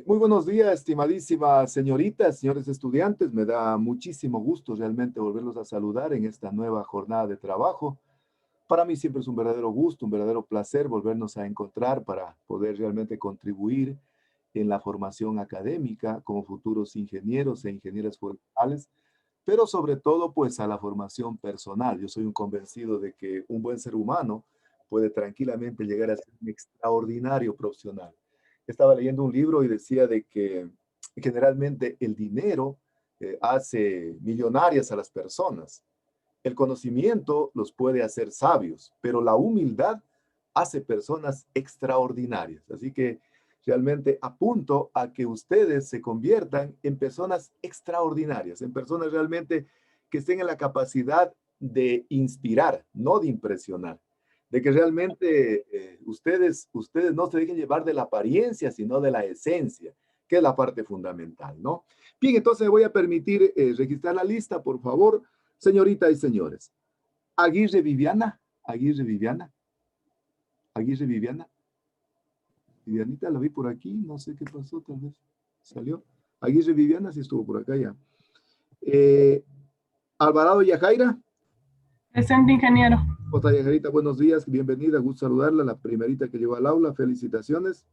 Muy buenos días, estimadísimas señoritas, señores estudiantes. Me da muchísimo gusto realmente volverlos a saludar en esta nueva jornada de trabajo. Para mí siempre es un verdadero gusto, un verdadero placer volvernos a encontrar para poder realmente contribuir en la formación académica como futuros ingenieros e ingenieras forestales, pero sobre todo pues a la formación personal. Yo soy un convencido de que un buen ser humano puede tranquilamente llegar a ser un extraordinario profesional. Estaba leyendo un libro y decía de que generalmente el dinero hace millonarias a las personas. El conocimiento los puede hacer sabios, pero la humildad hace personas extraordinarias. Así que realmente apunto a que ustedes se conviertan en personas extraordinarias, en personas realmente que estén en la capacidad de inspirar, no de impresionar. De que realmente ustedes no se dejen llevar de la apariencia, sino de la esencia, que es la parte fundamental, ¿no? Bien, entonces me voy a permitir registrar la lista, por favor. Señoritas y señores, Aguirre Viviana, Aguirre Viviana, Aguirre Viviana, Vivianita la vi por aquí, no sé qué pasó, tal vez salió. Aguirre Viviana sí estuvo por acá ya. Alvarado Yajaira. Presente, ingeniero. Otra Yajairita, buenos días, bienvenida, gusto saludarla, la primerita que llegó al aula, felicitaciones.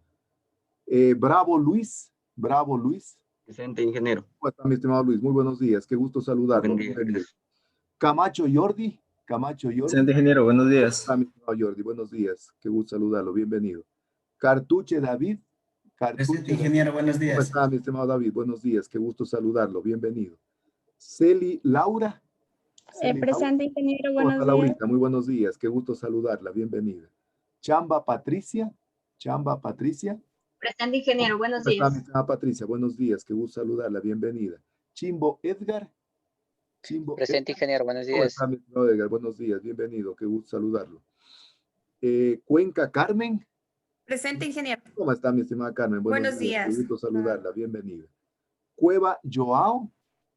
Bravo Luis, Bravo Luis. Presente, ingeniero. ¿Cómo está, mi estimado Luis? Muy buenos días, qué gusto saludarlo. Buen día. Camacho Jordi, Camacho Jordi. Presente, ingeniero, buenos días. Mi estimado Jordi, buenos días, qué gusto saludarlo, bienvenido. Cartuche David. Presente, ingeniero, buenos días. ¿Cómo está, mi estimado David? Buenos días, qué gusto saludarlo, bienvenido. Celi Laura. Presente, ingeniero, buenos días. Laurita, muy buenos días, qué gusto saludarla, bienvenida. Chamba Patricia. Chamba Patricia. Presente, ingeniero, buenos días. Mi estimada Patricia, buenos días, qué gusto saludarla, bienvenida. Chimbo Edgar. Chimbo Presente, Edgar. ingeniero, buenos ¿Cómo días. está, mi estimado Edgar? Buenos días, bienvenido, qué gusto saludarlo. Cuenca Carmen. Presente, ingeniero. ¿Cómo está, mi estimada Carmen? Buenos días. Qué gusto saludarla, bienvenida. Cueva Joao.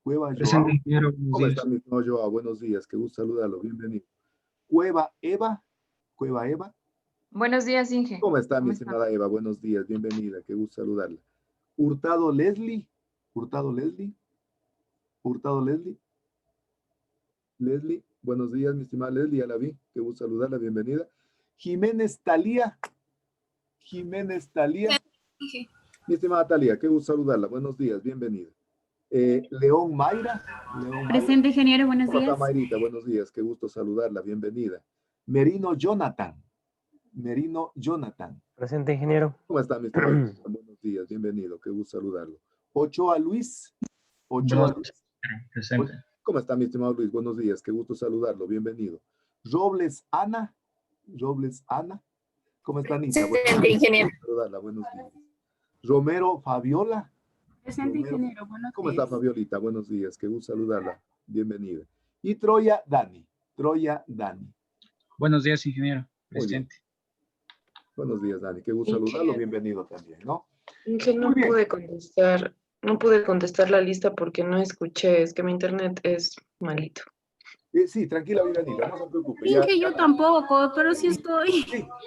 Cueva Joao. Presente, ingeniero, buenos ¿Cómo días. está, mi estimado Joao? Buenos días, qué gusto saludarlo, bienvenido. Cueva Eva. Cueva Eva. Buenos días, Inge. ¿Cómo está, mi estimada Eva? Buenos días, bienvenida, qué gusto saludarla. Hurtado Leslie. Hurtado Leslie. Hurtado Leslie. Leslie, buenos días, mi estimada Leslie, ya la vi, qué gusto saludarla, bienvenida. Jiménez Talía. Jiménez Talía. Mi estimada Talía, qué gusto saludarla, buenos días, bienvenida. León Mayra. Presente, ingeniero, buenos días. Hola, Mayrita, buenos días, qué gusto saludarla, bienvenida. Merino Jonathan. Merino Jonathan. Presente, ingeniero. ¿Cómo está, mi estimado? Buenos días, bienvenido, qué gusto saludarlo. Ochoa Luis. Ochoa Luis. Presente. ¿Cómo está, mi estimado Luis? Buenos días, qué gusto saludarlo, bienvenido. Robles Ana. Robles Ana. ¿Cómo está, Anita? Presente, ingeniero. Saludarla, buenos días. Romero Fabiola. Presente, Romero. ingeniero, buenos ¿Cómo días. está, Fabiolita? Buenos días, qué gusto saludarla, bienvenida. Y Troya Dani. Troya Dani. Buenos días, ingeniero. Muy bien. Presente. Buenos días, Dani, qué gusto saludarlo, bienvenido también, ¿no? Que no Muy bien. pude contestar la lista porque no escuché, es que mi internet es malito. Sí, tranquila, Vivianita, no se preocupe. Inge, yo tampoco, pero sí estoy.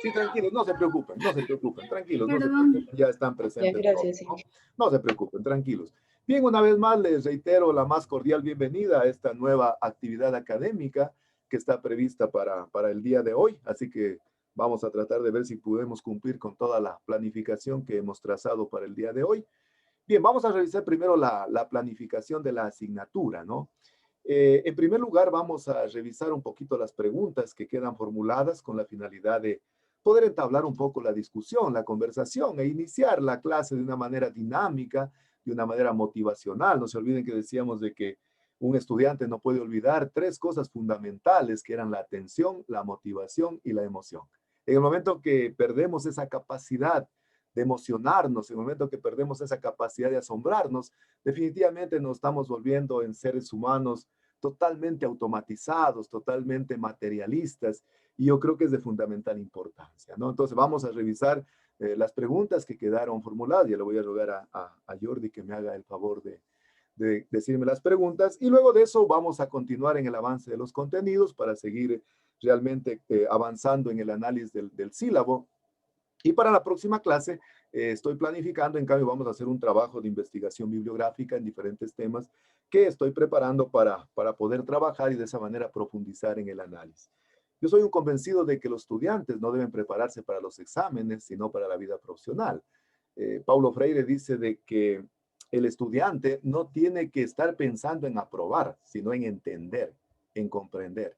Sí, tranquilos, no se preocupen, tranquilos, no se Perdón. preocupen, ya están presentes. Ya, gracias, todos, ¿no? No se preocupen, tranquilos. Bien, una vez más les reitero la más cordial bienvenida a esta nueva actividad académica que está prevista para el día de hoy, así que vamos a tratar de ver si podemos cumplir con toda la planificación que hemos trazado para el día de hoy. Bien, vamos a revisar primero la planificación de la asignatura, ¿no? En primer lugar, vamos a revisar un poquito las preguntas que quedan formuladas con la finalidad de poder entablar un poco la discusión, la conversación e iniciar la clase de una manera dinámica, de una manera motivacional. No se olviden que decíamos de que un estudiante no puede olvidar tres cosas fundamentales que eran la atención, la motivación y la emoción. En el momento que perdemos esa capacidad de emocionarnos, en el momento que perdemos esa capacidad de asombrarnos, definitivamente nos estamos volviendo en seres humanos totalmente automatizados, totalmente materialistas, y yo creo que es de fundamental importancia, ¿no? Entonces vamos a revisar las preguntas que quedaron formuladas. Ya le voy a rogar a Jordi que me haga el favor de decirme las preguntas, y luego de eso vamos a continuar en el avance de los contenidos para seguir realmente avanzando en el análisis del sílabo. Y para la próxima clase estoy planificando, en cambio vamos a hacer un trabajo de investigación bibliográfica en diferentes temas que estoy preparando para poder trabajar y de esa manera profundizar en el análisis. Yo soy un convencido de que los estudiantes no deben prepararse para los exámenes, sino para la vida profesional. Paulo Freire dice de que el estudiante no tiene que estar pensando en aprobar, sino en entender, en comprender.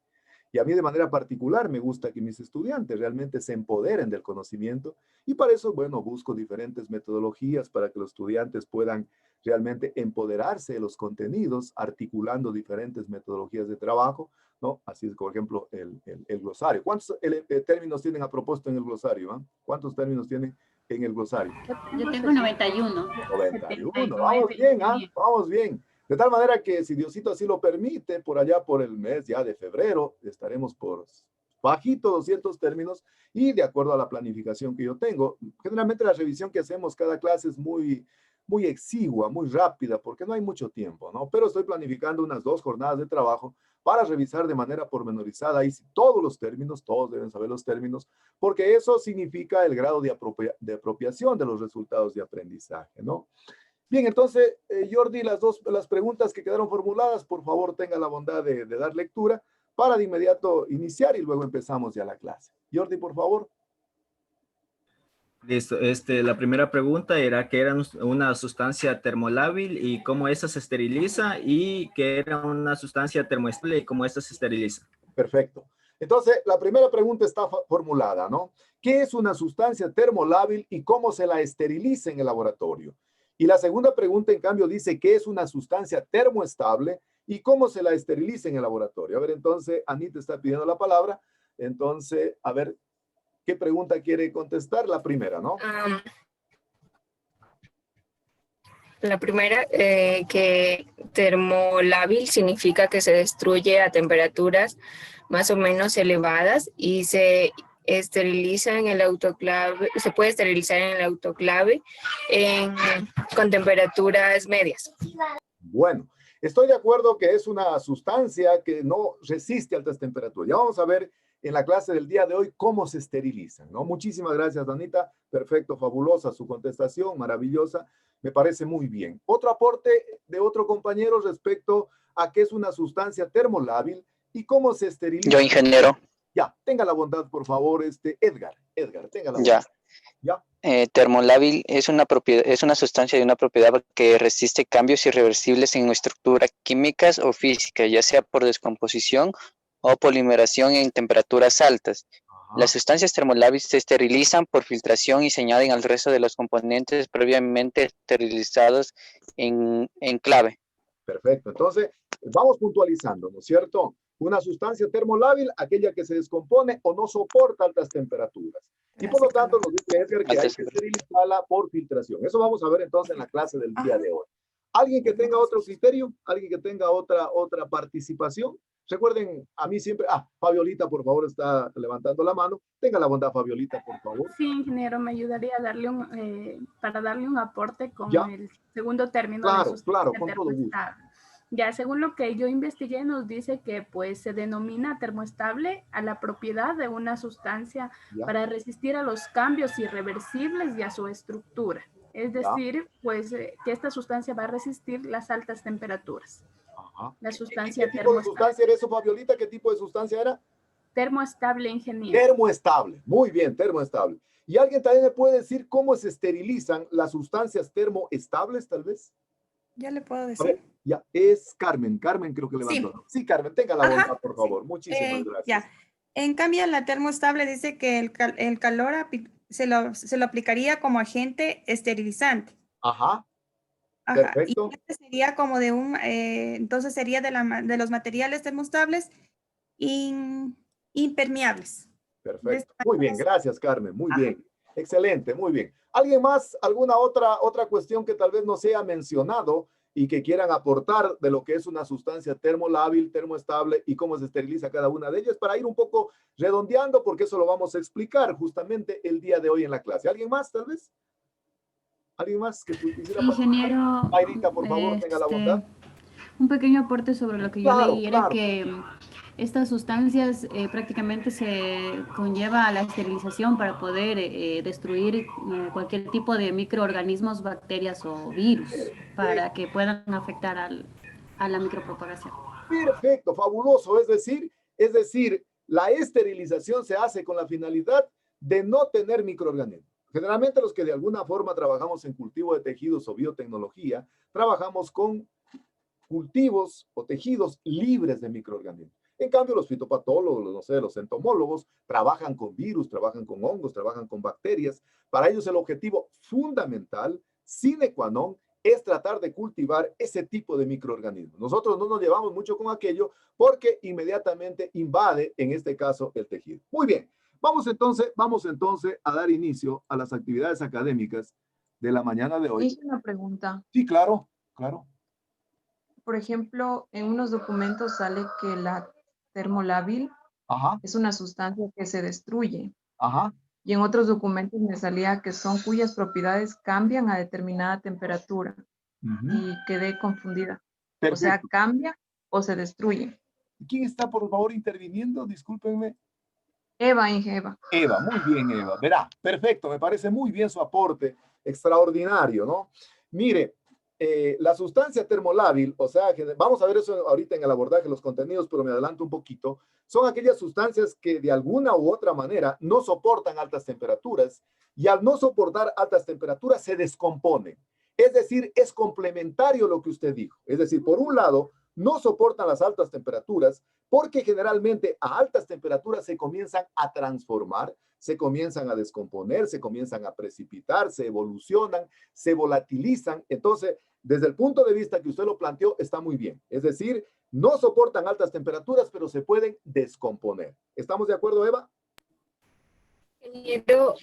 Y a mí de manera particular me gusta que mis estudiantes realmente se empoderen del conocimiento y para eso, bueno, busco diferentes metodologías para que los estudiantes puedan realmente empoderarse de los contenidos, articulando diferentes metodologías de trabajo, ¿no? Así es, por ejemplo, el glosario. ¿Cuántos términos tienen a propósito en el glosario? ¿Eh? ¿Cuántos términos tienen en el glosario? Yo tengo 91. 91, vamos bien, ¿ah? Vamos bien. De tal manera que si Diosito así lo permite, por allá por el mes ya de febrero, estaremos por bajito 200 términos y de acuerdo a la planificación que yo tengo, generalmente la revisión que hacemos cada clase es muy exigua, muy rápida, porque no hay mucho tiempo, ¿no? Pero estoy planificando unas 2 jornadas de trabajo para revisar de manera pormenorizada y todos los términos, todos deben saber los términos, porque eso significa el grado de apropiación de los resultados de aprendizaje, ¿no? Bien, entonces, Jordi, las preguntas que quedaron formuladas, por favor, tenga la bondad de dar lectura para de inmediato iniciar y luego empezamos ya la clase. Jordi, por favor. Listo. La primera pregunta era qué era una sustancia termolábil y cómo esta se esteriliza, y qué era una sustancia termoestable y cómo esta se esteriliza. Perfecto. Entonces, la primera pregunta está formulada, ¿no? ¿Qué es una sustancia termolábil y cómo se la esteriliza en el laboratorio? Y la segunda pregunta, en cambio, dice ¿qué es una sustancia termoestable y cómo se la esteriliza en el laboratorio? A ver, entonces, Anita está pidiendo la palabra. Entonces, a ver, ¿qué pregunta quiere contestar? La primera, ¿no? La primera, que termolábil significa que se destruye a temperaturas más o menos elevadas y se esteriliza en el autoclave, se puede esterilizar en el autoclave con temperaturas medias. Bueno, estoy de acuerdo que es una sustancia que no resiste altas temperaturas. Ya vamos a ver en la clase del día de hoy cómo se esterilizan, ¿no? Muchísimas gracias, Anita. Perfecto, fabulosa su contestación, maravillosa. Me parece muy bien. Otro aporte de otro compañero respecto a qué es una sustancia termolábil y cómo se esteriliza. Yo, ingeniero. Ya, tenga la bondad, por favor, Edgar, tenga la bondad. Ya. Termolábil es una sustancia de una propiedad que resiste cambios irreversibles en estructuras químicas o físicas, ya sea por descomposición o polimeración en temperaturas altas. Ajá. Las sustancias termolábiles se esterilizan por filtración y se añaden al resto de los componentes previamente esterilizados en clave. Perfecto, entonces vamos puntualizando, ¿no es cierto? Una sustancia termolábil, aquella que se descompone o no soporta altas temperaturas. Y por lo tanto nos dice Edgar que hay que esterilizarla por filtración. Eso vamos a ver entonces en la clase del día de hoy. ¿Alguien que tenga otro criterio? ¿Alguien que tenga otra participación? Recuerden, a mí siempre... Fabiolita, por favor, está levantando la mano. Tenga la bondad, Fabiolita, por favor. Sí, ingeniero, me ayudaría a darle para darle un aporte con el segundo término. Claro, con todo gusto. Ya, según lo que yo investigué, nos dice que pues se denomina termoestable a la propiedad de una sustancia para resistir a los cambios irreversibles y a su estructura. Es decir, pues que esta sustancia va a resistir las altas temperaturas. Ajá. La sustancia ¿Qué tipo de sustancia era eso, Fabiolita? ¿Qué tipo de sustancia era? Termoestable, ingeniero. Termoestable, muy bien, termoestable. ¿Y alguien también me puede decir cómo se esterilizan las sustancias termoestables, tal vez? Ya le puedo decir. A ver, ya, es Carmen. Carmen creo que levantó. Sí, Carmen, tenga la bondad, por favor. Muchísimas gracias. Ya. En cambio, la termoestable dice que el calor se lo aplicaría como agente esterilizante. Ajá. Perfecto. Y este sería como de entonces sería de los materiales termoestables impermeables. Perfecto. Muy bien, gracias, Carmen. Muy bien. Excelente, muy bien. ¿Alguien más? ¿Alguna otra cuestión que tal vez no se haya mencionado y que quieran aportar de lo que es una sustancia termolábil, termoestable y cómo se esteriliza cada una de ellas para ir un poco redondeando, porque eso lo vamos a explicar justamente el día de hoy en la clase? ¿Alguien más, tal vez? ¿Alguien más que quisiera? Ingeniero, Mayrita, por favor, tenga la bondad. Un pequeño aporte sobre lo que yo leí era que estas sustancias prácticamente se conlleva a la esterilización para poder destruir cualquier tipo de microorganismos, bacterias o virus para que puedan afectar a la micropropagación. Perfecto, fabuloso. Es decir, la esterilización se hace con la finalidad de no tener microorganismos. Generalmente los que de alguna forma trabajamos en cultivo de tejidos o biotecnología, trabajamos con cultivos o tejidos libres de microorganismos. En cambio, los fitopatólogos, no sé, los entomólogos, trabajan con virus, trabajan con hongos, trabajan con bacterias. Para ellos el objetivo fundamental, sine qua non, es tratar de cultivar ese tipo de microorganismos. Nosotros no nos llevamos mucho con aquello porque inmediatamente invade, en este caso, el tejido. Muy bien, vamos entonces a dar inicio a las actividades académicas de la mañana de hoy. Hice una pregunta. Sí, claro, claro. Por ejemplo, en unos documentos sale que la termolábil es una sustancia que se destruye. Y en otros documentos me salía que son cuyas propiedades cambian a determinada temperatura. Y quedé confundida. Perfecto. O sea, ¿cambia o se destruye? ¿Quién está, por favor, interviniendo? Discúlpenme. Eva, Inge, Eva. Eva, muy bien, Eva. Verá, perfecto, me parece muy bien su aporte, extraordinario, ¿no? Mire, la sustancia termolábil, o sea, que vamos a ver eso ahorita en el abordaje de los contenidos, pero me adelanto un poquito, son aquellas sustancias que de alguna u otra manera no soportan altas temperaturas y al no soportar altas temperaturas se descomponen. Es decir, es complementario lo que usted dijo. Es decir, por un lado, no soportan las altas temperaturas porque generalmente a altas temperaturas se comienzan a transformar, se comienzan a descomponer, se comienzan a precipitar, se evolucionan, se volatilizan. Entonces, desde el punto de vista que usted lo planteó, está muy bien. Es decir, no soportan altas temperaturas, pero se pueden descomponer. ¿Estamos de acuerdo, Eva? Quiero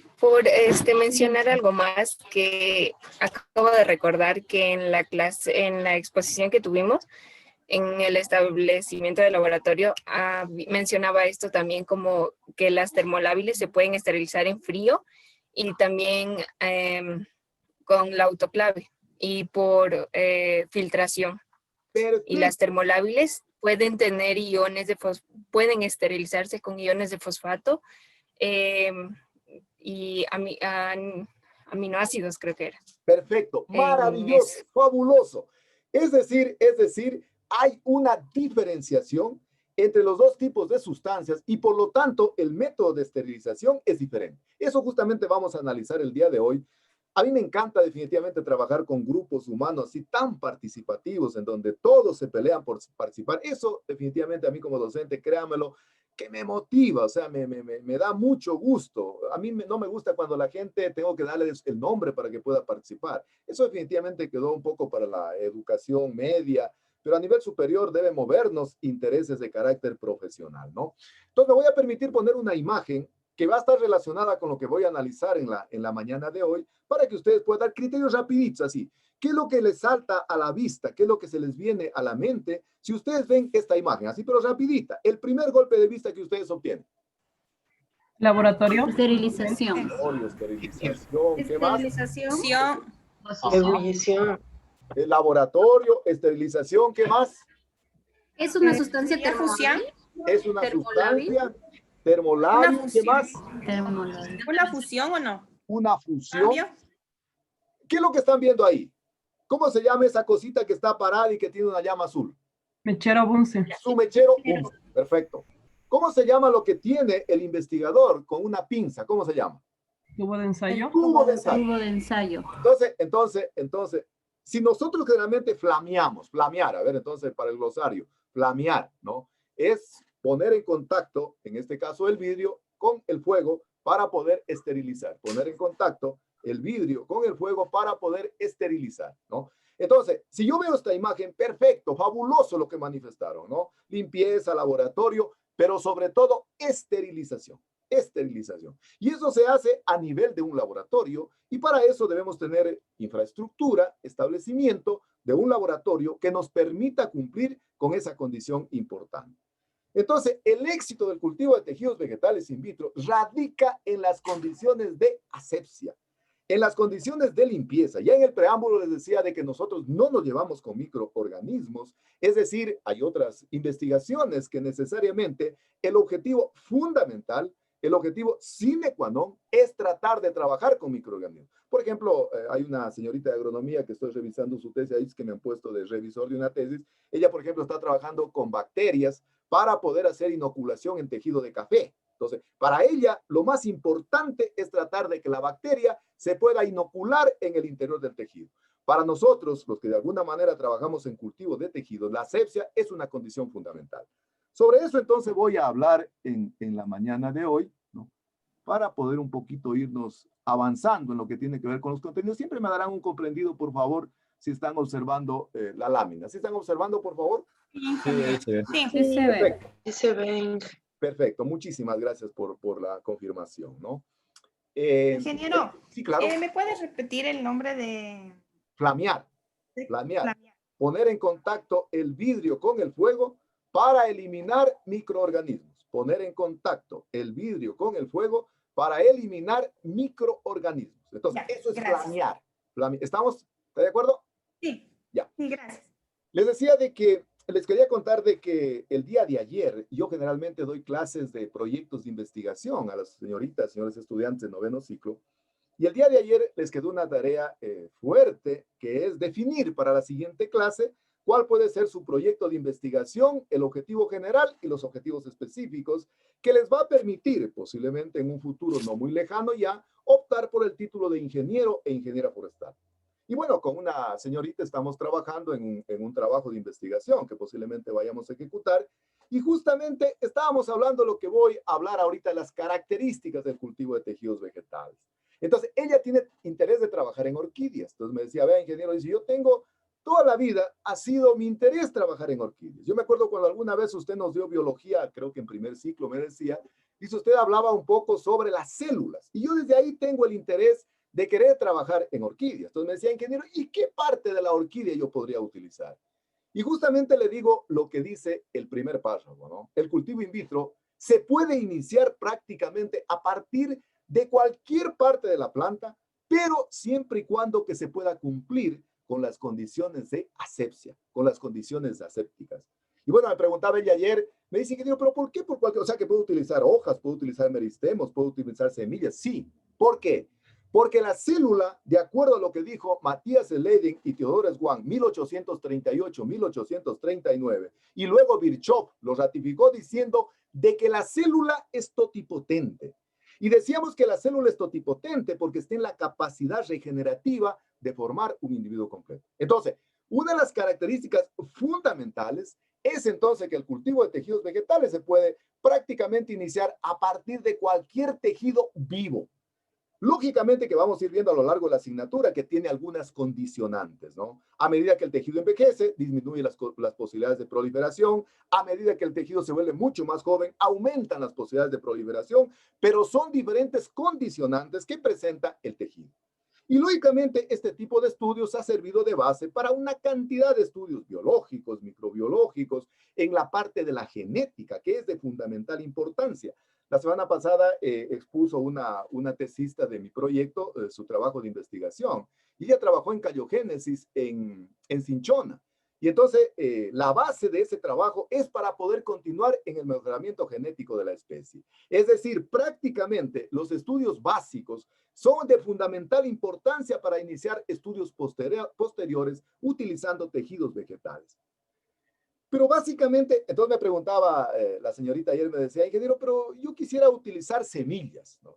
mencionar algo más que acabo de recordar que en la clase, en la exposición que tuvimos en el establecimiento del laboratorio, mencionaba esto también como que las termolábiles se pueden esterilizar en frío y también con la autoclave y por filtración. Perfecto. Y las termolábiles pueden tener iones de pueden esterilizarse con iones de fosfato y aminoácidos, creo que era. Perfecto, maravilloso, fabuloso. Es decir, hay una diferenciación entre los dos tipos de sustancias y por lo tanto el método de esterilización es diferente. Eso justamente vamos a analizar el día de hoy. A mí me encanta definitivamente trabajar con grupos humanos así tan participativos en donde todos se pelean por participar. Eso definitivamente a mí como docente, créamelo, que me motiva, o sea, me da mucho gusto. A mí no me gusta cuando la gente tengo que darle el nombre para que pueda participar. Eso definitivamente quedó un poco para la educación media, pero a nivel superior debe movernos intereses de carácter profesional, ¿no? Entonces me voy a permitir poner una imagen que va a estar relacionada con lo que voy a analizar en la mañana de hoy, para que ustedes puedan dar criterios rapiditos así. ¿Qué es lo que les salta a la vista? ¿Qué es lo que se les viene a la mente? Si ustedes ven esta imagen, así pero rapidita, el primer golpe de vista que ustedes obtienen. Laboratorio. Esterilización. Esterilización. ¿Qué más? Ebullición. El laboratorio, esterilización, ¿qué más? ¿Es una sustancia termolábil? Es una sustancia termolábil, ¿qué más? ¿Una fusión o no? Una fusión. ¿Qué es lo que están viendo ahí? ¿Cómo se llama esa cosita que está parada y que tiene una llama azul? Mechero Bunsen. Su mechero Bunsen, perfecto. ¿Cómo se llama lo que tiene el investigador con una pinza? ¿Cómo se llama? Tubo de ensayo. Tubo de ensayo. Tubo de ensayo. Entonces, si nosotros generalmente flamear, a ver, entonces para el glosario, flamear, ¿no? Es poner en contacto, en este caso el vidrio, con el fuego para poder esterilizar. Poner en contacto el vidrio con el fuego para poder esterilizar, ¿no? Entonces, si yo veo esta imagen, perfecto, fabuloso lo que manifestaron, ¿no? Limpieza, laboratorio, pero sobre todo esterilización. Y eso se hace a nivel de un laboratorio y para eso debemos tener infraestructura, establecimiento de un laboratorio que nos permita cumplir con esa condición importante. Entonces, el éxito del cultivo de tejidos vegetales in vitro radica en las condiciones de asepsia. en las condiciones de limpieza, ya en el preámbulo les decía de que nosotros no nos llevamos con microorganismos, es decir, hay otras investigaciones que necesariamente el objetivo fundamental, el objetivo sine qua non es tratar de trabajar con microorganismos. Por ejemplo, hay una señorita de agronomía que estoy revisando su tesis, ahí es que me han puesto de revisor de una tesis. Ella, por ejemplo, está trabajando con bacterias para poder hacer inoculación en tejido de café. Entonces, para ella, lo más importante es tratar de que la bacteria se pueda inocular en el interior del tejido. Para nosotros, los que de alguna manera trabajamos en cultivo de tejidos, la asepsia es una condición fundamental. Sobre eso, entonces, voy a hablar en la mañana de hoy, ¿no? Para poder un poquito irnos avanzando en lo que tiene que ver con los contenidos. Siempre me darán un comprendido, por favor, si están observando la lámina. ¿Sí están observando, por favor? Sí, se ve. Perfecto. Sí se ven. Perfecto, muchísimas gracias por la confirmación, ¿no? Ingeniero, sí, claro. ¿me puedes repetir el nombre de...? Flamear. Poner en contacto el vidrio con el fuego para eliminar microorganismos. Poner en contacto el vidrio con el fuego para eliminar microorganismos. Entonces, ya, eso es flamear. ¿Estamos de acuerdo? Sí. Ya. Sí, gracias. Les decía de que les quería contar de que el día de ayer yo generalmente doy clases de proyectos de investigación a las señoritas, señores estudiantes de noveno ciclo, y el día de ayer les quedó una tarea fuerte, que es definir para la siguiente clase cuál puede ser su proyecto de investigación, el objetivo general y los objetivos específicos, que les va a permitir, posiblemente en un futuro no muy lejano ya, optar por el título de ingeniero e ingeniera forestal. Y bueno, con una señorita estamos trabajando en un trabajo de investigación que posiblemente vayamos a ejecutar. Y justamente estábamos hablando lo que voy a hablar ahorita, las características del cultivo de tejidos vegetales. Entonces, ella tiene interés de trabajar en orquídeas. Entonces me decía, vea, ingeniero, dice, yo tengo toda la vida, ha sido mi interés trabajar en orquídeas. Yo me acuerdo cuando alguna vez usted nos dio biología, creo que en primer ciclo me decía, dice, usted hablaba un poco sobre las células. Y yo desde ahí tengo el interés de querer trabajar en orquídeas. Entonces me decía, ingeniero, ¿y qué parte de la orquídea yo podría utilizar? Y justamente le digo lo que dice el primer párrafo, ¿no? El cultivo in vitro se puede iniciar prácticamente a partir de cualquier parte de la planta, pero siempre y cuando que se pueda cumplir con las condiciones de asepsia, con las condiciones asépticas. Y bueno, me preguntaba ella ayer, me dice, ingeniero, ¿pero por qué? Por cualquier, o sea, que puedo utilizar hojas, puedo utilizar meristemos, puedo utilizar semillas. Sí, ¿por qué? Porque la célula, de acuerdo a lo que dijo Matías Leiden y Theodore Swan, 1838-1839, y luego Virchow lo ratificó diciendo de que la célula es totipotente. Y decíamos que la célula es totipotente porque está en la capacidad regenerativa de formar un individuo completo. Entonces, una de las características fundamentales es entonces que el cultivo de tejidos vegetales se puede prácticamente iniciar a partir de cualquier tejido vivo. Lógicamente que vamos a ir viendo a lo largo de la asignatura que tiene algunas condicionantes, ¿no? A medida que el tejido envejece, disminuye las posibilidades de proliferación. A medida que el tejido se vuelve mucho más joven, aumentan las posibilidades de proliferación, pero son diferentes condicionantes que presenta el tejido. Y lógicamente este tipo de estudios ha servido de base para una cantidad de estudios biológicos, microbiológicos, en la parte de la genética, que es de fundamental importancia. La semana pasada expuso una tesista de mi proyecto, su trabajo de investigación, y ella trabajó en cayogénesis en Cinchona. Y entonces la base de ese trabajo es para poder continuar en el mejoramiento genético de la especie. Es decir, prácticamente los estudios básicos son de fundamental importancia para iniciar estudios posteriores utilizando tejidos vegetales. Pero básicamente, entonces me preguntaba la señorita ayer, me decía, ingeniero, pero yo quisiera utilizar semillas, ¿no?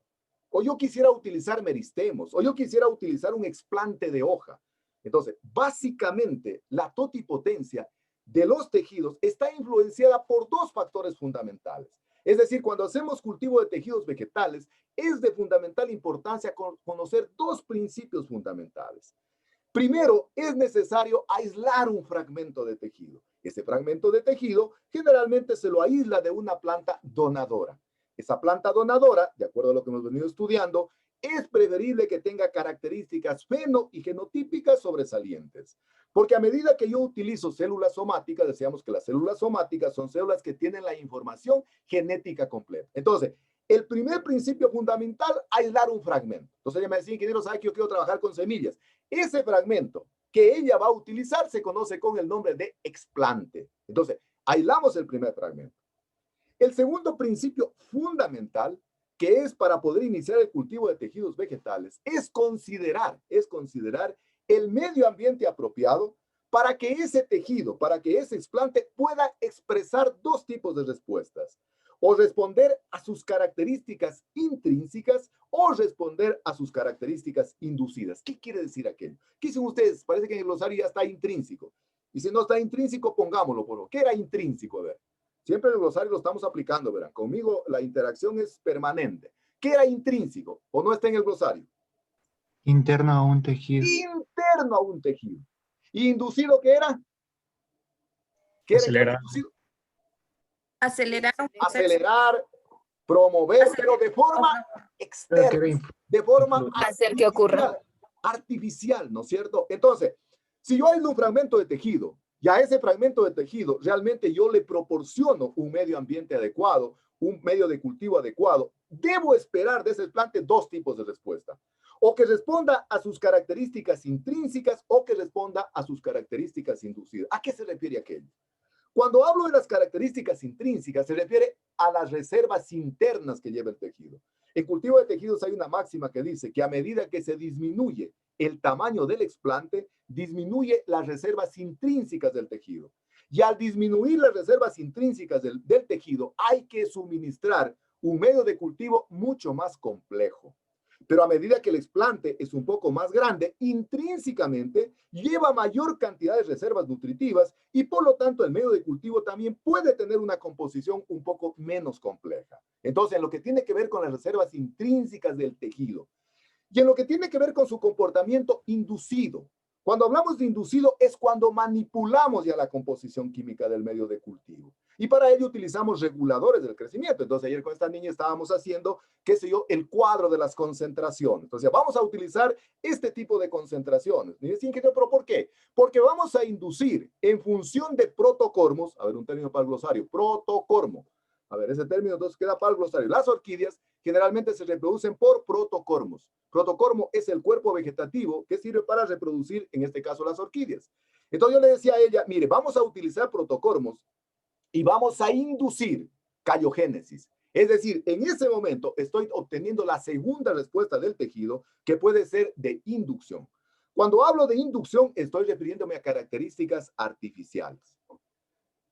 O yo quisiera utilizar meristemos, o yo quisiera utilizar un explante de hoja. Entonces, básicamente, la totipotencia de los tejidos está influenciada por dos factores fundamentales. Es decir, cuando hacemos cultivo de tejidos vegetales, es de fundamental importancia conocer dos principios fundamentales. Primero, es necesario aislar un fragmento de tejido. Ese fragmento de tejido generalmente se lo aísla de una planta donadora. Esa planta donadora, de acuerdo a lo que hemos venido estudiando, es preferible que tenga características feno- y genotípicas sobresalientes. Porque a medida que yo utilizo células somáticas, decíamos que las células somáticas son células que tienen la información genética completa. Entonces, El primer principio fundamental, aislar un fragmento. Entonces ella me decía, ingeniero, ¿sabe que yo quiero trabajar con semillas? Ese fragmento que ella va a utilizar se conoce con el nombre de explante. Entonces, aislamos el primer fragmento. El segundo principio fundamental, que es para poder iniciar el cultivo de tejidos vegetales, es considerar el medio ambiente apropiado para que ese tejido, para que ese explante pueda expresar dos tipos de respuestas. O responder a sus características intrínsecas o responder a sus características inducidas. ¿Qué quiere decir aquello? ¿Qué dicen ustedes? Parece que en el glosario ya está intrínseco. Y si no está intrínseco, pongámoslo por lo. ¿Qué era intrínseco? A ver. Siempre en el glosario lo estamos aplicando, ¿verdad? Conmigo la interacción es permanente. ¿Qué era intrínseco? ¿O no está en el glosario? Interno a un tejido. Interno a un tejido. ¿Y inducido qué era? ¿Qué era inducido? Acelerar, promover, pero de forma externa, de forma hacer que ocurra. Artificial, ¿no es cierto? Entonces, si yo aíslo un fragmento de tejido, y a ese fragmento de tejido realmente yo le proporciono un medio ambiente adecuado, un medio de cultivo adecuado, debo esperar de ese plante dos tipos de respuesta. O que responda a sus características intrínsecas o que responda a sus características inducidas. ¿A qué se refiere aquello? Cuando hablo de las características intrínsecas, se refiere a las reservas internas que lleva el tejido. En cultivo de tejidos hay una máxima que dice que a medida que se disminuye el tamaño del explante, disminuye las reservas intrínsecas del tejido. Y al disminuir las reservas intrínsecas del tejido, hay que suministrar un medio de cultivo mucho más complejo. Pero a medida que el explante es un poco más grande, intrínsecamente lleva mayor cantidad de reservas nutritivas y por lo tanto el medio de cultivo también puede tener una composición un poco menos compleja. Entonces, en lo que tiene que ver con las reservas intrínsecas del tejido y en lo que tiene que ver con su comportamiento inducido, cuando hablamos de inducido es cuando manipulamos ya la composición química del medio de cultivo. Y para ello utilizamos reguladores del crecimiento. Entonces ayer con esta niña estábamos haciendo, qué sé yo, el cuadro de las concentraciones. Entonces vamos a utilizar este tipo de concentraciones. Y decían que, ¿pero por qué? Porque vamos a inducir en función de protocormos, a ver un término para el glosario, protocormo. A ver, ese término entonces queda para el glosario. Las orquídeas generalmente se reproducen por protocormos. Protocormo es el cuerpo vegetativo que sirve para reproducir, en este caso, las orquídeas. Entonces yo le decía a ella, mire, vamos a utilizar protocormos y vamos a inducir cayogénesis. Es decir, en ese momento estoy obteniendo la segunda respuesta del tejido que puede ser de inducción. Cuando hablo de inducción, estoy refiriéndome a características artificiales.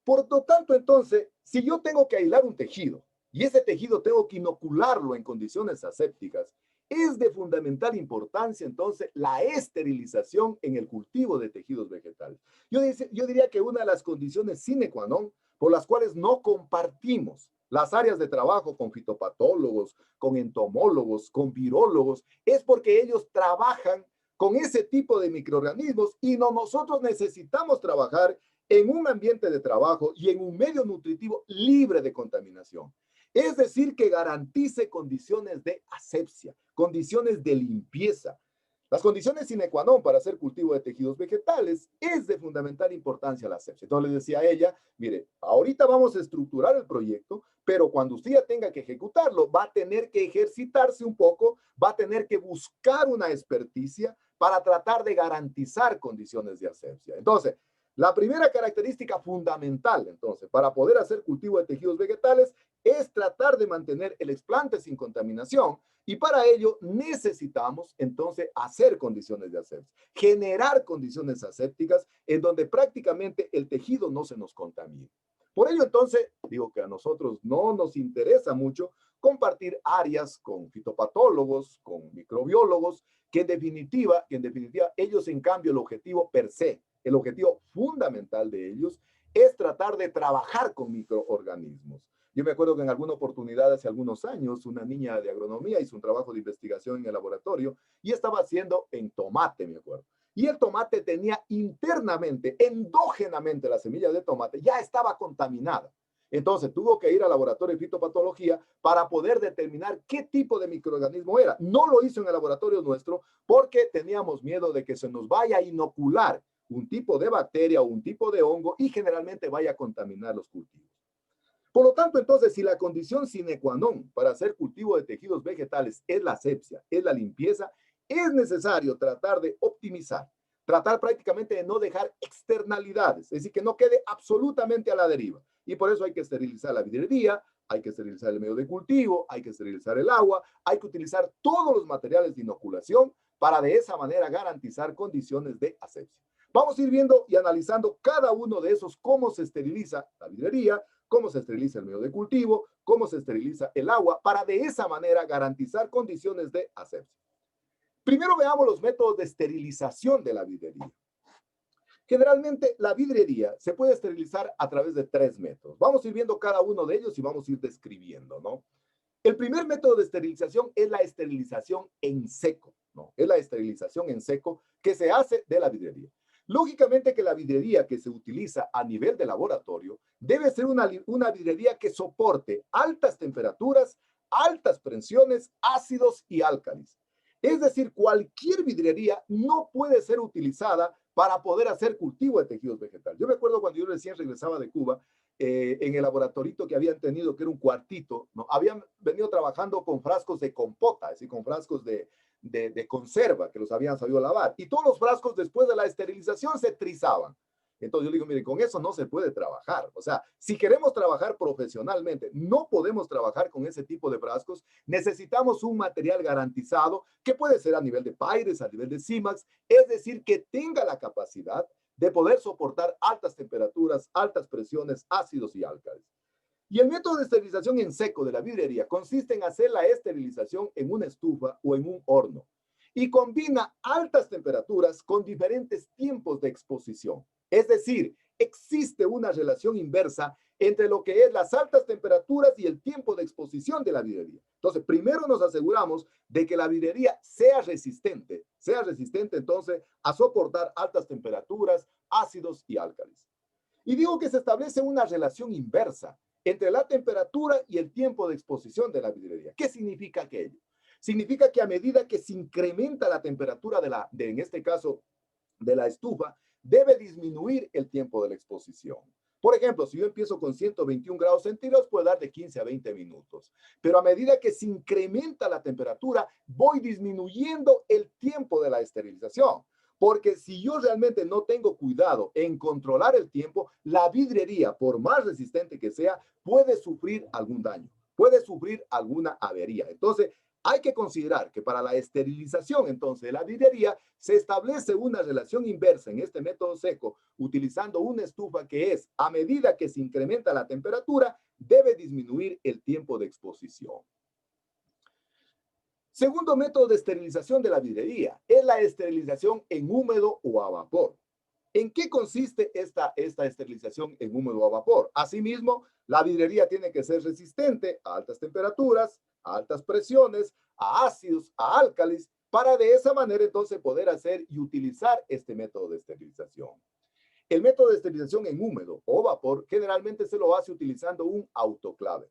Por lo tanto, entonces, si yo tengo que aislar un tejido y ese tejido tengo que inocularlo en condiciones asépticas, es de fundamental importancia, entonces, la esterilización en el cultivo de tejidos vegetales. Yo diría que una de las condiciones sine qua non por las cuales no compartimos las áreas de trabajo con fitopatólogos, con entomólogos, con virólogos, es porque ellos trabajan con ese tipo de microorganismos y nosotros necesitamos trabajar en un ambiente de trabajo y en un medio nutritivo libre de contaminación. Es decir, que garantice condiciones de asepsia, condiciones de limpieza. Las condiciones sine qua non para hacer cultivo de tejidos vegetales es de fundamental importancia la asepsia. Entonces le decía a ella, mire, ahorita vamos a estructurar el proyecto, pero cuando usted ya tenga que ejecutarlo, va a tener que ejercitarse un poco, va a tener que buscar una experticia para tratar de garantizar condiciones de asepsia. Entonces, la primera característica fundamental, entonces, para poder hacer cultivo de tejidos vegetales es tratar de mantener el explante sin contaminación y para ello necesitamos, entonces, hacer condiciones de asepsia, generar condiciones asépticas en donde prácticamente el tejido no se nos contamine. Por ello, entonces, digo que a nosotros no nos interesa mucho compartir áreas con fitopatólogos, con microbiólogos, que en definitiva, ellos en cambio el objetivo per se, el objetivo fundamental de ellos es tratar de trabajar con microorganismos. Yo me acuerdo que en alguna oportunidad hace algunos años una niña de agronomía hizo un trabajo de investigación en el laboratorio y estaba haciendo en tomate, me acuerdo. Y el tomate tenía internamente, endógenamente la semilla de tomate ya estaba contaminada. Entonces tuvo que ir al laboratorio de fitopatología para poder determinar qué tipo de microorganismo era. No lo hizo en el laboratorio nuestro porque teníamos miedo de que se nos vaya a inocular un tipo de bacteria o un tipo de hongo y generalmente vaya a contaminar los cultivos. Por lo tanto, entonces, si la condición sine qua non para hacer cultivo de tejidos vegetales es la asepsia, es la limpieza, es necesario tratar de optimizar, tratar prácticamente de no dejar externalidades, es decir, que no quede absolutamente a la deriva. Y por eso hay que esterilizar la vidriería, hay que esterilizar el medio de cultivo, hay que esterilizar el agua, hay que utilizar todos los materiales de inoculación para de esa manera garantizar condiciones de asepsia. Vamos a ir viendo y analizando cada uno de esos, cómo se esteriliza la vidriería, cómo se esteriliza el medio de cultivo, cómo se esteriliza el agua, para de esa manera garantizar condiciones de asepsia. Primero veamos los métodos de esterilización de la vidriería. Generalmente la vidriería se puede esterilizar a través de 3 métodos. Vamos a ir viendo cada uno de ellos y vamos a ir describiendo, ¿no? El primer método de esterilización es la esterilización en seco, ¿no? Es la esterilización en seco que se hace de la vidriería. Lógicamente que la vidriería que se utiliza a nivel de laboratorio debe ser una vidriería que soporte altas temperaturas, altas presiones, ácidos y álcalis. Es decir, cualquier vidriería no puede ser utilizada para poder hacer cultivo de tejidos vegetales. Yo me acuerdo cuando yo recién regresaba de Cuba, en el laboratorito que habían tenido, que era un cuartito, ¿no? Habían venido trabajando con frascos de compota, es decir, con frascos de conserva, que los habían sabido lavar. Y todos los frascos después de la esterilización se trizaban. Entonces yo le digo, mire, con eso no se puede trabajar. O sea, si queremos trabajar profesionalmente, no podemos trabajar con ese tipo de frascos. Necesitamos un material garantizado que puede ser a nivel de Pyrex, a nivel de Simax, es decir, que tenga la capacidad de poder soportar altas temperaturas, altas presiones, ácidos y álcalis. Y el método de esterilización en seco de la vidriería consiste en hacer la esterilización en una estufa o en un horno y combina altas temperaturas con diferentes tiempos de exposición. Es decir, existe una relación inversa entre lo que es las altas temperaturas y el tiempo de exposición de la vidriería. Entonces, primero nos aseguramos de que la vidriería sea resistente entonces a soportar altas temperaturas, ácidos y álcalis. Y digo que se establece una relación inversa entre la temperatura y el tiempo de exposición de la vidriería. ¿Qué significa aquello? Significa que a medida que se incrementa la temperatura en este caso, de la estufa, debe disminuir el tiempo de la exposición. Por ejemplo, si yo empiezo con 121 grados centígrados, puedo dar de 15 a 20 minutos. Pero a medida que se incrementa la temperatura, voy disminuyendo el tiempo de la esterilización. Porque si yo realmente no tengo cuidado en controlar el tiempo, la vidriería, por más resistente que sea, puede sufrir algún daño, puede sufrir alguna avería. Entonces, hay que considerar que para la esterilización, entonces, de la vidriería, se establece una relación inversa en este método seco, utilizando una estufa que es, a medida que se incrementa la temperatura, debe disminuir el tiempo de exposición. Segundo método de esterilización de la vidriería es la esterilización en húmedo o a vapor. ¿En qué consiste esta esterilización en húmedo o a vapor? Asimismo, la vidriería tiene que ser resistente a altas temperaturas, a altas presiones, a ácidos, a álcalis, para de esa manera entonces poder hacer y utilizar este método de esterilización. El método de esterilización en húmedo o vapor generalmente se lo hace utilizando un autoclave.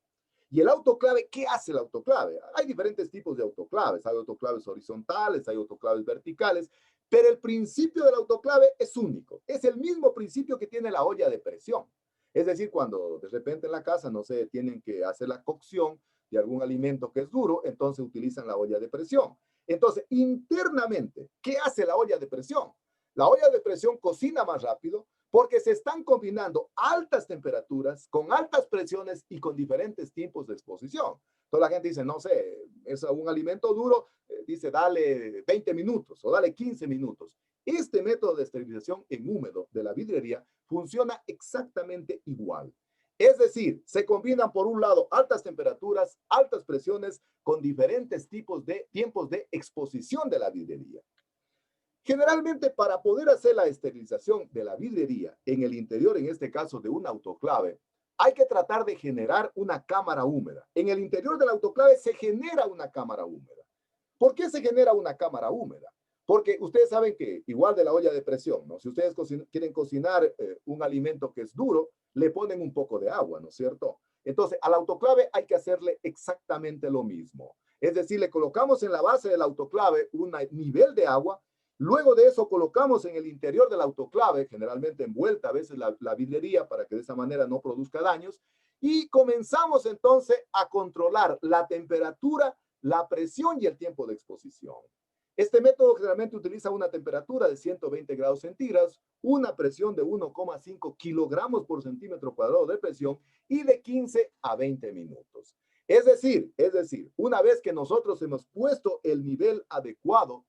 ¿Y el autoclave? ¿Qué hace el autoclave? Hay diferentes tipos de autoclaves. Hay autoclaves horizontales, hay autoclaves verticales, pero el principio del autoclave es único. Es el mismo principio que tiene la olla de presión. Es decir, cuando de repente en la casa, no sé, tienen que hacer la cocción de algún alimento que es duro, entonces utilizan la olla de presión. Entonces, internamente, ¿qué hace la olla de presión? La olla de presión cocina más rápido porque se están combinando altas temperaturas con altas presiones y con diferentes tiempos de exposición. Entonces la gente dice, no sé, es un alimento duro, dice dale 20 minutos o dale 15 minutos. Este método de esterilización en húmedo de la vidriería funciona exactamente igual. Es decir, se combinan por un lado altas temperaturas, altas presiones con diferentes tiempos de exposición de la vidriería. Generalmente, para poder hacer la esterilización de la vidriería en el interior, en este caso de un autoclave, hay que tratar de generar una cámara húmeda. En el interior del autoclave se genera una cámara húmeda. ¿Por qué se genera una cámara húmeda? Porque ustedes saben que, igual de la olla de presión, ¿no? Si ustedes quieren cocinar un alimento que es duro, le ponen un poco de agua, ¿no es cierto? Entonces, al autoclave hay que hacerle exactamente lo mismo. Es decir, le colocamos en la base del autoclave un nivel de agua. Luego de eso colocamos en el interior del autoclave, generalmente envuelta a veces la vidriería para que de esa manera no produzca daños, Y comenzamos entonces a controlar la temperatura, la presión y el tiempo de exposición. Este método generalmente utiliza una temperatura de 120 grados centígrados, una presión de 1,5 kilogramos por centímetro cuadrado de presión y de 15 a 20 minutos. Es decir, una vez que nosotros hemos puesto el nivel adecuado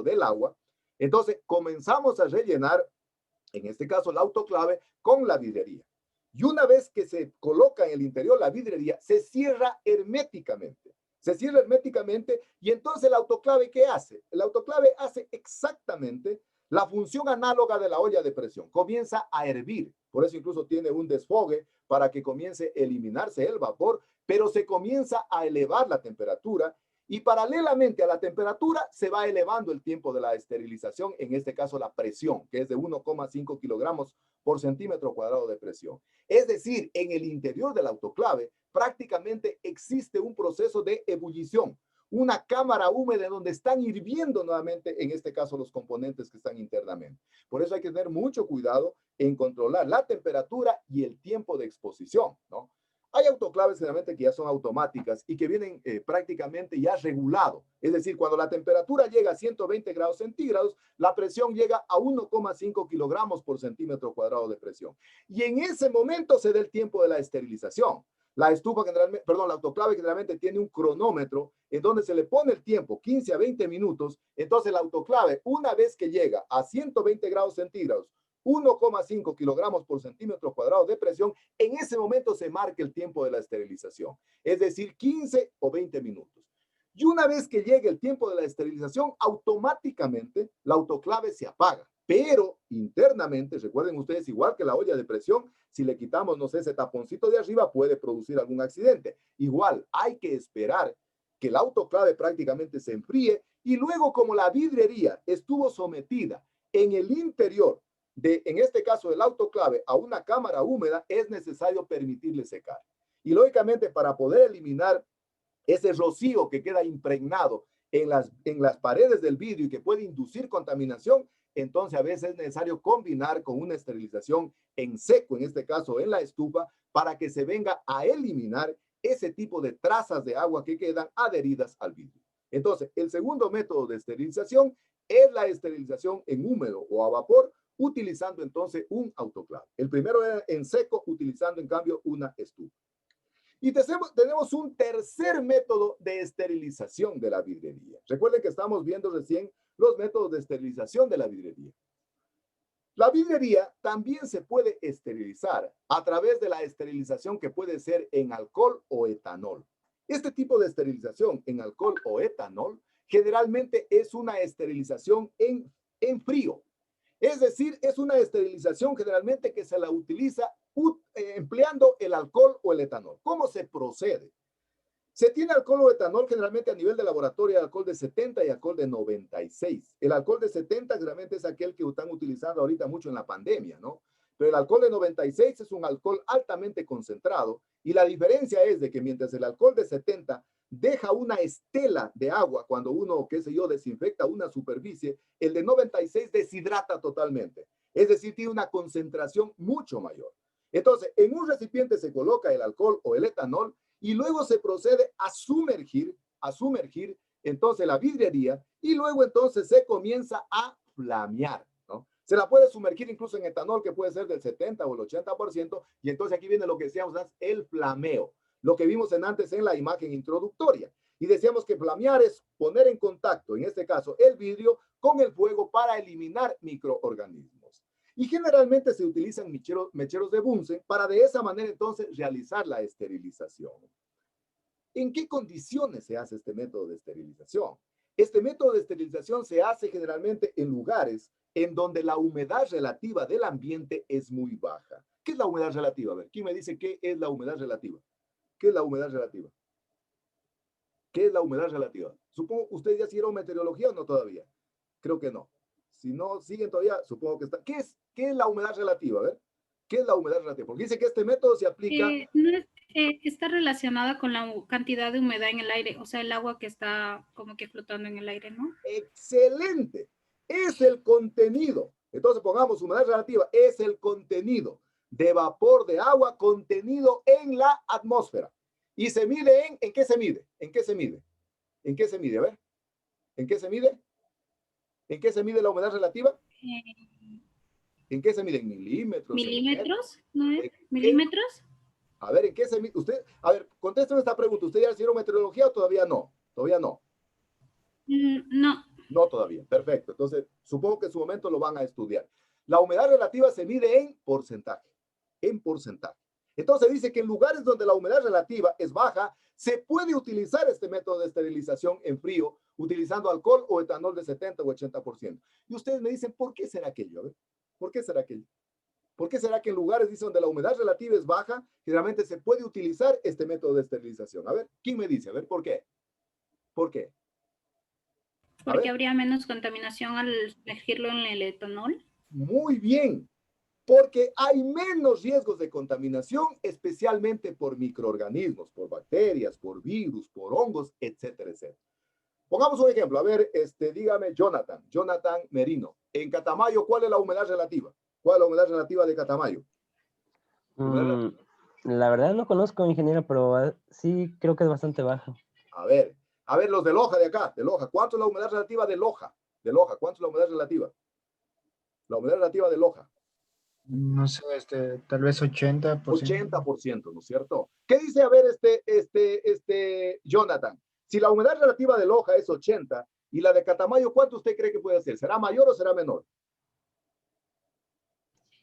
del agua, entonces comenzamos a rellenar, en este caso el autoclave, con la vidrería. Y una vez que se coloca en el interior la vidrería, se cierra herméticamente. Se cierra herméticamente y entonces el autoclave, ¿qué hace? El autoclave hace exactamente la función análoga de la olla de presión. Comienza a hervir. Por eso incluso tiene un desfogue para que comience a eliminarse el vapor, pero se comienza a elevar la temperatura y paralelamente a la temperatura se va elevando el tiempo de la esterilización, en este caso la presión, que es de 1,5 kilogramos por centímetro cuadrado de presión. Es decir, en el interior del autoclave prácticamente existe un proceso de ebullición, una cámara húmeda donde están hirviendo nuevamente, en este caso, los componentes que están internamente. Por eso hay que tener mucho cuidado en controlar la temperatura y el tiempo de exposición, ¿no? Hay autoclaves generalmente que ya son automáticas y que vienen prácticamente ya regulado. Es decir, cuando la temperatura llega a 120 grados centígrados, la presión llega a 1,5 kilogramos por centímetro cuadrado de presión. Y en ese momento se da el tiempo de la esterilización. La autoclave generalmente tiene un cronómetro en donde se le pone el tiempo, 15 a 20 minutos. Entonces el autoclave, una vez que llega a 120 grados centígrados, 1,5 kilogramos por centímetro cuadrado de presión, en ese momento se marca el tiempo de la esterilización, es decir, 15 o 20 minutos. Y una vez que llegue el tiempo de la esterilización, automáticamente la autoclave se apaga. Pero internamente, recuerden ustedes, igual que la olla de presión, si le quitamos, no sé, ese taponcito de arriba, puede producir algún accidente. Igual, hay que esperar que la autoclave prácticamente se enfríe y luego, como la vidrería estuvo sometida en el interior en este caso del autoclave, a una cámara húmeda, es necesario permitirle secar. Y lógicamente, para poder eliminar ese rocío que queda impregnado en las paredes del vidrio y que puede inducir contaminación, entonces a veces es necesario combinar con una esterilización en seco, en este caso en la estufa, para que se venga a eliminar ese tipo de trazas de agua que quedan adheridas al vidrio. Entonces, el segundo método de esterilización es la esterilización en húmedo o a vapor, utilizando entonces un autoclave. El primero era en seco, utilizando en cambio una estufa. Y tenemos un tercer método de esterilización de la vidrería. Recuerden que estamos viendo recién los métodos de esterilización de la vidrería. La vidrería también se puede esterilizar a través de la esterilización que puede ser en alcohol o etanol. Este tipo de esterilización en alcohol o etanol generalmente es una esterilización en frío. Es decir, es una esterilización generalmente que se la utiliza empleando el alcohol o el etanol. ¿Cómo se procede? Se tiene alcohol o etanol generalmente a nivel de laboratorio, alcohol de 70 y alcohol de 96. El alcohol de 70 generalmente es aquel que están utilizando ahorita mucho en la pandemia, ¿no? Pero el alcohol de 96 es un alcohol altamente concentrado y la diferencia es de que mientras el alcohol de 70 deja una estela de agua cuando uno, qué sé yo, desinfecta una superficie, el de 96 deshidrata totalmente. Es decir, tiene una concentración mucho mayor. Entonces, en un recipiente se coloca el alcohol o el etanol y luego se procede a sumergir entonces la vidrería y luego entonces se comienza a flamear, ¿no? Se la puede sumergir incluso en etanol que puede ser del 70 o el 80% y entonces aquí viene lo que decíamos, el flameo. Lo que vimos antes en la imagen introductoria. Y decíamos que flamear es poner en contacto, en este caso, el vidrio con el fuego para eliminar microorganismos. Y generalmente se utilizan mecheros de Bunsen para de esa manera entonces realizar la esterilización. ¿En qué condiciones se hace este método de esterilización? Este método de esterilización se hace generalmente en lugares en donde la humedad relativa del ambiente es muy baja. ¿Qué es la humedad relativa? A ver, ¿quién me dice qué es la humedad relativa? ¿Qué es la humedad relativa? ¿Qué es la humedad relativa? Supongo ustedes ya siguieron meteorología o no todavía. Creo que no. Si no siguen todavía, supongo que está. ¿Qué es la humedad relativa? A ver, ¿qué es la humedad relativa? Porque dice que este método se aplica. Está relacionada con la cantidad de humedad en el aire, o sea, el agua que está como que flotando en el aire, ¿no? Excelente. Es el contenido. Entonces pongamos humedad relativa, es el contenido de vapor de agua contenido en la atmósfera. Y se mide ¿en qué se mide? ¿En qué se mide? ¿En qué se mide? A ver. ¿En qué se mide? ¿En qué se mide la humedad relativa? ¿En qué se mide? ¿En milímetros? ¿Milímetros? ¿No es? ¿Milímetros? A ver, ¿en qué se mide? Usted, a ver, contésteme esta pregunta. ¿Usted ya estudió meteorología o todavía no? Todavía no. No. No todavía. Perfecto. Entonces, supongo que en su momento lo van a estudiar. La humedad relativa se mide en porcentaje. En porcentaje. Entonces dice que en lugares donde la humedad relativa es baja, se puede utilizar este método de esterilización en frío, utilizando alcohol o etanol de 70 o 80%. Y ustedes me dicen, ¿por qué será aquello? A ver, ¿por qué será aquello? ¿Por qué será que en lugares, dice, donde la humedad relativa es baja, generalmente se puede utilizar este método de esterilización? A ver, ¿quién me dice? A ver, ¿por qué? ¿Por qué? Porque habría menos contaminación al sumergirlo en el etanol. Muy bien. Porque hay menos riesgos de contaminación, especialmente por microorganismos, por bacterias, por virus, por hongos, etcétera, etcétera. Pongamos un ejemplo. A ver, dígame, Jonathan Merino. En Catamayo, ¿cuál es la humedad relativa? ¿Cuál es la humedad relativa de Catamayo? La verdad no conozco, ingeniero, pero sí creo que es bastante baja. A ver, los de Loja de acá, de Loja. ¿Cuánto es la humedad relativa de Loja? De Loja, ¿cuánto es la humedad relativa? La humedad relativa de Loja. No sé, tal vez 80%. 80%, ¿no es cierto? ¿Qué dice, a ver, Jonathan? Si la humedad relativa de Loja es 80 y la de Catamayo, ¿cuánto usted cree que puede ser? ¿Será mayor o será menor?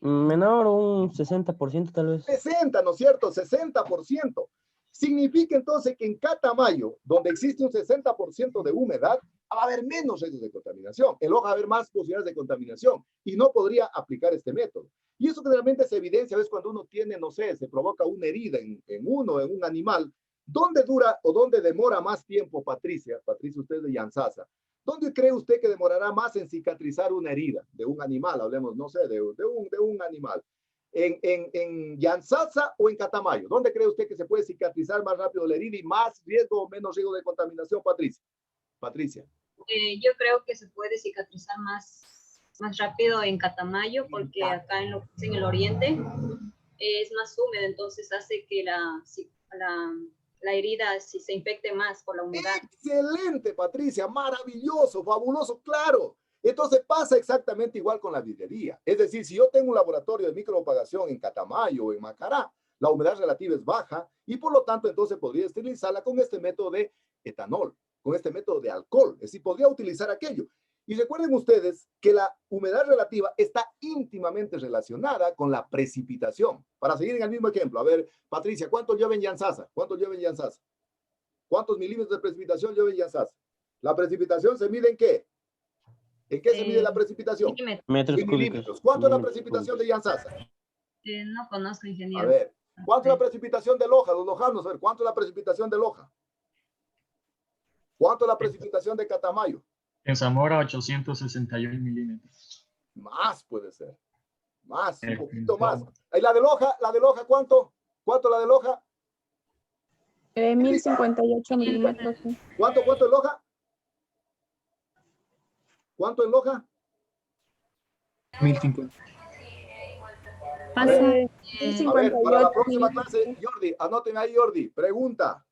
Menor, un 60% tal vez. 60, ¿no es cierto? 60%. Significa entonces que en Catamayo, donde existe un 60% de humedad, va a haber menos riesgos de contaminación. En Loja va a haber más posibilidades de contaminación y no podría aplicar este método. Y eso realmente se evidencia a veces cuando uno tiene, no sé, se provoca una herida en un animal. ¿Dónde dura o dónde demora más tiempo, Patricia? Patricia, usted es de Yanzasa. ¿Dónde cree usted que demorará más en cicatrizar una herida de un animal? Hablemos, no sé, de un animal. ¿En Yanzasa o en Catamayo? ¿Dónde cree usted que se puede cicatrizar más rápido la herida y más riesgo o menos riesgo de contaminación, Patricia? Patricia. Yo creo que se puede cicatrizar más rápido en Catamayo, porque acá en el oriente es más húmedo, entonces hace que la herida se infecte más por la humedad. Excelente, Patricia, maravilloso, fabuloso, claro. Entonces pasa exactamente igual con la vidrería. Es decir, si yo tengo un laboratorio de micropropagación en Catamayo o en Macará, la humedad relativa es baja y por lo tanto entonces podría esterilizarla con este método de etanol, con este método de alcohol. Es decir, podría utilizar aquello. Y recuerden ustedes que la humedad relativa está íntimamente relacionada con la precipitación. Para seguir en el mismo ejemplo, a ver, Patricia, ¿cuánto llueve en Yanzasa? ¿Cuánto llueve en Yanzasa? ¿Cuántos milímetros de precipitación llueve en Yanzasa? ¿La precipitación se mide en qué? ¿En qué se mide la precipitación? Metros en milímetros. ¿Cuánto es la precipitación de Yanzasa? No conozco, ingeniero. A ver, ¿cuánto es la precipitación de Loja? Los lojanos, a ver, ¿cuánto es la precipitación de Loja? ¿Cuánto es la precipitación de Catamayo? En Zamora, 861 milímetros. Más puede ser. Más, un poquito más. ¿Y la de Loja, cuánto? ¿Cuánto la de Loja? 1058 milímetros. ¿Cuánto en Loja? ¿Cuánto en Loja? 1050. A ver, para la próxima clase, Jordi, anótenme ahí, Jordi. Pregunta.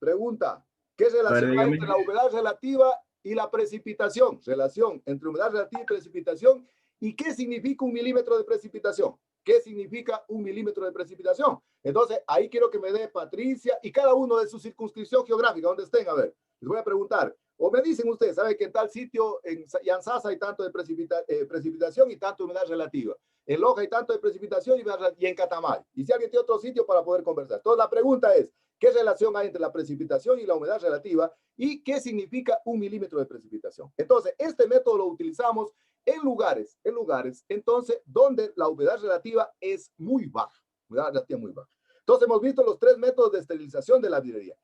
¿Qué relación hay entre la humedad relativa y la precipitación? Relación entre humedad relativa y precipitación. ¿Y qué significa 1 milímetro de precipitación? ¿Qué significa 1 milímetro de precipitación? Entonces, ahí quiero que me dé Patricia y cada uno de su circunscripción geográfica, donde estén. A ver, les voy a preguntar. O me dicen ustedes, ¿saben que en tal sitio, en Yanzasa hay tanto de precipitación y tanto de humedad relativa? En Loja hay tanto de precipitación y en Catamayo. Y si alguien tiene otro sitio para poder conversar. Entonces, la pregunta es, ¿qué relación hay entre la precipitación y la humedad relativa? ¿Y qué significa 1 milímetro de precipitación? Entonces, este método lo utilizamos en lugares, entonces, donde la humedad relativa es muy baja. Entonces, hemos visto los 3 métodos de esterilización de la vidrería.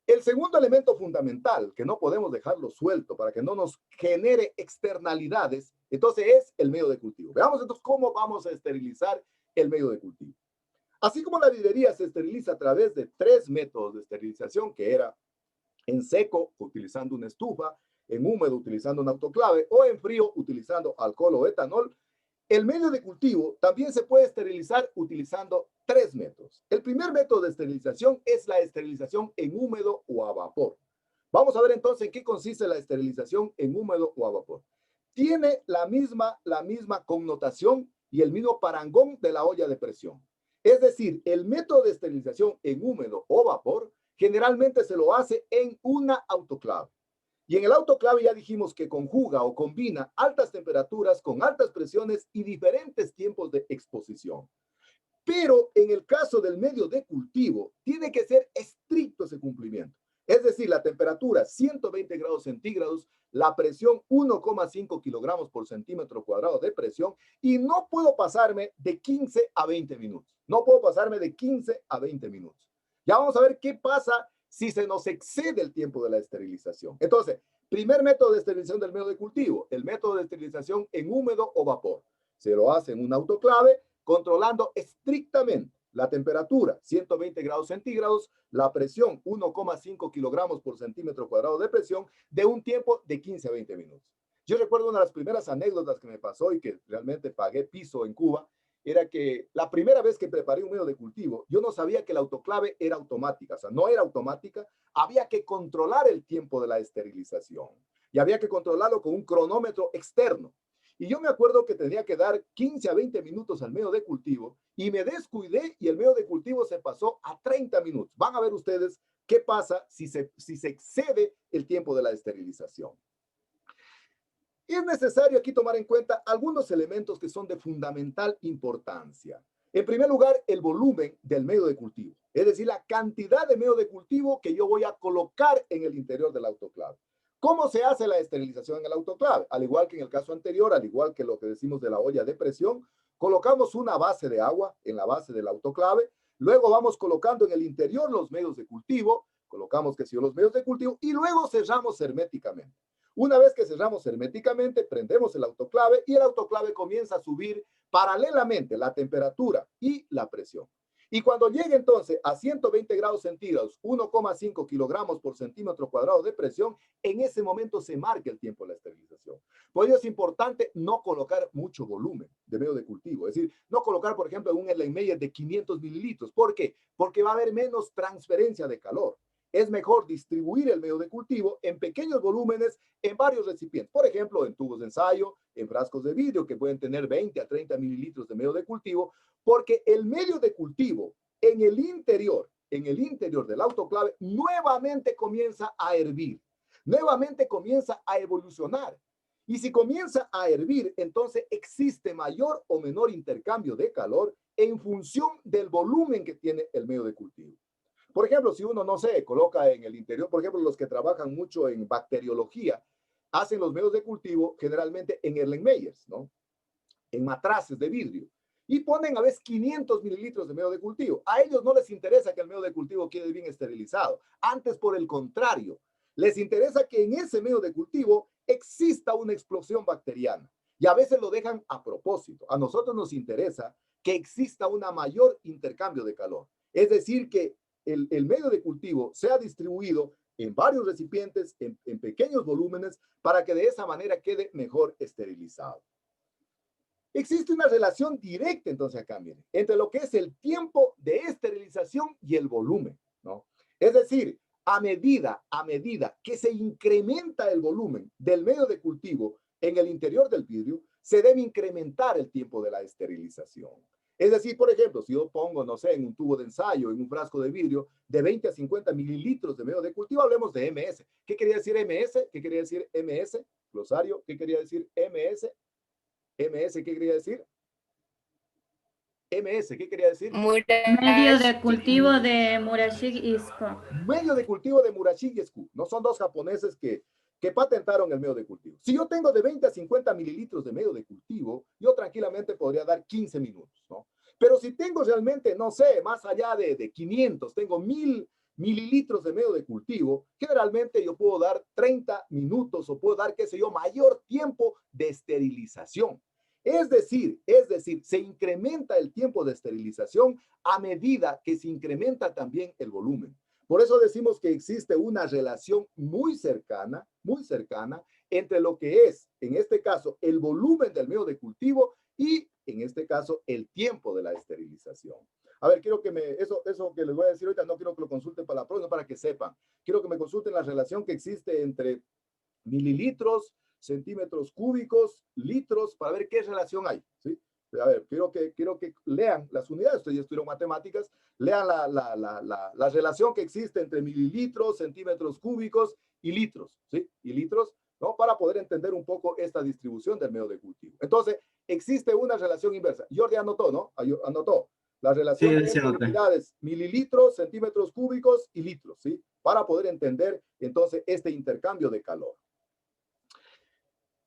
El segundo elemento fundamental, que no podemos dejarlo suelto para que no nos genere externalidades, entonces es el medio de cultivo. Veamos entonces cómo vamos a esterilizar el medio de cultivo. Así como la vidrería se esteriliza a través de 3 métodos de esterilización, que era en seco, utilizando una estufa, en húmedo, utilizando un autoclave, o en frío, utilizando alcohol o etanol, El medio de cultivo también se puede esterilizar utilizando 3 métodos. El primer método de esterilización es la esterilización en húmedo o a vapor. Vamos a ver entonces en qué consiste la esterilización en húmedo o a vapor. Tiene la misma connotación y el mismo parangón de la olla de presión. Es decir, el método de esterilización en húmedo o vapor generalmente se lo hace en una autoclave. Y en el autoclave ya dijimos que conjuga o combina altas temperaturas con altas presiones y diferentes tiempos de exposición. Pero en el caso del medio de cultivo, tiene que ser estricto ese cumplimiento. Es decir, la temperatura 120 grados centígrados, la presión 1,5 kilogramos por centímetro cuadrado de presión, y no puedo pasarme de 15 a 20 minutos. No puedo pasarme de 15 a 20 minutos. Ya vamos a ver qué pasa si se nos excede el tiempo de la esterilización. Entonces, primer método de esterilización del medio de cultivo, el método de esterilización en húmedo o vapor. Se lo hace en un autoclave, controlando estrictamente la temperatura, 120 grados centígrados, la presión, 1,5 kilogramos por centímetro cuadrado de presión, de un tiempo de 15 a 20 minutos. Yo recuerdo una de las primeras anécdotas que me pasó y que realmente pagué piso en Cuba, era que la primera vez que preparé un medio de cultivo, yo no sabía que la autoclave era automática, o sea, no era automática, había que controlar el tiempo de la esterilización y había que controlarlo con un cronómetro externo. Y yo me acuerdo que tenía que dar 15 a 20 minutos al medio de cultivo y me descuidé y el medio de cultivo se pasó a 30 minutos. Van a ver ustedes qué pasa si se excede el tiempo de la esterilización. Y es necesario aquí tomar en cuenta algunos elementos que son de fundamental importancia. En primer lugar, el volumen del medio de cultivo, es decir, la cantidad de medio de cultivo que yo voy a colocar en el interior del autoclave. ¿Cómo se hace la esterilización en el autoclave? Al igual que en el caso anterior, al igual que lo que decimos de la olla de presión, colocamos una base de agua en la base del autoclave, luego vamos colocando en el interior los medios de cultivo, colocamos que son los medios de cultivo y luego cerramos herméticamente. Una vez que cerramos herméticamente, prendemos el autoclave y el autoclave comienza a subir paralelamente la temperatura y la presión. Y cuando llegue entonces a 120 grados centígrados, 1,5 kilogramos por centímetro cuadrado de presión, en ese momento se marca el tiempo de la esterilización. Por ello es importante no colocar mucho volumen de medio de cultivo. Es decir, no colocar, por ejemplo, un Erlenmeyer de 500 mililitros. ¿Por qué? Porque va a haber menos transferencia de calor. Es mejor distribuir el medio de cultivo en pequeños volúmenes en varios recipientes. Por ejemplo, en tubos de ensayo, en frascos de vidrio que pueden tener 20 a 30 mililitros de medio de cultivo, porque el medio de cultivo en el interior del autoclave nuevamente comienza a hervir, nuevamente comienza a evolucionar. Y si comienza a hervir, entonces existe mayor o menor intercambio de calor en función del volumen que tiene el medio de cultivo. Por ejemplo, si uno, no sé, coloca en el interior, por ejemplo, los que trabajan mucho en bacteriología, hacen los medios de cultivo generalmente en Erlenmeyers, ¿no? En matraces de vidrio. Y ponen a veces 500 mililitros de medio de cultivo. A ellos no les interesa que el medio de cultivo quede bien esterilizado. Antes, por el contrario, les interesa que en ese medio de cultivo exista una explosión bacteriana. Y a veces lo dejan a propósito. A nosotros nos interesa que exista un mayor intercambio de calor. Es decir, que el medio de cultivo sea distribuido en varios recipientes, en pequeños volúmenes, para que de esa manera quede mejor esterilizado. Existe una relación directa, entonces acá, miren, entre lo que es el tiempo de esterilización y el volumen, ¿no? Es decir, a medida que se incrementa el volumen del medio de cultivo en el interior del vidrio, se debe incrementar el tiempo de la esterilización. Es decir, por ejemplo, si yo pongo, no sé, en un tubo de ensayo, en un frasco de vidrio, de 20 a 50 mililitros de medio de cultivo, hablemos de MS. ¿Qué quería decir MS? ¿Qué quería decir MS? Glosario, ¿qué quería decir MS? MS, ¿qué quería decir? MS, ¿qué quería decir? Medio de cultivo de Murashige-Isku. Medio de cultivo de Murashige-Isku. No son dos japoneses que patentaron el medio de cultivo. Si yo tengo de 20 a 50 mililitros de medio de cultivo, yo tranquilamente podría dar 15 minutos, ¿no? Pero si tengo realmente, no sé, más allá de 500, tengo 1000 mililitros de medio de cultivo, generalmente yo puedo dar 30 minutos o puedo dar, qué sé yo, mayor tiempo de esterilización. Es decir, se incrementa el tiempo de esterilización a medida que se incrementa también el volumen. Por eso decimos que existe una relación muy cercana entre lo que es, en este caso, el volumen del medio de cultivo y, en este caso, el tiempo de la esterilización. A ver, quiero que eso que les voy a decir ahorita, no quiero que lo consulten para la próxima, para que sepan. Quiero que me consulten la relación que existe entre mililitros, centímetros cúbicos, litros, para ver qué relación hay, ¿sí? A ver, quiero que lean las unidades, ustedes ya estudiaron matemáticas, lean la relación que existe entre mililitros, centímetros cúbicos y litros, ¿sí? Y litros, ¿no? Para poder entender un poco esta distribución del medio de cultivo. Entonces, existe una relación inversa. Jordi anotó, ¿no? Anotó la relación entre unidades, mililitros, centímetros cúbicos y litros, ¿sí? Para poder entender, entonces, este intercambio de calor.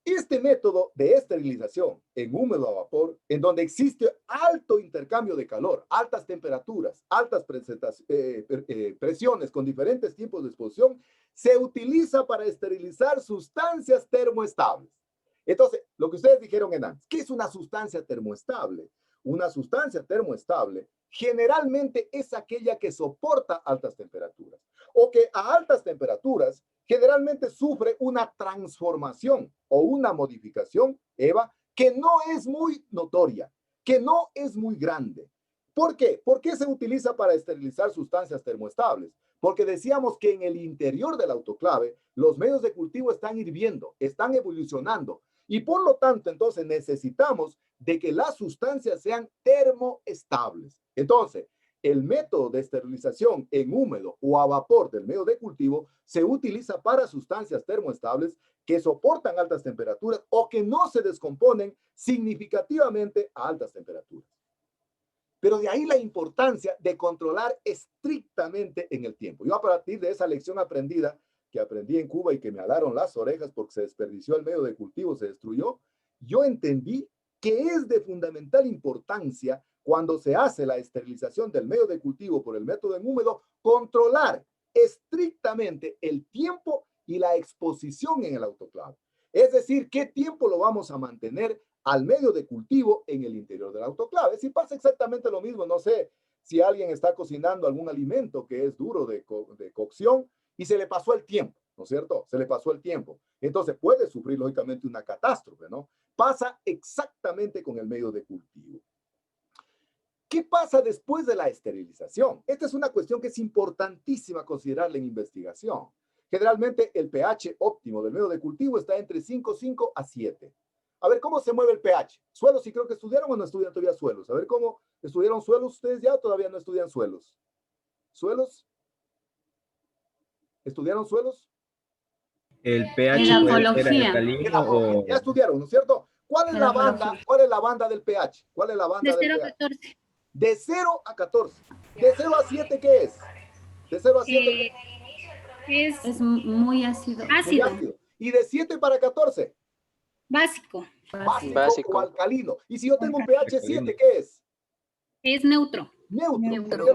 Este método de esterilización en húmedo a vapor, en donde existe alto intercambio de calor, altas temperaturas, altas presiones con diferentes tipos de exposición, se utiliza para esterilizar sustancias termoestables. Entonces, lo que ustedes dijeron en antes, ¿qué es una sustancia termoestable? Una sustancia termoestable generalmente es aquella que soporta altas temperaturas o que a altas temperaturas generalmente sufre una transformación o una modificación, Eva, que no es muy notoria, que no es muy grande. ¿Por qué? ¿Por qué se utiliza para esterilizar sustancias termoestables? Porque decíamos que en el interior del autoclave los medios de cultivo están hirviendo, están evolucionando y por lo tanto entonces necesitamos de que las sustancias sean termoestables. Entonces, el método de esterilización en húmedo o a vapor del medio de cultivo se utiliza para sustancias termoestables que soportan altas temperaturas o que no se descomponen significativamente a altas temperaturas. Pero de ahí la importancia de controlar estrictamente en el tiempo. Yo a partir de esa lección aprendida, que aprendí en Cuba y que me alaron las orejas porque se desperdició el medio de cultivo, se destruyó, yo entendí que es de fundamental importancia cuando se hace la esterilización del medio de cultivo por el método en húmedo, controlar estrictamente el tiempo y la exposición en el autoclave. Es decir, qué tiempo lo vamos a mantener al medio de cultivo en el interior del autoclave. Si pasa exactamente lo mismo, no sé si alguien está cocinando algún alimento que es duro de cocción y se le pasó el tiempo, ¿no es cierto? Se le pasó el tiempo. Entonces puede sufrir lógicamente una catástrofe, ¿no? Pasa exactamente con el medio de cultivo. ¿Qué pasa después de la esterilización? Esta es una cuestión que es importantísima considerarla en investigación. Generalmente el pH óptimo del medio de cultivo está entre 5,5 a 7. A ver, ¿cómo se mueve el pH? Suelos, sí creo que estudiaron o no estudian todavía suelos. A ver, ¿cómo estudiaron suelos ustedes ya o todavía no estudian suelos? ¿Suelos? ¿Estudiaron suelos? El pH puede ser alcalino o... Ya estudiaron, ¿no es cierto? ¿Cuál es la banda del pH? ¿Cuál es la banda del pH? De 0 a 14. ¿De 0 a 7 qué es? ¿De 0 a 7? Es muy ácido. Muy ácido. ¿Y de 7 para 14? Básico. Básico o alcalino. Y si yo tengo un pH 7, ¿qué es? Es neutro. Neutro.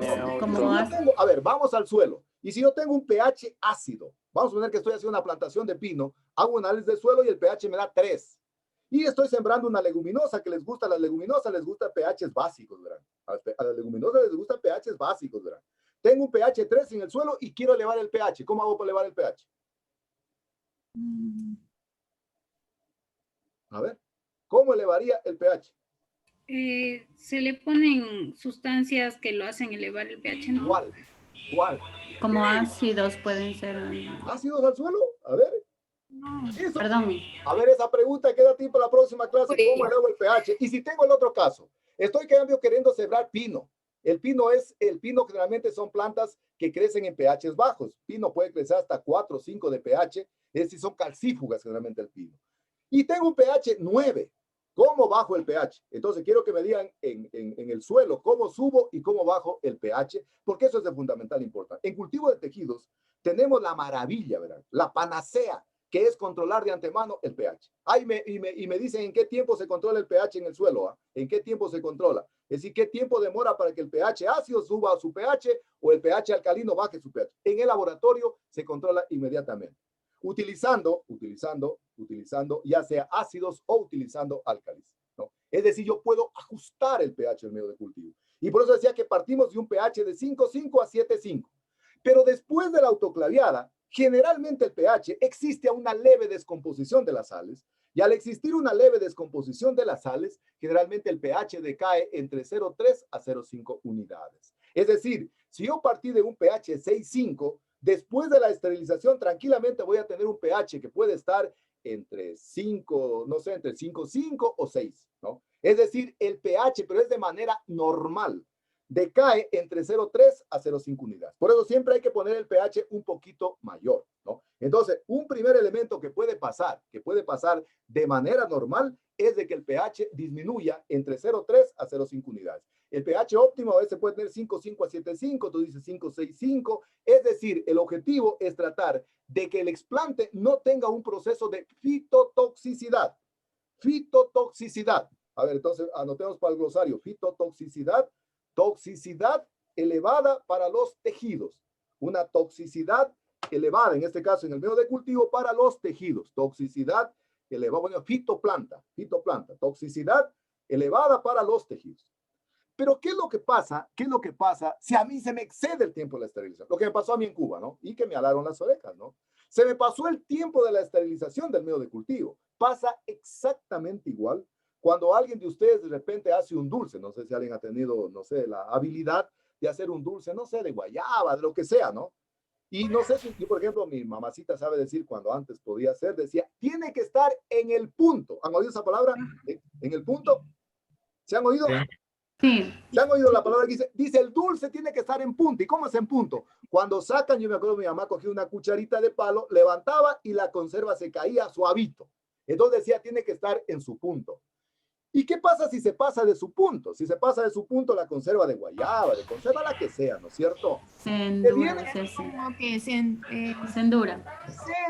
A ver, vamos al suelo. Y si yo tengo un pH ácido, vamos a suponer que estoy haciendo una plantación de pino, hago un análisis del suelo y el pH me da 3. Y estoy sembrando una leguminosa que les gusta, a las leguminosas les gusta pHs básicos, ¿verdad? A las leguminosas les gusta pHs básicos, ¿verdad? Tengo un pH 3 en el suelo y quiero elevar el pH. ¿Cómo hago para elevar el pH? A ver, ¿cómo elevaría el pH? Se le ponen sustancias que lo hacen elevar el pH, ¿no? ¿Cuál? Como ácidos pueden ser. ¿Ácidos al suelo? A ver. Eso. Perdón. A ver, esa pregunta queda tiempo para la próxima clase. ¿Cómo elevo el pH? Y si tengo el otro caso, estoy queriendo sembrar pino. El pino generalmente son plantas que crecen en pHs bajos. Pino puede crecer hasta 4 o 5 de pH, es decir, son calcífugas generalmente el pino. Y tengo un pH 9. ¿Cómo bajo el pH? Entonces quiero que me digan en el suelo cómo subo y cómo bajo el pH, porque eso es de fundamental importancia. En cultivo de tejidos tenemos la maravilla, ¿verdad? La panacea, que es controlar de antemano el pH. Y me dicen en qué tiempo se controla el pH en el suelo, ¿ah? ¿En qué tiempo se controla? Es decir, qué tiempo demora para que el pH ácido suba a su pH o el pH alcalino baje su pH. En el laboratorio se controla inmediatamente. Utilizando ya sea ácidos o utilizando álcalis, ¿no? Es decir, yo puedo ajustar el pH del medio de cultivo. Y por eso decía que partimos de un pH de 5,5 a 7,5. Pero después de la autoclaviada, generalmente el pH existe a una leve descomposición de las sales Y al existir una leve descomposición de las sales, generalmente el pH decae entre 0,3 a 0,5 unidades. Es decir, si yo partí de un pH 6,5, después de la esterilización tranquilamente voy a tener un pH que puede estar entre 5, no sé, entre 5,5 o 6, ¿no? Es decir, el pH, pero es de manera normal, decae entre 0,3 a 0,5 unidades. Por eso siempre hay que poner el pH un poquito mayor, ¿no? Entonces, un primer elemento que puede pasar de manera normal, es de que el pH disminuya entre 0,3 a 0,5 unidades. El pH óptimo a veces puede tener 5,5 a 7,5, tú dices 5,6,5. Es decir, el objetivo es tratar de que el explante no tenga un proceso de fitotoxicidad. Fitotoxicidad. A ver, entonces anotemos para el glosario. Fitotoxicidad, toxicidad elevada para los tejidos. Una toxicidad elevada, en este caso en el medio de cultivo, para los tejidos. Toxicidad elevada, bueno, fitoplanta, toxicidad elevada para los tejidos. Pero ¿qué es lo que pasa? ¿Qué es lo que pasa si a mí se me excede el tiempo de la esterilización? Lo que me pasó a mí en Cuba, ¿no? Y que me alaron las orejas, ¿no? Se me pasó el tiempo de la esterilización del medio de cultivo. Pasa exactamente igual cuando alguien de ustedes de repente hace un dulce. No sé si alguien ha tenido, no sé, la habilidad de hacer un dulce, no sé, de guayaba, de lo que sea, ¿no? Y no sé si, yo, por ejemplo, mi mamacita sabe decir cuando antes podía hacer, decía, tiene que estar en el punto. ¿Han oído esa palabra? ¿En el punto? ¿Se han oído? Sí. ¿Se han oído la palabra que dice el dulce tiene que estar en punto? ¿Y cómo es en punto? Cuando sacan, yo me acuerdo, mi mamá cogía una cucharita de palo, levantaba y la conserva se caía suavito. Entonces decía, tiene que estar en su punto. ¿Y qué pasa si se pasa de su punto? Si se pasa de su punto, la conserva de guayaba, de conserva la que sea, ¿no es cierto? Se endura. Se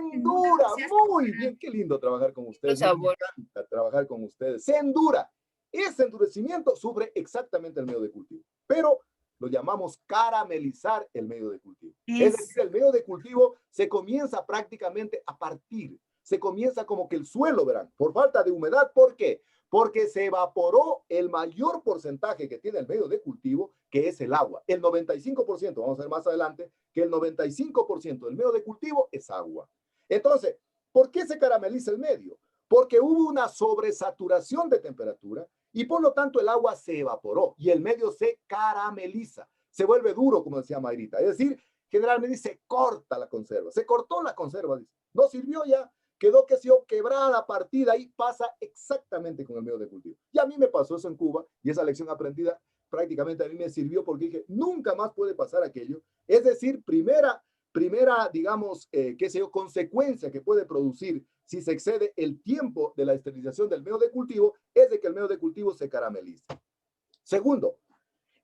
endura. Muy bien, qué lindo trabajar con ustedes. Me encanta trabajar con ustedes. Se endura. Ese endurecimiento sufre exactamente el medio de cultivo, pero lo llamamos caramelizar el medio de cultivo. Es decir, el medio de cultivo se comienza prácticamente a partir, se comienza como que el suelo, verán, por falta de humedad. ¿Por qué? Porque se evaporó el mayor porcentaje que tiene el medio de cultivo, que es el agua. El 95%, vamos a ver más adelante, que el 95% del medio de cultivo es agua. Entonces, ¿por qué se carameliza el medio? Porque hubo una sobresaturación de temperatura y por lo tanto el agua se evaporó y el medio se carameliza, se vuelve duro, como decía Mayrita. Es decir, generalmente se corta la conserva, se cortó la conserva, dice. No sirvió ya, quedó, que se quebrada, partida, y pasa exactamente con el medio de cultivo. Y a mí me pasó eso en Cuba y esa lección aprendida prácticamente a mí me sirvió porque dije, nunca más puede pasar aquello. Es decir, primera, digamos, qué sé yo, consecuencia que puede producir si se excede el tiempo de la esterilización del medio de cultivo es de que el medio de cultivo se carameliza. Segundo,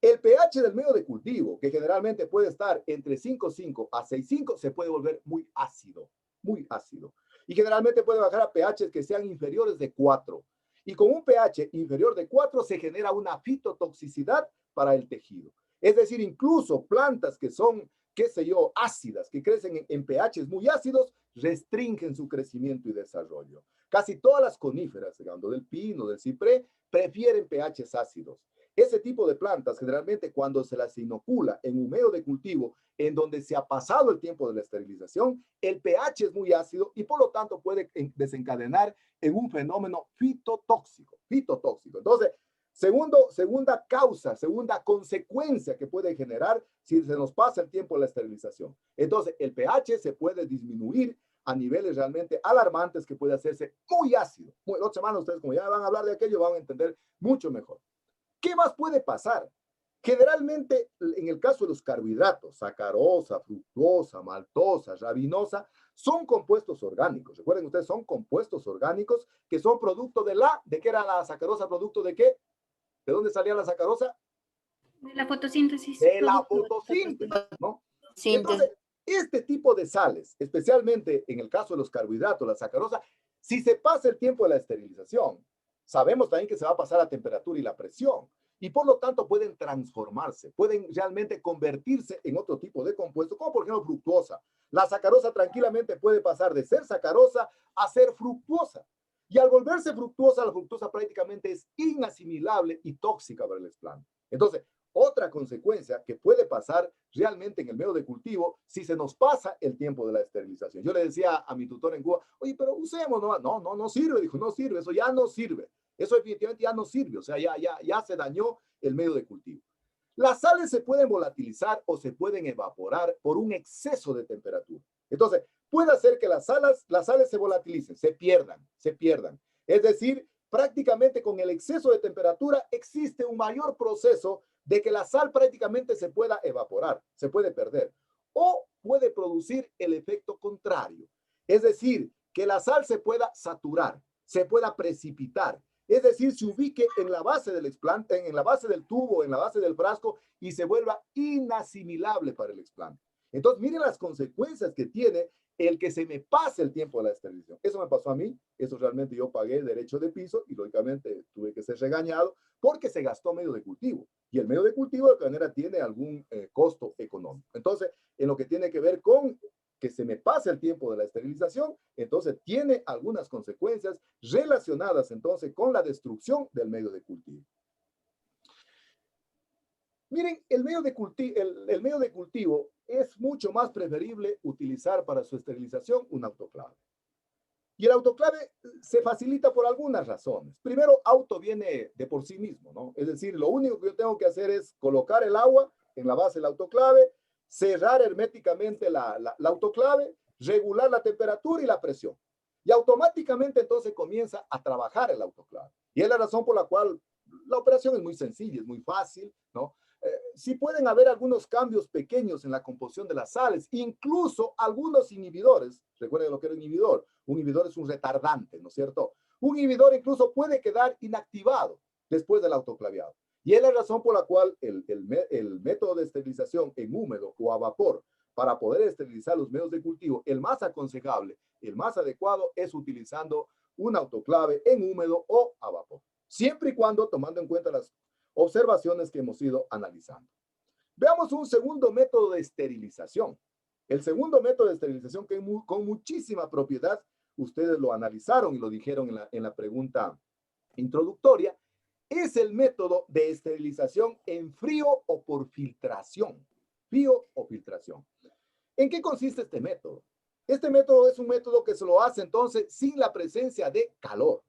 el pH del medio de cultivo, que generalmente puede estar entre 5,5 a 6,5, se puede volver muy ácido, muy ácido. Y generalmente puede bajar a pHs que sean inferiores de 4. Y con un pH inferior de 4 se genera una fitotoxicidad para el tejido. Es decir, incluso plantas que son, qué sé yo, ácidas, que crecen en pHs muy ácidos, restringen su crecimiento y desarrollo. Casi todas las coníferas, hablando del pino, del ciprés, prefieren pHs ácidos. Ese tipo de plantas, generalmente cuando se las inocula en un medio de cultivo en donde se ha pasado el tiempo de la esterilización, el pH es muy ácido y por lo tanto puede desencadenar en un fenómeno fitotóxico. Entonces, segunda causa, segunda consecuencia que puede generar si se nos pasa el tiempo de la esterilización. Entonces, el pH se puede disminuir a niveles realmente alarmantes que puede hacerse muy ácido. La otra semana ustedes, como ya van a hablar de aquello, van a entender mucho mejor. ¿Qué más puede pasar? Generalmente, en el caso de los carbohidratos, sacarosa, fructosa, maltosa, rabinosa, son compuestos orgánicos. Recuerden ustedes, son compuestos orgánicos que son producto ¿de qué era la sacarosa? ¿Producto de qué? ¿De dónde salía la sacarosa? De la fotosíntesis. De la fotosíntesis, ¿no? Entonces, este tipo de sales, especialmente en el caso de los carbohidratos, la sacarosa, si se pasa el tiempo de la esterilización, sabemos también que se va a pasar la temperatura y la presión. Y por lo tanto pueden transformarse, pueden realmente convertirse en otro tipo de compuesto, como por ejemplo fructuosa. La sacarosa tranquilamente puede pasar de ser sacarosa a ser fructuosa. Y al volverse fructuosa, la fructosa prácticamente es inasimilable y tóxica para el explante. Entonces, otra consecuencia que puede pasar realmente en el medio de cultivo si se nos pasa el tiempo de la esterilización. Yo le decía a mi tutor en Cuba, oye, pero usemos, no sirve, dijo, no sirve, eso ya no sirve. Eso definitivamente ya no sirve, o sea, ya se dañó el medio de cultivo. Las sales se pueden volatilizar o se pueden evaporar por un exceso de temperatura. Entonces, puede hacer que las sales se volatilicen, se pierdan. Es decir, prácticamente con el exceso de temperatura existe un mayor proceso de que la sal prácticamente se pueda evaporar, se puede perder, o puede producir el efecto contrario. Es decir, que la sal se pueda saturar, se pueda precipitar, es decir, se ubique en la base del explante, en la base del tubo, en la base del frasco y se vuelva inasimilable para el explante. Entonces, miren las consecuencias que tiene el que se me pase el tiempo de la esterilización. Eso me pasó a mí, eso realmente yo pagué derecho de piso y lógicamente tuve que ser regañado porque se gastó medio de cultivo. Y el medio de cultivo de alguna manera tiene algún costo económico. Entonces, en lo que tiene que ver con que se me pase el tiempo de la esterilización, entonces tiene algunas consecuencias relacionadas entonces con la destrucción del medio de cultivo. Miren, el medio de cultivo es mucho más preferible utilizar para su esterilización un autoclave. Y el autoclave se facilita por algunas razones. Primero, auto viene de por sí mismo, ¿no? Es decir, lo único que yo tengo que hacer es colocar el agua en la base del autoclave, cerrar herméticamente la autoclave, regular la temperatura y la presión. Y automáticamente entonces comienza a trabajar el autoclave. Y es la razón por la cual la operación es muy sencilla, es muy fácil, ¿no? Sí pueden haber algunos cambios pequeños en la composición de las sales, incluso algunos inhibidores. Recuerden lo que era un inhibidor. Un inhibidor es un retardante, ¿no es cierto? Un inhibidor incluso puede quedar inactivado después del autoclaveado. Y es la razón por la cual el método de esterilización en húmedo o a vapor para poder esterilizar los medios de cultivo, el más aconsejable, el más adecuado es utilizando un autoclave en húmedo o a vapor. Siempre y cuando tomando en cuenta las observaciones que hemos ido analizando. Veamos un segundo método de esterilización. El segundo método de esterilización que con muchísima propiedad, ustedes lo analizaron y lo dijeron en la pregunta introductoria, es el método de esterilización en frío o por filtración. Frío o filtración. ¿En qué consiste este método? Este método es un método que se lo hace entonces sin la presencia de calor.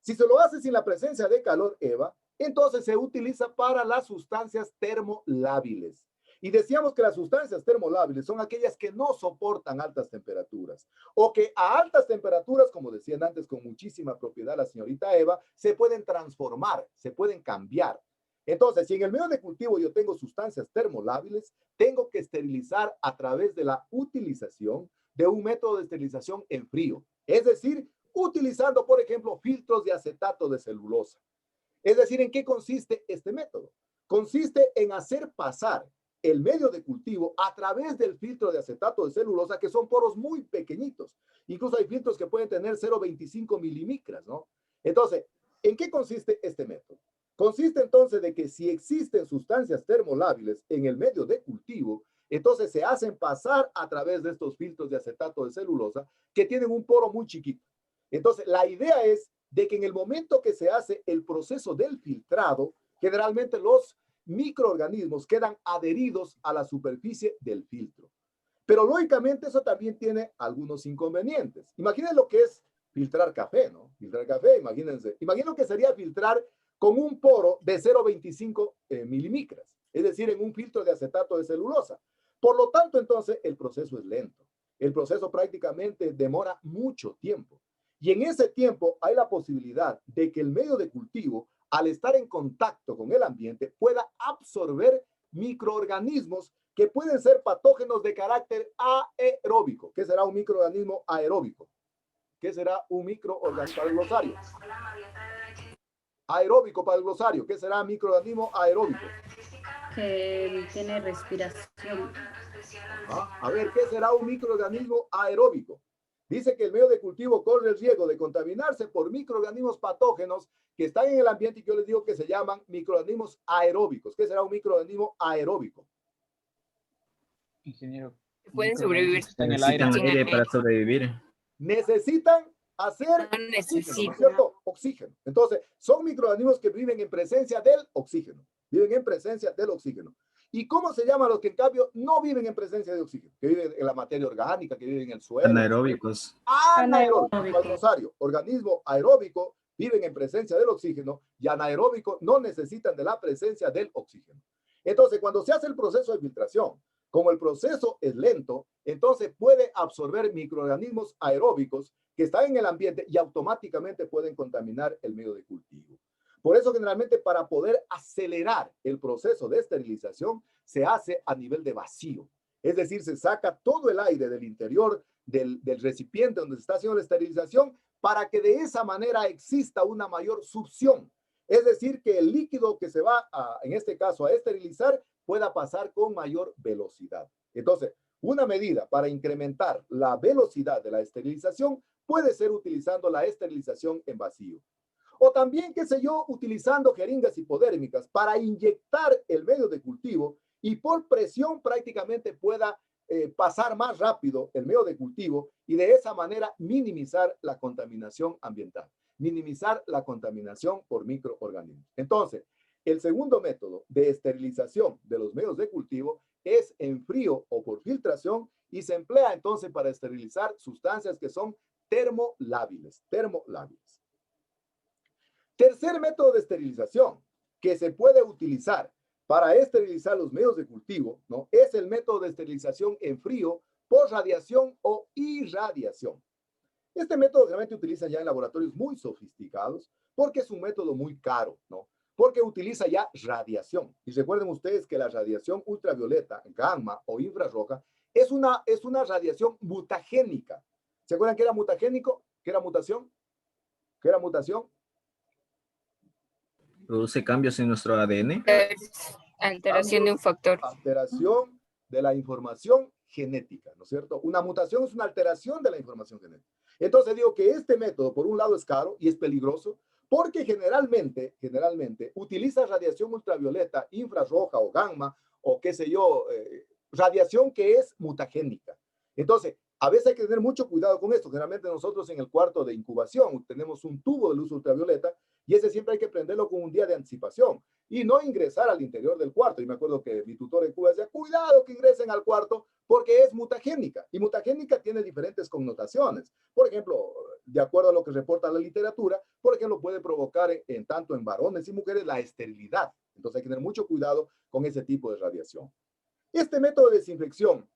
Si se lo hace sin la presencia de calor, Eva, entonces se utiliza para las sustancias termolábiles. Y decíamos que las sustancias termolábiles son aquellas que no soportan altas temperaturas o que a altas temperaturas, como decían antes con muchísima propiedad la señorita Eva, se pueden transformar, se pueden cambiar. Entonces, si en el medio de cultivo yo tengo sustancias termolábiles, tengo que esterilizar a través de la utilización de un método de esterilización en frío. Es decir, utilizando, por ejemplo, filtros de acetato de celulosa. Es decir, ¿en qué consiste este método? Consiste en hacer pasar el medio de cultivo a través del filtro de acetato de celulosa, que son poros muy pequeñitos. Incluso hay filtros que pueden tener 0,25 milimicras, ¿no? Entonces, ¿en qué consiste este método? Consiste entonces de que si existen sustancias termolábiles en el medio de cultivo, entonces se hacen pasar a través de estos filtros de acetato de celulosa que tienen un poro muy chiquito. Entonces, la idea es de que en el momento que se hace el proceso del filtrado, generalmente los microorganismos quedan adheridos a la superficie del filtro. Pero lógicamente eso también tiene algunos inconvenientes. Imaginen lo que es filtrar café, ¿no? Filtrar café, imagínense. Imaginen lo que sería filtrar con un poro de 0,25 milimicras, es decir, en un filtro de acetato de celulosa. Por lo tanto, entonces, el proceso es lento. El proceso prácticamente demora mucho tiempo. Y en ese tiempo hay la posibilidad de que el medio de cultivo, al estar en contacto con el ambiente, pueda absorber microorganismos que pueden ser patógenos de carácter aeróbico. ¿Qué será un microorganismo aeróbico? ¿Qué será un microorganismo para el glosario? Aeróbico para el glosario. ¿Qué será microorganismo aeróbico? Que tiene respiración. A ver, ¿qué será un microorganismo aeróbico? Dice que el medio de cultivo corre el riesgo de contaminarse por microorganismos patógenos que están en el ambiente y que yo les digo que se llaman microorganismos aeróbicos. ¿Qué será un microorganismo aeróbico? Ingeniero. Pueden sobrevivir. En el aire para sobrevivir. Necesitan hacer oxígeno, ¿no es cierto? Oxígeno. Entonces, son microorganismos que viven en presencia del oxígeno. viven en presencia del oxígeno. ¿Y cómo se llaman los que en cambio no viven en presencia de oxígeno? Que viven en la materia orgánica, que viven en el suelo. Anaeróbicos. Anaeróbicos. Rosario, organismo aeróbico viven en presencia del oxígeno y anaeróbicos no necesitan de la presencia del oxígeno. Entonces, cuando se hace el proceso de filtración, como el proceso es lento, entonces puede absorber microorganismos aeróbicos que están en el ambiente y automáticamente pueden contaminar el medio de cultivo. Por eso, generalmente, para poder acelerar el proceso de esterilización, se hace a nivel de vacío. Es decir, se saca todo el aire del interior del recipiente donde se está haciendo la esterilización para que de esa manera exista una mayor succión. Es decir, que el líquido que se va, en este caso, a esterilizar, pueda pasar con mayor velocidad. Entonces, una medida para incrementar la velocidad de la esterilización puede ser utilizando la esterilización en vacío. O también, qué sé yo, utilizando jeringas hipodérmicas para inyectar el medio de cultivo y por presión prácticamente pueda pasar más rápido el medio de cultivo y de esa manera minimizar la contaminación ambiental, minimizar la contaminación por microorganismos. Entonces, el segundo método de esterilización de los medios de cultivo es en frío o por filtración y se emplea entonces para esterilizar sustancias que son termolábiles. Tercer método de esterilización que se puede utilizar para esterilizar los medios de cultivo, ¿no? Es el método de esterilización en frío por radiación o irradiación. Este método realmente utiliza ya en laboratorios muy sofisticados porque es un método muy caro, ¿no? Porque utiliza ya radiación. Y recuerden ustedes que la radiación ultravioleta, gamma o infrarroja es una radiación mutagénica. ¿Se acuerdan que era mutagénico? ¿Qué era mutación? ¿Qué era mutación? Produce cambios en nuestro ADN. Alteración de un factor. Alteración de la información genética, ¿no es cierto? Una mutación es una alteración de la información genética. Entonces digo que este método, por un lado, es caro y es peligroso porque generalmente utiliza radiación ultravioleta, infrarroja o gamma o qué sé yo, radiación que es mutagénica. Entonces, a veces hay que tener mucho cuidado con esto. Generalmente nosotros en el cuarto de incubación tenemos un tubo de luz ultravioleta y ese siempre hay que prenderlo con un día de anticipación y no ingresar al interior del cuarto. Y me acuerdo que mi tutor en Cuba decía, cuidado que ingresen al cuarto porque es mutagénica. Y mutagénica tiene diferentes connotaciones. Por ejemplo, de acuerdo a lo que reporta la literatura, por ejemplo, puede provocar tanto en varones y mujeres la esterilidad. Entonces hay que tener mucho cuidado con ese tipo de radiación. Este método de desinfección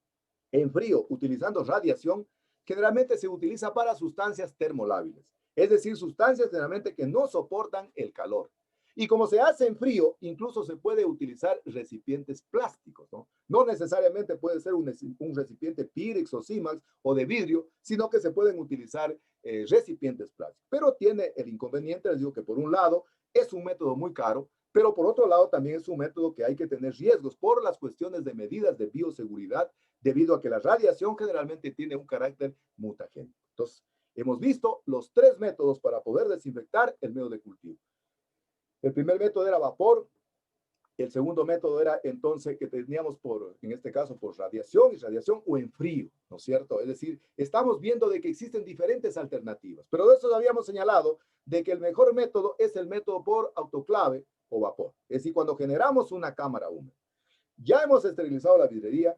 en frío, utilizando radiación, generalmente se utiliza para sustancias termolábiles, es decir, sustancias generalmente que no soportan el calor. Y como se hace en frío, incluso se puede utilizar recipientes plásticos, ¿no? No necesariamente puede ser un recipiente Pyrex o Simax o de vidrio, sino que se pueden utilizar recipientes plásticos. Pero tiene el inconveniente, les digo que por un lado es un método muy caro, pero por otro lado también es un método que hay que tener riesgos por las cuestiones de medidas de bioseguridad, debido a que la radiación generalmente tiene un carácter mutagénico. Entonces, hemos visto los tres métodos para poder desinfectar el medio de cultivo. El primer método era vapor, el segundo método era entonces que teníamos en este caso, por radiación o en frío, ¿no es cierto? Es decir, estamos viendo de que existen diferentes alternativas, pero de eso habíamos señalado de que el mejor método es el método por autoclave o vapor. Es decir, cuando generamos una cámara húmeda, ya hemos esterilizado la vidrería,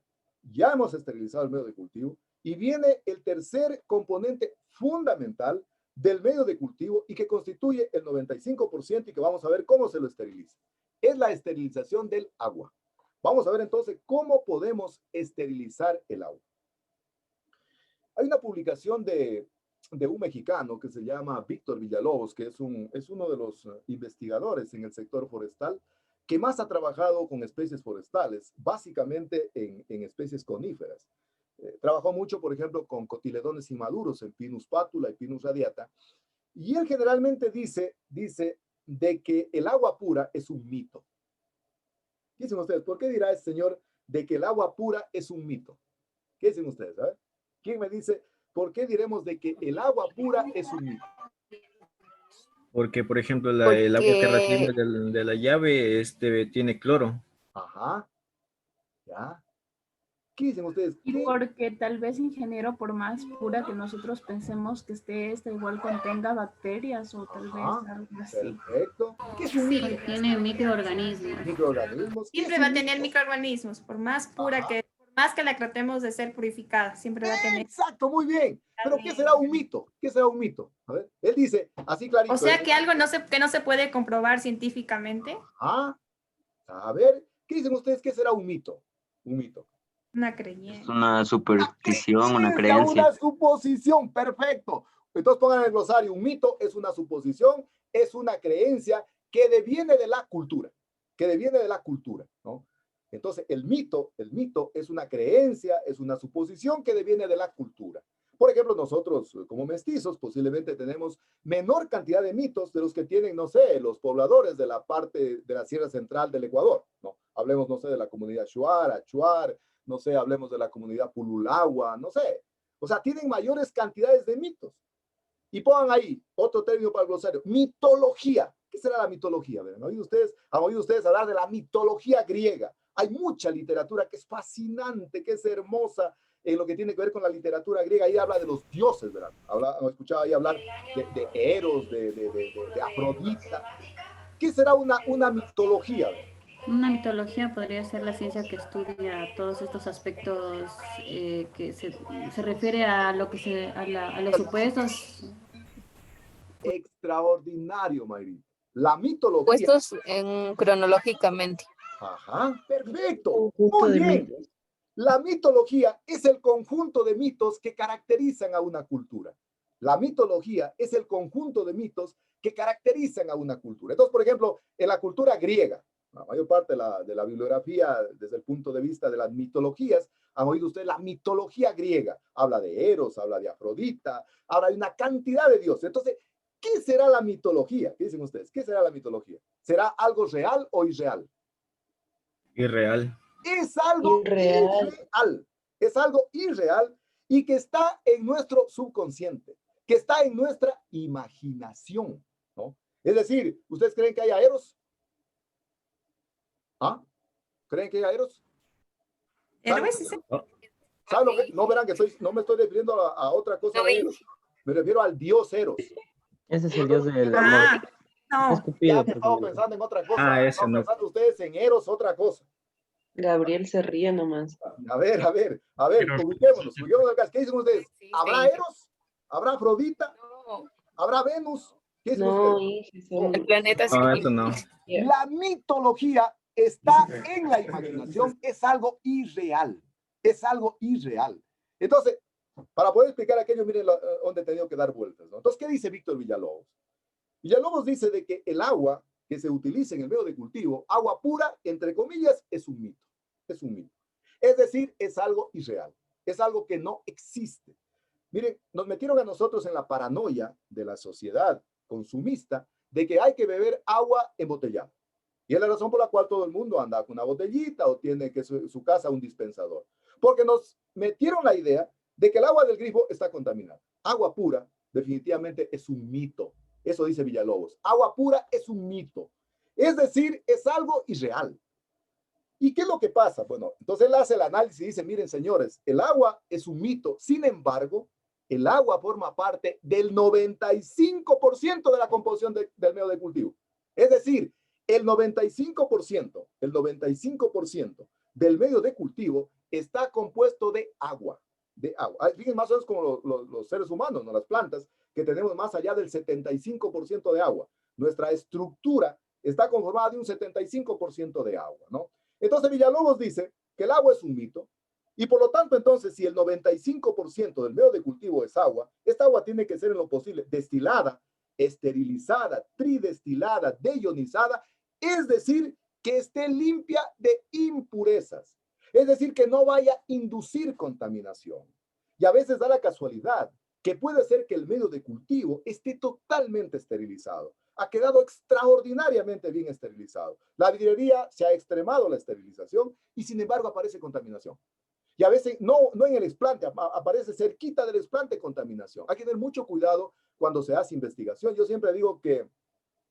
ya hemos esterilizado el medio de cultivo y viene el tercer componente fundamental del medio de cultivo y que constituye el 95% y que vamos a ver cómo se lo esteriliza. Es la esterilización del agua. Vamos a ver entonces cómo podemos esterilizar el agua. Hay una publicación de un mexicano que se llama Víctor Villalobos, que es uno de los investigadores en el sector forestal, que más ha trabajado con especies forestales, básicamente en especies coníferas. Trabajó mucho, por ejemplo, con cotiledones inmaduros, en Pinus patula y Pinus radiata, y él generalmente dice de que el agua pura es un mito. ¿Qué dicen ustedes? ¿Por qué dirá el señor de que el agua pura es un mito? ¿Qué dicen ustedes? ¿Saben? ¿Quién me dice por qué diremos de que el agua pura es un mito? Porque, por ejemplo, el agua que recibe de la llave tiene cloro. Ajá. Ya. ¿Qué dicen ustedes? Y porque tal vez, ingeniero, por más pura que nosotros pensemos que esta igual contenga bacterias o tal vez algo así. Perfecto. ¿Qué es un mito? Tiene microorganismos. Microorganismos. Siempre va a tener microorganismos, por más pura que, por más que la tratemos de ser purificada, siempre va a tener. Exacto, muy bien. Pero ¿qué será un mito? ¿Qué será un mito? A ver, él dice, así clarito. O sea, que algo que no se puede comprobar científicamente. A ver, ¿qué dicen ustedes? ¿Qué será un mito? Un mito. Una creencia. Es una superstición, una creencia. Una suposición, perfecto. Entonces pongan en el glosario, un mito es una suposición, es una creencia que deviene de la cultura, ¿no? Entonces el mito es una creencia, es una suposición que deviene de la cultura. Por ejemplo, nosotros como mestizos posiblemente tenemos menor cantidad de mitos de los que tienen, no sé, los pobladores de la parte de la Sierra Central del Ecuador, ¿no? Hablemos, no sé, de la comunidad Shuar, Achuar, no sé, hablemos de la comunidad Pululagua, no sé. O sea, tienen mayores cantidades de mitos. Y pongan ahí otro término para el glosario, mitología. ¿Qué será la mitología? ¿Han oído ustedes hablar de la mitología griega? Hay mucha literatura que es fascinante, que es hermosa en lo que tiene que ver con la literatura griega. Ahí habla de los dioses, ¿verdad? He escuchado ahí hablar de Eros, de Afrodita. ¿Qué será una mitología? Una mitología podría ser la ciencia que estudia todos estos aspectos que se refiere a lo que a los supuestos. Extraordinario, Mayri. La mitología. Puestos cronológicamente. Ajá, perfecto. Muy bien. La mitología es el conjunto de mitos que caracterizan a una cultura. La mitología es el conjunto de mitos que caracterizan a una cultura. Entonces, por ejemplo, en la cultura griega, la mayor parte de la bibliografía desde el punto de vista de las mitologías, han oído ustedes la mitología griega. Habla de Eros, habla de Afrodita, habla de una cantidad de dioses. Entonces, ¿qué será la mitología? ¿Qué dicen ustedes? ¿Qué será la mitología? ¿Será algo real o irreal? Irreal. Es algo irreal. Es algo irreal y que está en nuestro subconsciente, que está en nuestra imaginación, ¿no? Es decir, ¿ustedes creen que hay Eros? ¿Ah? ¿Creen que hay Eros? ¿Saben lo que? No verán que no me estoy refiriendo a otra cosa. Me refiero al dios Eros. Ese es el dios del amor. No. Es Cupido, Ya estaba pensando en otra cosa. Ese no. Pensando ustedes en Eros, otra cosa. Gabriel se ríe nomás. A ver, ubiquémonos acá. ¿Qué dicen ustedes? ¿Habrá Eros? ¿Habrá Afrodita? No. ¿Habrá Venus? ¿Qué dicen No, ustedes? El planeta sí. No, eso no. La mitología está en la imaginación, es algo irreal. Es algo irreal. Entonces, para poder explicar aquello, miren dónde he tenido que dar vueltas, ¿no? Entonces, ¿qué dice Víctor Villalobos? Villalobos dice de que el agua que se utiliza en el medio de cultivo, agua pura, entre comillas, es un mito. Es un mito. Es decir, es algo irreal. Es algo que no existe. Miren, nos metieron a nosotros en la paranoia de la sociedad consumista de que hay que beber agua embotellada. Y es la razón por la cual todo el mundo anda con una botellita o tiene que su casa un dispensador. Porque nos metieron la idea de que el agua del grifo está contaminada. Agua pura definitivamente es un mito. Eso dice Villalobos. Agua pura es un mito. Es decir, es algo irreal. ¿Y qué es lo que pasa? Bueno, entonces él hace el análisis y dice, miren señores, el agua es un mito. Sin embargo, el agua forma parte del 95% de la composición del medio de cultivo. Es decir, el 95% del medio de cultivo está compuesto de agua. Fíjense más o menos como los seres humanos, ¿no? Las plantas, que tenemos más allá del 75% de agua. Nuestra estructura está conformada de un 75% de agua, ¿no? Entonces Villalobos dice que el agua es un mito y por lo tanto entonces si el 95% del medio de cultivo es agua, esta agua tiene que ser en lo posible destilada, esterilizada, tridestilada, deionizada, es decir, que esté limpia de impurezas. Es decir, que no vaya a inducir contaminación. Y a veces da la casualidad que puede ser que el medio de cultivo esté totalmente esterilizado. Ha quedado extraordinariamente bien esterilizado. La vidriería se ha extremado la esterilización y sin embargo aparece contaminación. Y a veces no en el explante, aparece cerquita del explante contaminación. Hay que tener mucho cuidado cuando se hace investigación. Yo siempre digo que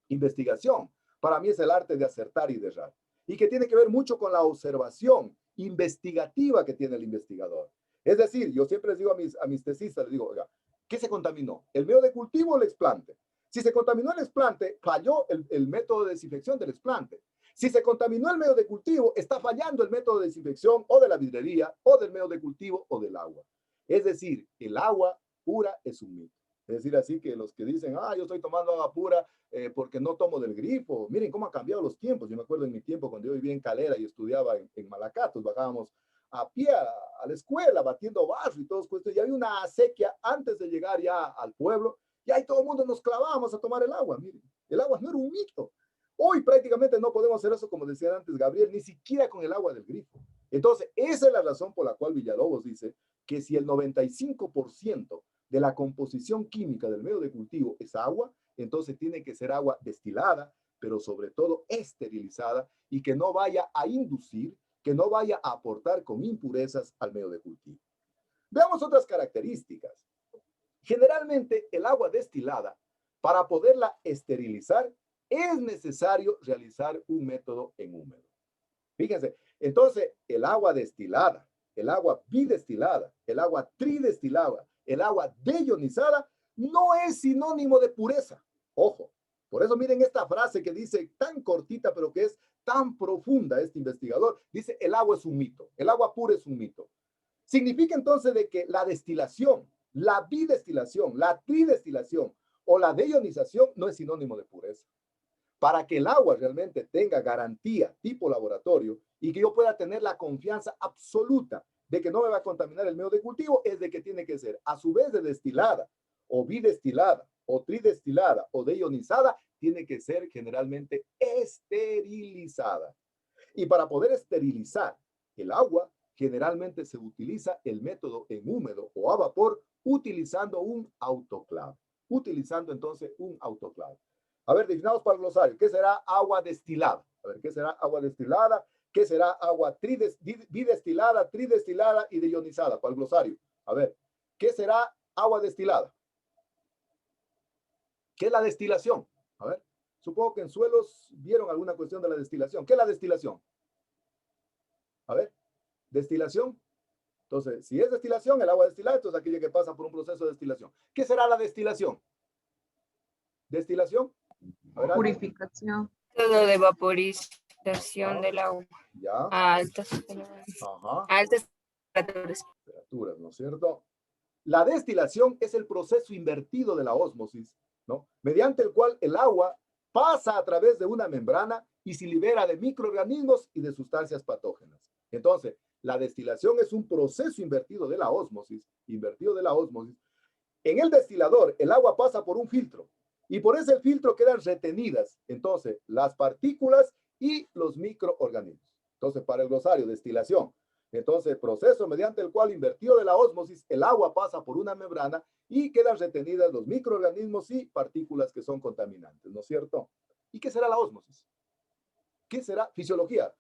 investigación para mí es el arte de acertar y de errar. Y que tiene que ver mucho con la observación investigativa que tiene el investigador. Es decir, yo siempre les digo a mis tesistas, les digo, oiga, ¿qué se contaminó? ¿El medio de cultivo o el explante? Si se contaminó el explante, falló el método de desinfección del explante. Si se contaminó el medio de cultivo, está fallando el método de desinfección o de la vidrería o del medio de cultivo o del agua. Es decir, el agua pura es un mito. Es decir, así que los que dicen, yo estoy tomando agua pura porque no tomo del grifo. Miren cómo han cambiado los tiempos. Yo me acuerdo en mi tiempo cuando yo vivía en Calera y estudiaba en Malacatos, bajábamos a pie a la escuela, batiendo barro y todo esto. Y había una acequia antes de llegar ya al pueblo. Y ahí todo el mundo nos clavábamos a tomar el agua. Miren, el agua no era un mito. Hoy prácticamente no podemos hacer eso, como decía antes Gabriel, ni siquiera con el agua del grifo. Entonces, esa es la razón por la cual Villalobos dice que si el 95% de la composición química del medio de cultivo es agua, entonces tiene que ser agua destilada, pero sobre todo esterilizada y que no vaya a inducir, que no vaya a aportar con impurezas al medio de cultivo. Veamos otras características. Generalmente el agua destilada, para poderla esterilizar, es necesario realizar un método en húmedo. Fíjense, entonces el agua destilada, el agua bidestilada, el agua tridestilada, el agua deionizada no es sinónimo de pureza. Ojo, por eso miren esta frase que dice tan cortita pero que es tan profunda este investigador. Dice el agua es un mito, el agua pura es un mito. Significa entonces de que la destilación, la bidestilación, la tridestilación o la deionización no es sinónimo de pureza. Para que el agua realmente tenga garantía tipo laboratorio y que yo pueda tener la confianza absoluta de que no me va a contaminar el medio de cultivo, es de que tiene que ser a su vez de destilada o bidestilada o tridestilada o deionizada, tiene que ser generalmente esterilizada. Y para poder esterilizar el agua, generalmente se utiliza el método en húmedo o a vapor utilizando un autoclave. Utilizando entonces un autoclave. A ver, definamos para el glosario. ¿Qué será agua destilada? A ver, ¿qué será agua destilada? ¿Qué será agua bidestilada, tridestilada y deionizada? Para el glosario. A ver, ¿qué será agua destilada? ¿Qué es la destilación? A ver, supongo que en suelos vieron alguna cuestión de la destilación. ¿Qué es la destilación? A ver, destilación. Entonces, si es destilación, el agua destilada, entonces aquella que pasa por un proceso de destilación. ¿Qué será la destilación? ¿Destilación? Ver, purificación. Todo de vaporización del agua. Ya. A altas temperaturas, ¿no es cierto? La destilación es el proceso invertido de la ósmosis, ¿no? Mediante el cual el agua pasa a través de una membrana y se libera de microorganismos y de sustancias patógenas. Entonces, la destilación es un proceso invertido de la ósmosis, En el destilador, el agua pasa por un filtro. Y por ese filtro quedan retenidas, entonces, las partículas y los microorganismos. Entonces, para el glosario, destilación. Entonces, proceso mediante el cual, invertido de la ósmosis, el agua pasa por una membrana y quedan retenidas los microorganismos y partículas que son contaminantes, ¿no es cierto? ¿Y qué será la ósmosis? ¿Qué será? Fisiología.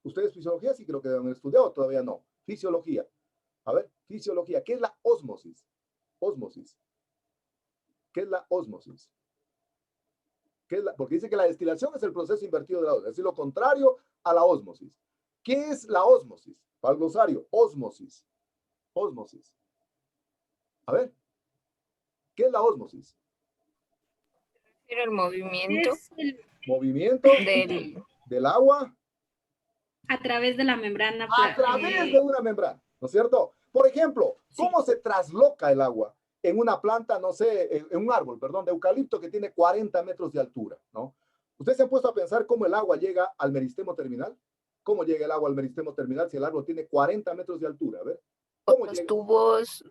¿Ustedes fisiología sí creo que han estudiado? Todavía no. Fisiología. A ver, fisiología. ¿Qué es la ósmosis? Ósmosis. ¿Qué es la ósmosis? Porque dice que la destilación es el proceso invertido de la ósmosis, es decir, lo contrario a la ósmosis. ¿Qué es la ósmosis? Para el glosario, ósmosis. Ósmosis. A ver, ¿qué es la ósmosis? El movimiento. Movimiento del agua. A través de la membrana. A través de una membrana, ¿no es cierto? Por ejemplo, ¿cómo se trasloca el agua en una planta, no sé, en un árbol, perdón, de eucalipto que tiene 40 metros de altura, ¿no? ¿Ustedes se han puesto a pensar cómo el agua llega al meristemo terminal? ¿Cómo llega el agua al meristemo terminal si el árbol tiene 40 metros de altura? A ver, ¿cómo los llega? Tubos,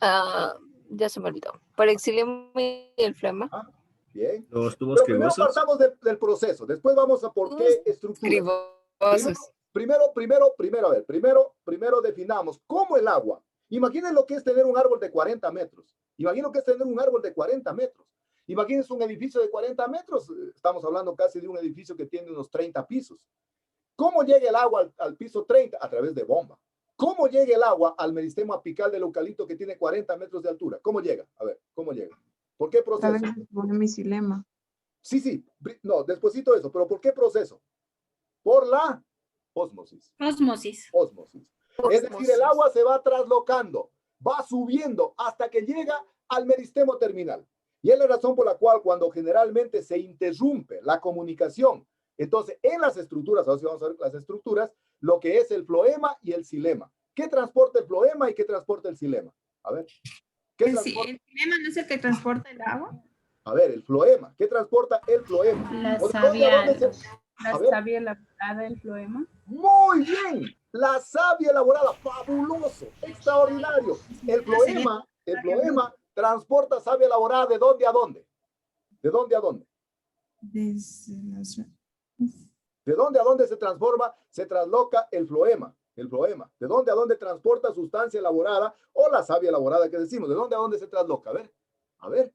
ya se me olvidó, para exilium y el flema. Bien. Los tubos Pero primero partamos del proceso, después vamos a por qué estructura. Primero definamos cómo el agua. Imaginen lo que es tener un árbol de 40 metros. Imaginen lo que es tener un árbol de 40 metros. Imagínense un edificio de 40 metros. Estamos hablando casi de un edificio que tiene unos 30 pisos. ¿Cómo llega el agua al piso 30? A través de bomba. ¿Cómo llega el agua al meristemo apical del eucalipto que tiene 40 metros de altura? ¿Cómo llega? A ver, ¿cómo llega? ¿Por qué proceso? A través de micelema. Sí, no, despuésito de eso. ¿Pero por qué proceso? Por la Ósmosis. Ósmosis. Ósmosis. Es decir, el agua se va traslocando, va subiendo hasta que llega al meristemo terminal. Y es la razón por la cual cuando generalmente se interrumpe la comunicación, entonces en las estructuras, ahora sí vamos a ver las estructuras, lo que es el floema y el xilema. ¿Qué transporta el floema y qué transporta el xilema? A ver. ¿El xilema no es el que transporta el agua? A ver, el floema. ¿Qué transporta el floema? La savia elaborada del floema. Muy bien. La savia elaborada. Fabuloso. Extraordinario. El floema transporta savia elaborada ¿de dónde a dónde? ¿De dónde a dónde? ¿De dónde a dónde se transforma? Se trasloca el floema. El floema. ¿De dónde a dónde transporta sustancia elaborada o la savia elaborada que decimos? ¿De dónde a dónde se trasloca? A ver. A ver.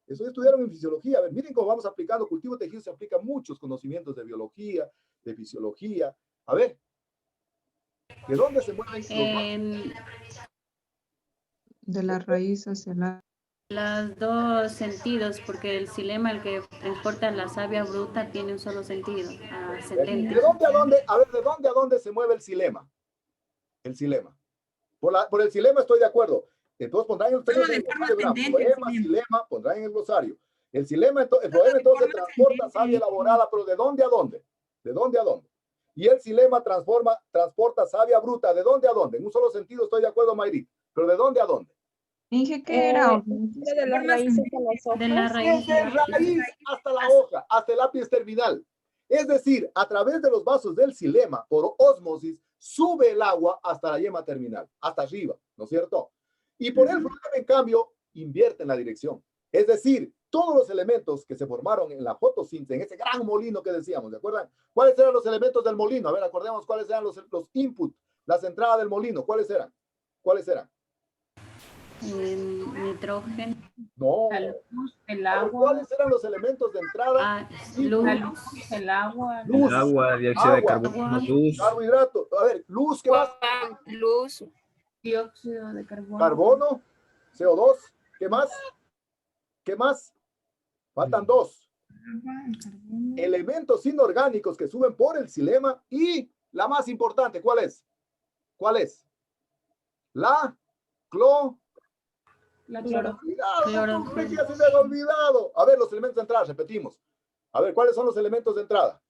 Eso estudiaron en fisiología. A ver, miren cómo vamos aplicando. Cultivo de tejido se aplica muchos conocimientos de biología, de fisiología. A ver. ¿De dónde se mueven de la raíz hacia la... Los dos sentidos, porque el xilema, el que transporta la savia bruta, tiene un solo sentido, ascendente. ¿De dónde a dónde? A ver, ¿de dónde a dónde se mueve el xilema? El xilema. Por el xilema estoy de acuerdo. Entonces pondrán el floema, xilema, pondrán en el glosario. El xilema, el floema entonces transporta savia elaborada, pero ¿de dónde a dónde? ¿De dónde a dónde? Y el xilema transporta savia bruta, ¿de dónde a dónde? En un solo sentido estoy de acuerdo, Mayrit, pero ¿de dónde a dónde? Dije que era de las raíces a las hojas. De la raíz, desde raíz hasta la hoja, hasta el ápice terminal. Es decir, a través de los vasos del xilema, por ósmosis, sube el agua hasta la yema terminal, hasta arriba, ¿no es cierto? Y por el floema, en cambio, invierte en la dirección. Es decir, todos los elementos que se formaron en la fotosíntesis, en ese gran molino que decíamos, ¿de acuerdo? ¿Cuáles eran los elementos del molino? A ver, acordemos cuáles eran los inputs, las entradas del molino. ¿Cuáles eran? ¿Cuáles eran? Nitrógeno. No. La luz, el agua. ¿Cuáles eran los elementos de entrada? Luz. La luz, el agua. Luz. El agua, dióxido de carbono, luz. Carbohidrato. A ver, luz, ¿qué más? Luz. Dióxido de carbono. Carbono, CO2, ¿qué más? ¿Qué más? Faltan dos. Elementos inorgánicos que suben por el xilema y la más importante, ¿cuál es? ¿Cuál es? La clorofila. Se me ha olvidado. A ver, los elementos de entrada, repetimos. A ver, ¿cuáles son los elementos de entrada?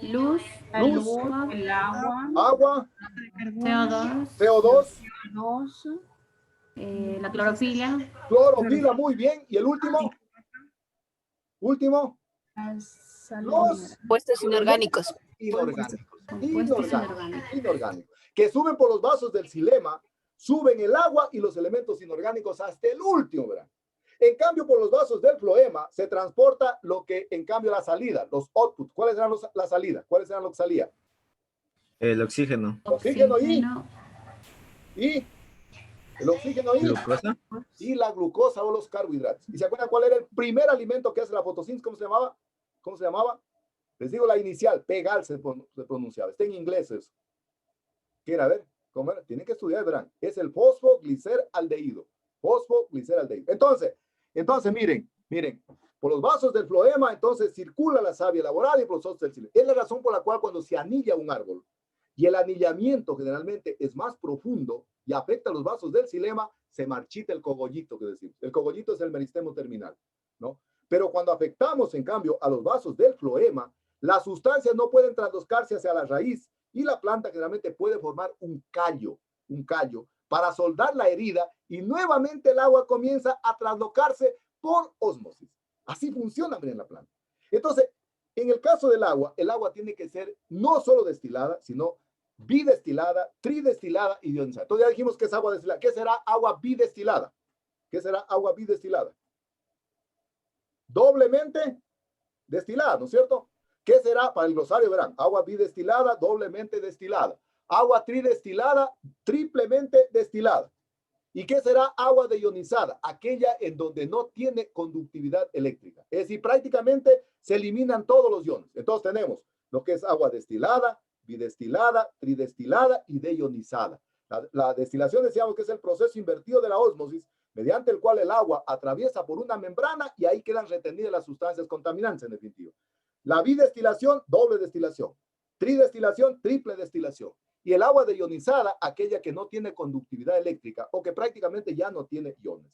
Luz, el agua, CO2, la clorofila. Clorofila, muy bien. ¿Y el último? Último. Los compuestos inorgánicos. Inorgánicos. Que suben por los vasos del xilema, suben el agua y los elementos inorgánicos hasta el último, ¿verdad? En cambio, por los vasos del floema se transporta lo que, en cambio, la salida, los outputs. ¿Cuáles eran la salida? ¿Cuáles eran lo que salía? El oxígeno. Oxígeno y el oxígeno ¿Glucosa? Y la glucosa o los carbohidratos. ¿Y se acuerdan cuál era el primer alimento que hace la fotosíntesis? ¿Cómo se llamaba? ¿Cómo se llamaba? Les digo la inicial, PEGAL se pronunciaba. Está en inglés eso. ¿Quieren a ver? ¿Cómo era? Tienen que estudiar, verán. Es el fosfogliceraldehído. Fosfogliceraldehído. Entonces, miren, por los vasos del floema, entonces circula la savia elaborada y por los vasos del xilema. Es la razón por la cual cuando se anilla un árbol y el anillamiento generalmente es más profundo y afecta a los vasos del xilema, se marchita el cogollito que decimos. El cogollito es el meristemo terminal, ¿no? Pero cuando afectamos, en cambio, a los vasos del floema, las sustancias no pueden traslocarse hacia la raíz y la planta generalmente puede formar un callo para soldar la herida y nuevamente el agua comienza a traslocarse por ósmosis. Así funciona bien la planta. Entonces, en el caso del agua, el agua tiene que ser no solo destilada, sino bidestilada, tridestilada y ionizada. Entonces ya dijimos que es agua destilada. ¿Qué será agua bidestilada? ¿Qué será agua bidestilada? Doblemente destilada, ¿no es cierto? ¿Qué será? Para el glosario verán, agua bidestilada, doblemente destilada. Agua tridestilada, triplemente destilada. ¿Y qué será agua deionizada? Aquella en donde no tiene conductividad eléctrica. Es decir, prácticamente se eliminan todos los iones. Entonces tenemos lo que es agua destilada, bidestilada, tridestilada y deionizada. La destilación decíamos que es el proceso invertido de la ósmosis, mediante el cual el agua atraviesa por una membrana y ahí quedan retenidas las sustancias contaminantes en definitiva. La bidestilación, doble destilación. Tridestilación, triple destilación. Y el agua deionizada, aquella que no tiene conductividad eléctrica o que prácticamente ya no tiene iones.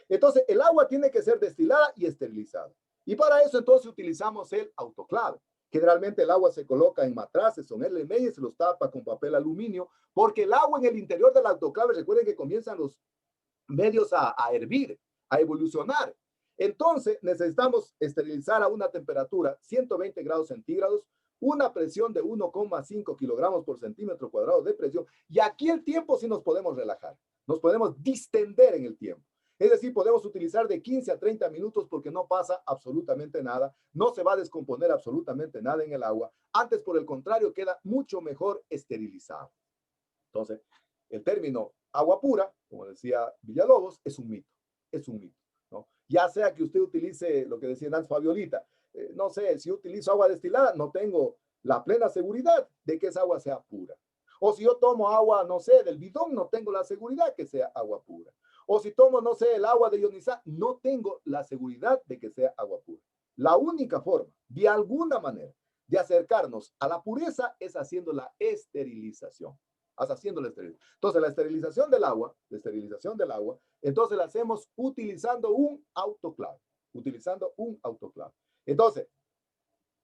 Entonces, el agua tiene que ser destilada y esterilizada. Y para eso, entonces, utilizamos el autoclave. Generalmente el agua se coloca en matraces o en LMI y se los tapa con papel aluminio, porque el agua en el interior del autoclave, recuerden que comienzan los medios a hervir, a evolucionar. Entonces, necesitamos esterilizar a una temperatura 120 grados centígrados, una presión de 1,5 kilogramos por centímetro cuadrado de presión. Y aquí el tiempo sí nos podemos relajar, nos podemos distender en el tiempo. Es decir, podemos utilizar de 15 a 30 minutos porque no pasa absolutamente nada, no se va a descomponer absolutamente nada en el agua. Antes, por el contrario, queda mucho mejor esterilizado. Entonces, el término agua pura, como decía Villalobos, es un mito, ¿no? Ya sea que usted utilice lo que decía antes Fabiolita, no sé, si utilizo agua destilada, no tengo la plena seguridad de que esa agua sea pura. O si yo tomo agua, no sé, del bidón, no tengo la seguridad que sea agua pura. O si tomo, no sé, el agua de ionizar, no tengo la seguridad de que sea agua pura. La única forma, de alguna manera, de acercarnos a la pureza es haciendo la esterilización. Entonces, la esterilización del agua, entonces la hacemos utilizando un autoclave. Entonces,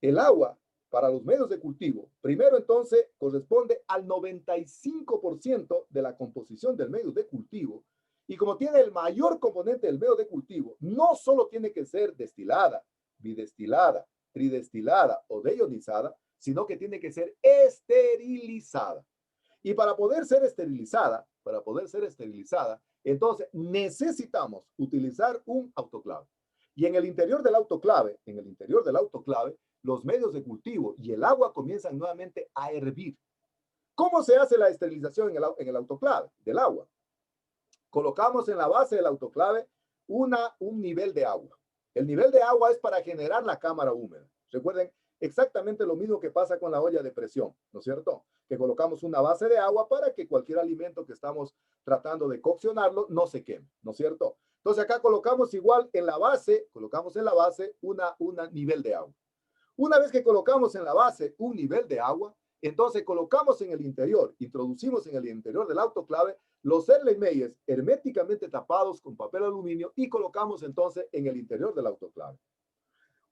el agua para los medios de cultivo, primero entonces corresponde al 95% de la composición del medio de cultivo, y como tiene el mayor componente del medio de cultivo, no solo tiene que ser destilada, bidestilada, tridestilada o deionizada, sino que tiene que ser esterilizada. Y para poder ser esterilizada, entonces necesitamos utilizar un autoclave. Y en el interior del autoclave, los medios de cultivo y el agua comienzan nuevamente a hervir. ¿Cómo se hace la esterilización en el autoclave del agua? Colocamos en la base del autoclave un nivel de agua. El nivel de agua es para generar la cámara húmeda. Recuerden, exactamente lo mismo que pasa con la olla de presión, ¿no es cierto? Que colocamos una base de agua para que cualquier alimento que estamos tratando de coccionarlo no se queme, ¿no es cierto? Entonces acá colocamos igual en la base, un nivel de agua. Una vez que colocamos en la base un nivel de agua, entonces colocamos en el interior, introducimos en el interior del autoclave los Erlenmeyers herméticamente tapados con papel aluminio y colocamos entonces en el interior del autoclave.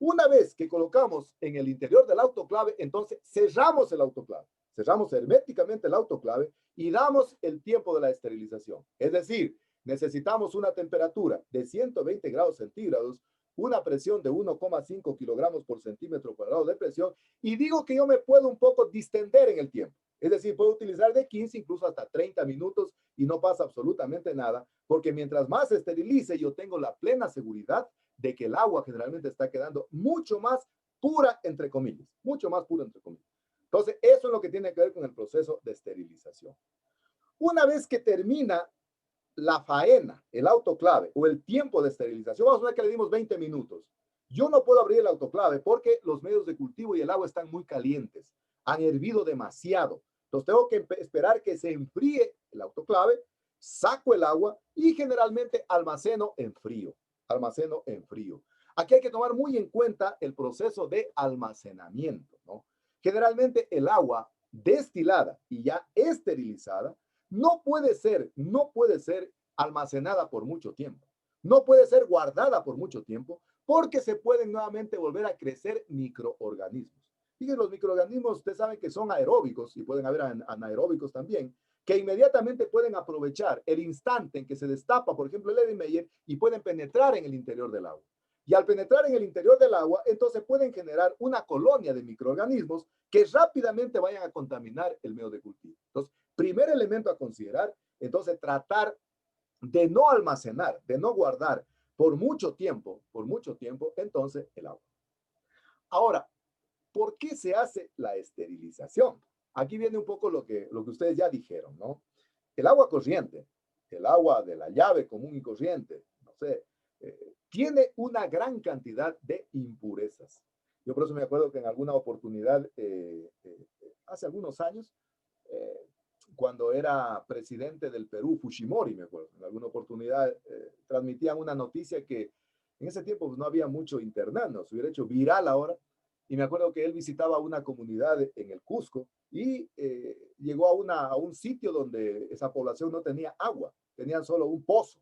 Una vez que colocamos en el interior del autoclave, entonces cerramos el autoclave. Cerramos herméticamente el autoclave y damos el tiempo de la esterilización. Es decir, necesitamos una temperatura de 120 grados centígrados, una presión de 1,5 kilogramos por centímetro cuadrado de presión, y digo que yo me puedo un poco distender en el tiempo. Es decir, puedo utilizar de 15 incluso hasta 30 minutos y no pasa absolutamente nada, porque mientras más se esterilice, yo tengo la plena seguridad de que el agua generalmente está quedando mucho más pura, entre comillas, Entonces, eso es lo que tiene que ver con el proceso de esterilización. Una vez que termina la faena, el autoclave o el tiempo de esterilización, vamos a ver que le dimos 20 minutos. Yo no puedo abrir el autoclave porque los medios de cultivo y el agua están muy calientes, han hervido demasiado. Entonces tengo que esperar que se enfríe el autoclave, saco el agua y generalmente almaceno en frío. Aquí hay que tomar muy en cuenta el proceso de almacenamiento, ¿no? Generalmente el agua destilada y ya esterilizada no puede ser almacenada por mucho tiempo. No puede ser guardada por mucho tiempo porque se pueden nuevamente volver a crecer microorganismos. Fíjense, los microorganismos, ustedes saben que son aeróbicos y pueden haber anaeróbicos también, que inmediatamente pueden aprovechar el instante en que se destapa, por ejemplo, el Erlenmeyer, y pueden penetrar en el interior del agua. Y al penetrar en el interior del agua, entonces pueden generar una colonia de microorganismos que rápidamente vayan a contaminar el medio de cultivo. Entonces, primer elemento a considerar, entonces tratar de no almacenar, de no guardar por mucho tiempo, entonces el agua. Ahora, ¿por qué se hace la esterilización? Aquí viene un poco lo que ustedes ya dijeron, ¿no? El agua corriente, el agua de la llave común y corriente, no sé, tiene una gran cantidad de impurezas. Yo por eso me acuerdo que en alguna oportunidad, hace algunos años, cuando era presidente del Perú, Fujimori, me acuerdo, en alguna oportunidad transmitían una noticia que en ese tiempo pues, no había mucho internet, ¿no? Se hubiera hecho viral ahora, y me acuerdo que él visitaba una comunidad en el Cusco y llegó a un sitio donde esa población no tenía agua, tenían solo un pozo.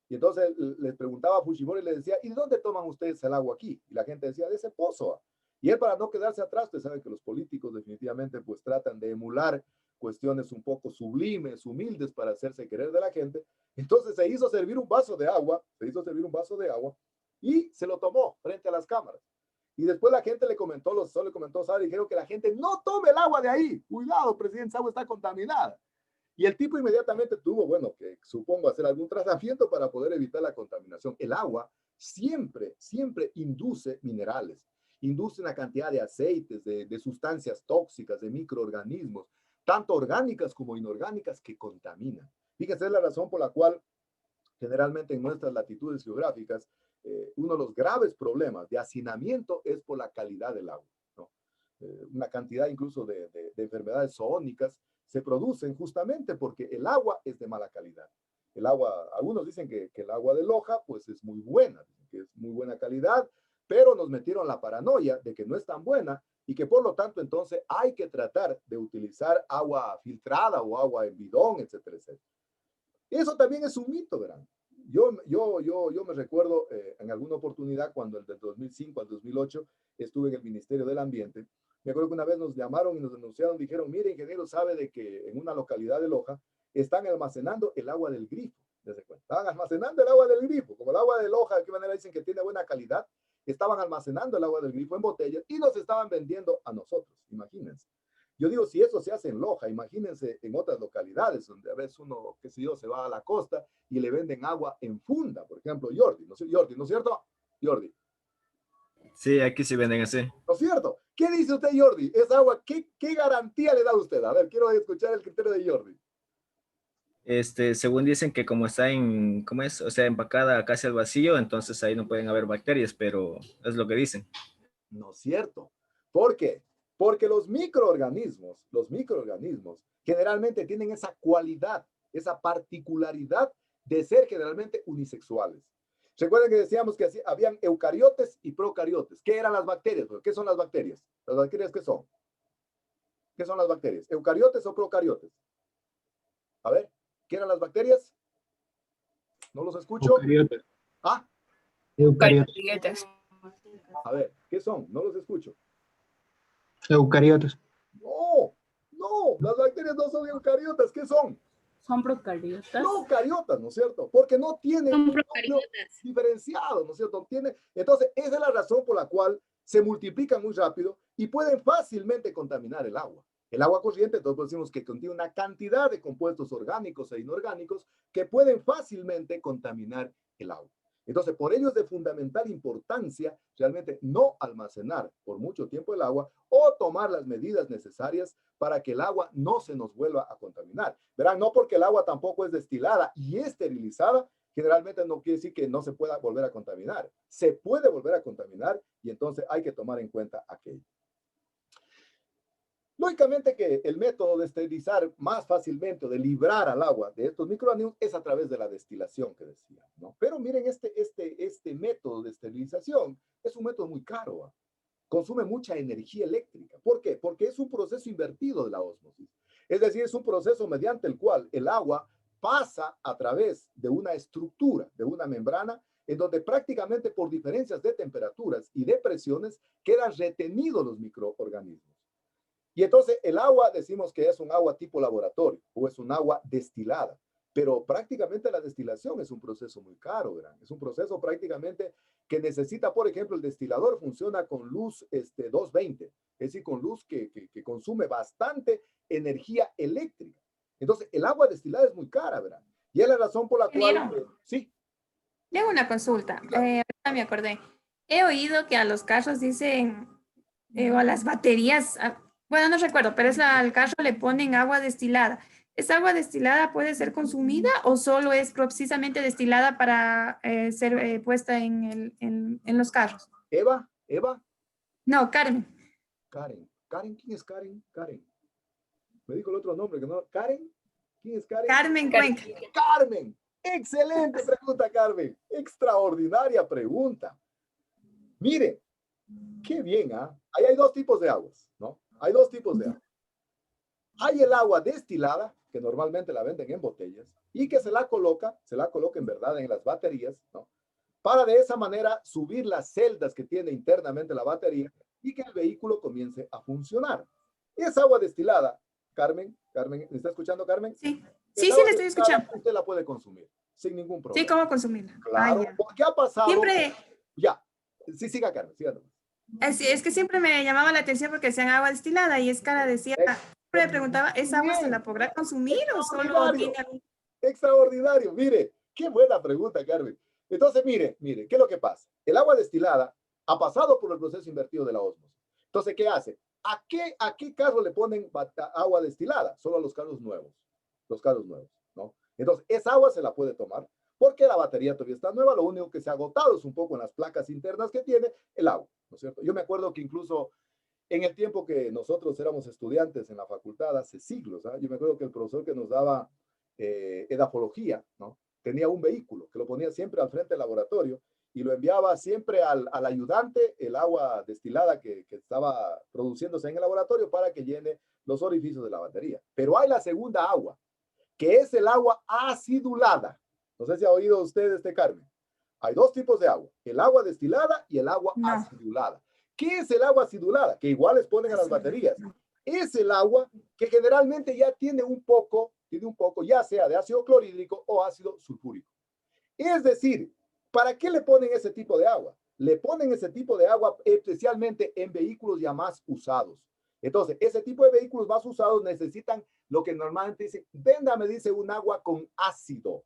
Y entonces les preguntaba a Fujimori y le decía, ¿y de dónde toman ustedes el agua aquí? Y la gente decía, de ese pozo. Y él, para no quedarse atrás, usted sabe que los políticos definitivamente pues tratan de emular cuestiones un poco sublimes, humildes para hacerse querer de la gente. Entonces se hizo servir un vaso de agua, y se lo tomó frente a las cámaras. Y después la gente le comentó, los asesores le comentó, ¿sabe? Dijeron que la gente no tome el agua de ahí. Cuidado, presidente, esa agua está contaminada. Y el tipo inmediatamente tuvo, bueno, que supongo hacer algún tratamiento para poder evitar la contaminación. El agua siempre induce minerales, induce una cantidad de aceites, de sustancias tóxicas, de microorganismos, tanto orgánicas como inorgánicas, que contaminan. Fíjense, es la razón por la cual generalmente en nuestras latitudes geográficas, uno de los graves problemas de hacinamiento es por la calidad del agua, ¿no? Una cantidad incluso de enfermedades zoónicas se producen justamente porque el agua es de mala calidad. El agua, algunos dicen que el agua de Loja pues es muy buena, que es muy buena calidad, pero nos metieron la paranoia de que no es tan buena y que por lo tanto entonces hay que tratar de utilizar agua filtrada o agua en bidón, etcétera, etcétera. Eso también es un mito, ¿verdad? Yo me recuerdo en alguna oportunidad cuando del 2005 al 2008 estuve en el Ministerio del Ambiente. Me acuerdo que una vez nos llamaron y nos denunciaron, dijeron, mire, ingeniero, sabe de que en una localidad de Loja están almacenando el agua del grifo. Estaban almacenando el agua del grifo, como el agua de Loja, de qué manera dicen que tiene buena calidad, estaban almacenando el agua del grifo en botellas y nos estaban vendiendo a nosotros, imagínense. Yo digo, si eso se hace en Loja, imagínense en otras localidades donde a veces uno, qué sé yo, se va a la costa y le venden agua en funda, por ejemplo, Jordi, ¿no es cierto? Jordi. Sí, aquí se venden así. ¿No es cierto? ¿Qué dice usted, Jordi? Esa agua, ¿qué garantía le da usted? A ver, quiero escuchar el criterio de Jordi. Según dicen que como está ¿cómo es? O sea, empacada casi al vacío, entonces ahí no pueden haber bacterias, pero es lo que dicen. No es cierto. ¿Por qué? Porque los microorganismos generalmente tienen esa cualidad, esa particularidad de ser generalmente unisexuales. Recuerden que decíamos que habían eucariotes y procariotes. ¿Qué eran las bacterias? ¿Qué son las bacterias? ¿Las bacterias qué son? ¿Qué son las bacterias? ¿Eucariotes o procariotes? A ver, ¿qué eran las bacterias? No los escucho. Eucariotes. ¿Ah? Eucariotas. A ver, ¿qué son? No los escucho. Eucariotas. No, las bacterias no son eucariotas. ¿Qué son? Son procariotas. Procariotas, ¿no es cierto? Porque no tienen un núcleo diferenciado, ¿no es cierto? Entonces, esa es la razón por la cual se multiplican muy rápido y pueden fácilmente contaminar el agua. El agua corriente, entonces decimos que contiene una cantidad de compuestos orgánicos e inorgánicos que pueden fácilmente contaminar el agua. Entonces, por ello es de fundamental importancia realmente no almacenar por mucho tiempo el agua o tomar las medidas necesarias para que el agua no se nos vuelva a contaminar. Verán, no porque el agua tampoco es destilada y esterilizada, generalmente no quiere decir que no se pueda volver a contaminar. Se puede volver a contaminar y entonces hay que tomar en cuenta aquello. Lógicamente que el método de esterilizar más fácilmente o de librar al agua de estos microorganismos es a través de la destilación que decía, ¿no? Pero miren, este método de esterilización es un método muy caro, ¿eh? Consume mucha energía eléctrica. ¿Por qué? Porque es un proceso invertido de la ósmosis. Es decir, es un proceso mediante el cual el agua pasa a través de una estructura, de una membrana, en donde prácticamente por diferencias de temperaturas y de presiones quedan retenidos los microorganismos. Y entonces el agua decimos que es un agua tipo laboratorio o es un agua destilada, pero prácticamente la destilación es un proceso muy caro, ¿verdad? Es un proceso prácticamente que necesita, por ejemplo, el destilador funciona con luz 220, es decir, con luz que consume bastante energía eléctrica. Entonces el agua destilada es muy cara, ¿verdad? Y es la razón por la cual... sí. Tengo una consulta, ahorita me acordé. He oído que a los carros dicen, o a las baterías... Bueno, no recuerdo, pero al carro le ponen agua destilada. ¿Esa agua destilada puede ser consumida o solo es precisamente destilada para ser puesta en los carros? ¿Eva? No, Carmen. Karen, ¿quién es Karen? Karen. Me dijo el otro nombre, que no. ¿Karen? ¿Quién es Karen? Carmen Cuenca. Carmen. Excelente pregunta, Carmen. Extraordinaria pregunta. Mire, Qué bien, ¿ah? Ahí hay dos tipos de aguas, ¿no? Hay dos tipos de agua. Hay el agua destilada, que normalmente la venden en botellas, y que se la coloca en verdad en las baterías, ¿no? Para de esa manera subir las celdas que tiene internamente la batería y que el vehículo comience a funcionar. Esa agua destilada, Carmen, ¿me está escuchando, Carmen? Sí, sí, le estoy escuchando. Usted la puede consumir sin ningún problema. Sí, ¿cómo consumirla? Claro, porque ha pasado... Siempre... Ya, sí, siga, Carmen, siga. Es que siempre me llamaba la atención porque decían agua destilada y Escara decía, siempre me preguntaba, ¿esa agua se la podrá consumir o solo tiene algún... Extraordinario, mire, qué buena pregunta, Carmen. Entonces, mire, ¿qué es lo que pasa? El agua destilada ha pasado por el proceso invertido de la ósmosis. Entonces, ¿qué hace? ¿A qué carro le ponen agua destilada? Solo a los carros nuevos, ¿no? Entonces, esa agua se la puede tomar porque la batería todavía está nueva, lo único que se ha agotado es un poco en las placas internas que tiene el agua, ¿no es cierto? Yo me acuerdo que incluso en el tiempo que nosotros éramos estudiantes en la facultad, hace siglos, ¿eh? Yo me acuerdo que el profesor que nos daba edafología, ¿no? Tenía un vehículo que lo ponía siempre al frente del laboratorio y lo enviaba siempre al ayudante el agua destilada que estaba produciéndose en el laboratorio para que llene los orificios de la batería. Pero hay la segunda agua, que es el agua acidulada. No sé si ha oído usted Carmen. Hay dos tipos de agua, el agua destilada y el agua acidulada. ¿Qué es el agua acidulada? Que igual les ponen a las baterías. Es el agua que generalmente ya tiene un poco, ya sea de ácido clorhídrico o ácido sulfúrico. Es decir, ¿para qué le ponen ese tipo de agua? Le ponen ese tipo de agua especialmente en vehículos ya más usados. Entonces, ese tipo de vehículos más usados necesitan lo que normalmente dicen, me dice un agua con ácido.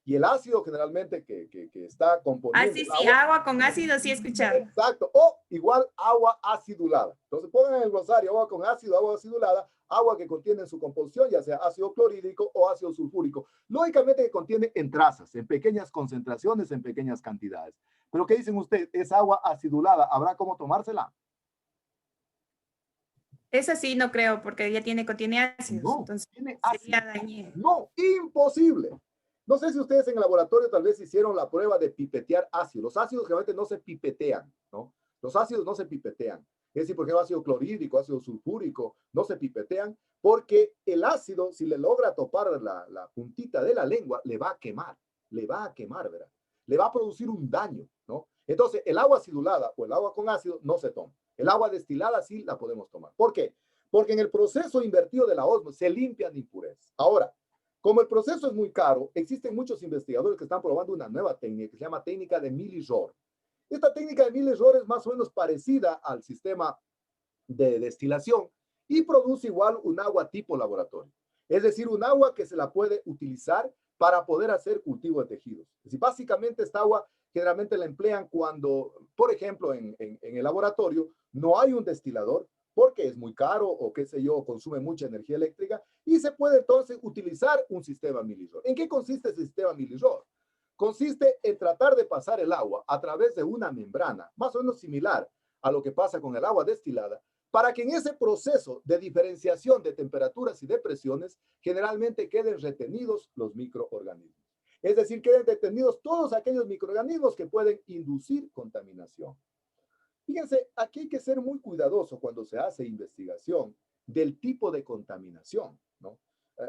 Y el ácido generalmente que está componiendo... sí, agua con ácido, sí he escuchado. Exacto, o igual agua acidulada. Entonces pongan en el glosario agua con ácido, agua acidulada, agua que contiene en su composición, ya sea ácido clorhídrico o ácido sulfúrico. Lógicamente que contiene en trazas, en pequeñas concentraciones, en pequeñas cantidades. Pero ¿qué dicen ustedes? ¿Es agua acidulada? ¿Habrá cómo tomársela? Esa sí no creo, porque ya contiene ácidos. No, entonces tiene ácido. sería dañino. No, imposible. No sé si ustedes en el laboratorio tal vez hicieron la prueba de pipetear ácidos. Los ácidos generalmente no se pipetean, ¿no? Los ácidos no se pipetean. Es decir, por ejemplo, ácido clorhídrico, ácido sulfúrico, no se pipetean porque el ácido, si le logra topar la puntita de la lengua, le va a quemar, ¿verdad? Le va a producir un daño, ¿no? Entonces, el agua acidulada o el agua con ácido no se toma. El agua destilada sí la podemos tomar. ¿Por qué? Porque en el proceso invertido de la ósmosis se limpian impurezas. Ahora, como el proceso es muy caro, existen muchos investigadores que están probando una nueva técnica que se llama técnica de Milley-Rohr. Esta técnica de Milley-Rohr es más o menos parecida al sistema de destilación y produce igual un agua tipo laboratorio. Es decir, un agua que se la puede utilizar para poder hacer cultivo de tejidos. Es decir, básicamente esta agua generalmente la emplean cuando, por ejemplo, en el laboratorio no hay un destilador, porque es muy caro o qué sé yo, consume mucha energía eléctrica y se puede entonces utilizar un sistema Milley-Rohr. ¿En qué consiste ese sistema Milley-Rohr? Consiste en tratar de pasar el agua a través de una membrana, más o menos similar a lo que pasa con el agua destilada, para que en ese proceso de diferenciación de temperaturas y de presiones generalmente queden retenidos los microorganismos. Es decir, queden detenidos todos aquellos microorganismos que pueden inducir contaminación. Fíjense, aquí hay que ser muy cuidadoso cuando se hace investigación del tipo de contaminación, ¿no?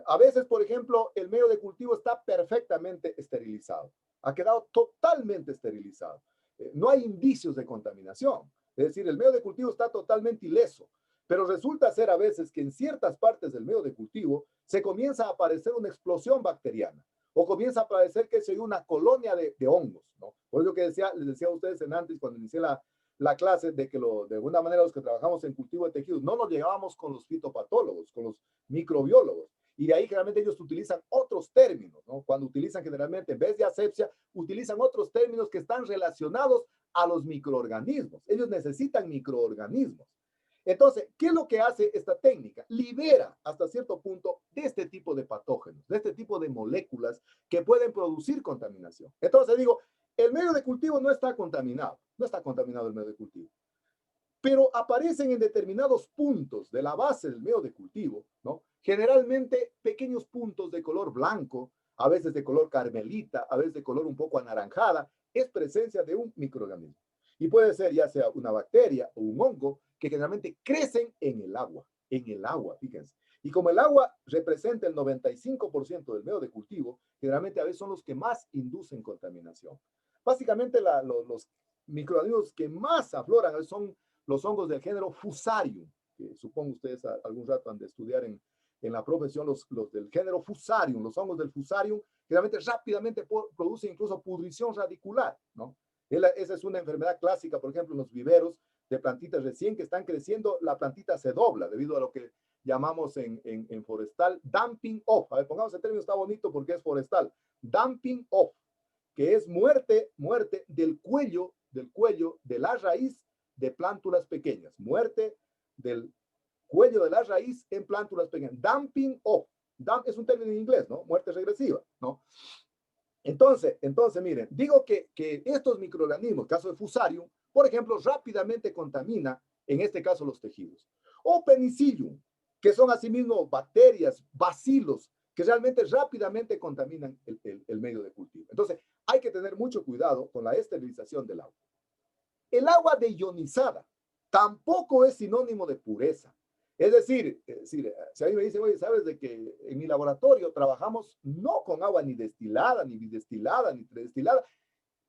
A veces, por ejemplo, el medio de cultivo está perfectamente esterilizado. Ha quedado totalmente esterilizado. No hay indicios de contaminación. Es decir, el medio de cultivo está totalmente ileso. Pero resulta ser a veces que en ciertas partes del medio de cultivo se comienza a aparecer una explosión bacteriana o comienza a aparecer que se hay una colonia de hongos, ¿no? Por eso que les decía a ustedes antes cuando inicié la clase de que de alguna manera los que trabajamos en cultivo de tejidos no nos llevábamos con los fitopatólogos, con los microbiólogos. Y de ahí generalmente ellos utilizan otros términos, ¿no? Cuando utilizan generalmente, en vez de asepsia, utilizan otros términos que están relacionados a los microorganismos. Ellos necesitan microorganismos. Entonces, ¿qué es lo que hace esta técnica? Libera hasta cierto punto de este tipo de patógenos, de este tipo de moléculas que pueden producir contaminación. Entonces digo, el medio de cultivo no está contaminado el medio de cultivo, pero aparecen en determinados puntos de la base del medio de cultivo, ¿no? Generalmente pequeños puntos de color blanco, a veces de color carmelita, a veces de color un poco anaranjada, es presencia de un microorganismo. Y puede ser ya sea una bacteria o un hongo que generalmente crecen en el agua, fíjense. Y como el agua representa el 95% del medio de cultivo, generalmente a veces son los que más inducen contaminación. Básicamente los microorganismos que más afloran son los hongos del género Fusarium, que supongo ustedes algún rato han de estudiar en la profesión, los del género Fusarium, los hongos del Fusarium, generalmente rápidamente producen incluso pudrición radicular, ¿no? Esa es una enfermedad clásica, por ejemplo, en los viveros de plantitas recién que están creciendo, la plantita se dobla debido a lo que llamamos en forestal damping off. A ver, pongamos el término, está bonito porque es forestal. Damping off, que es muerte del cuello de la raíz de plántulas pequeñas. Muerte del cuello de la raíz en plántulas pequeñas. Damping off. Es un término en inglés, ¿no? Muerte regresiva, ¿no? Entonces, miren, digo que estos microorganismos, caso de Fusarium, por ejemplo, rápidamente contamina, en este caso, los tejidos. O Penicillium, que son asimismo bacterias, bacilos, que realmente rápidamente contaminan el medio de cultivo. Entonces, hay que tener mucho cuidado con la esterilización del agua. El agua deionizada tampoco es sinónimo de pureza. Es decir, si a mí me dicen, oye, ¿sabes de que en mi laboratorio trabajamos no con agua ni destilada, ni bidestilada, ni predestilada,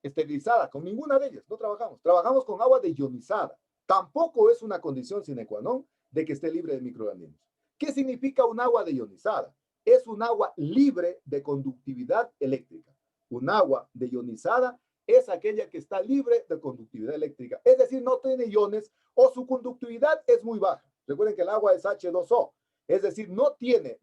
esterilizada, con ninguna de ellas, no trabajamos. Trabajamos con agua deionizada. Tampoco es una condición sine qua non de que esté libre de microorganismos. ¿Qué significa un agua deionizada? Es un agua libre de conductividad eléctrica. Un agua deionizada es aquella que está libre de conductividad eléctrica. Es decir, no tiene iones o su conductividad es muy baja. Recuerden que el agua es H2O. Es decir, no tiene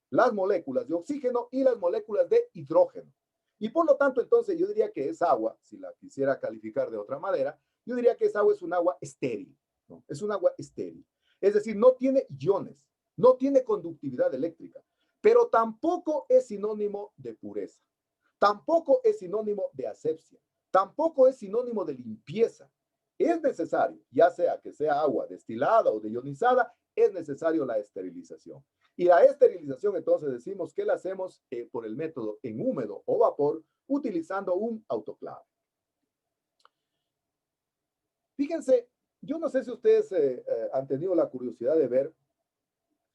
las moléculas de oxígeno y las moléculas de hidrógeno. Y por lo tanto, entonces, yo diría que esa agua, si la quisiera calificar de otra manera, yo diría que esa agua es un agua estéril, ¿no? Es un agua estéril. Es decir, no tiene iones, no tiene conductividad eléctrica, pero tampoco es sinónimo de pureza. Tampoco es sinónimo de asepsia. Tampoco es sinónimo de limpieza. Es necesario, ya sea que sea agua destilada o deionizada, es necesario la esterilización. Y la esterilización, entonces, decimos que la hacemos por el método en húmedo o vapor, utilizando un autoclave. Fíjense, yo no sé si ustedes han tenido la curiosidad de ver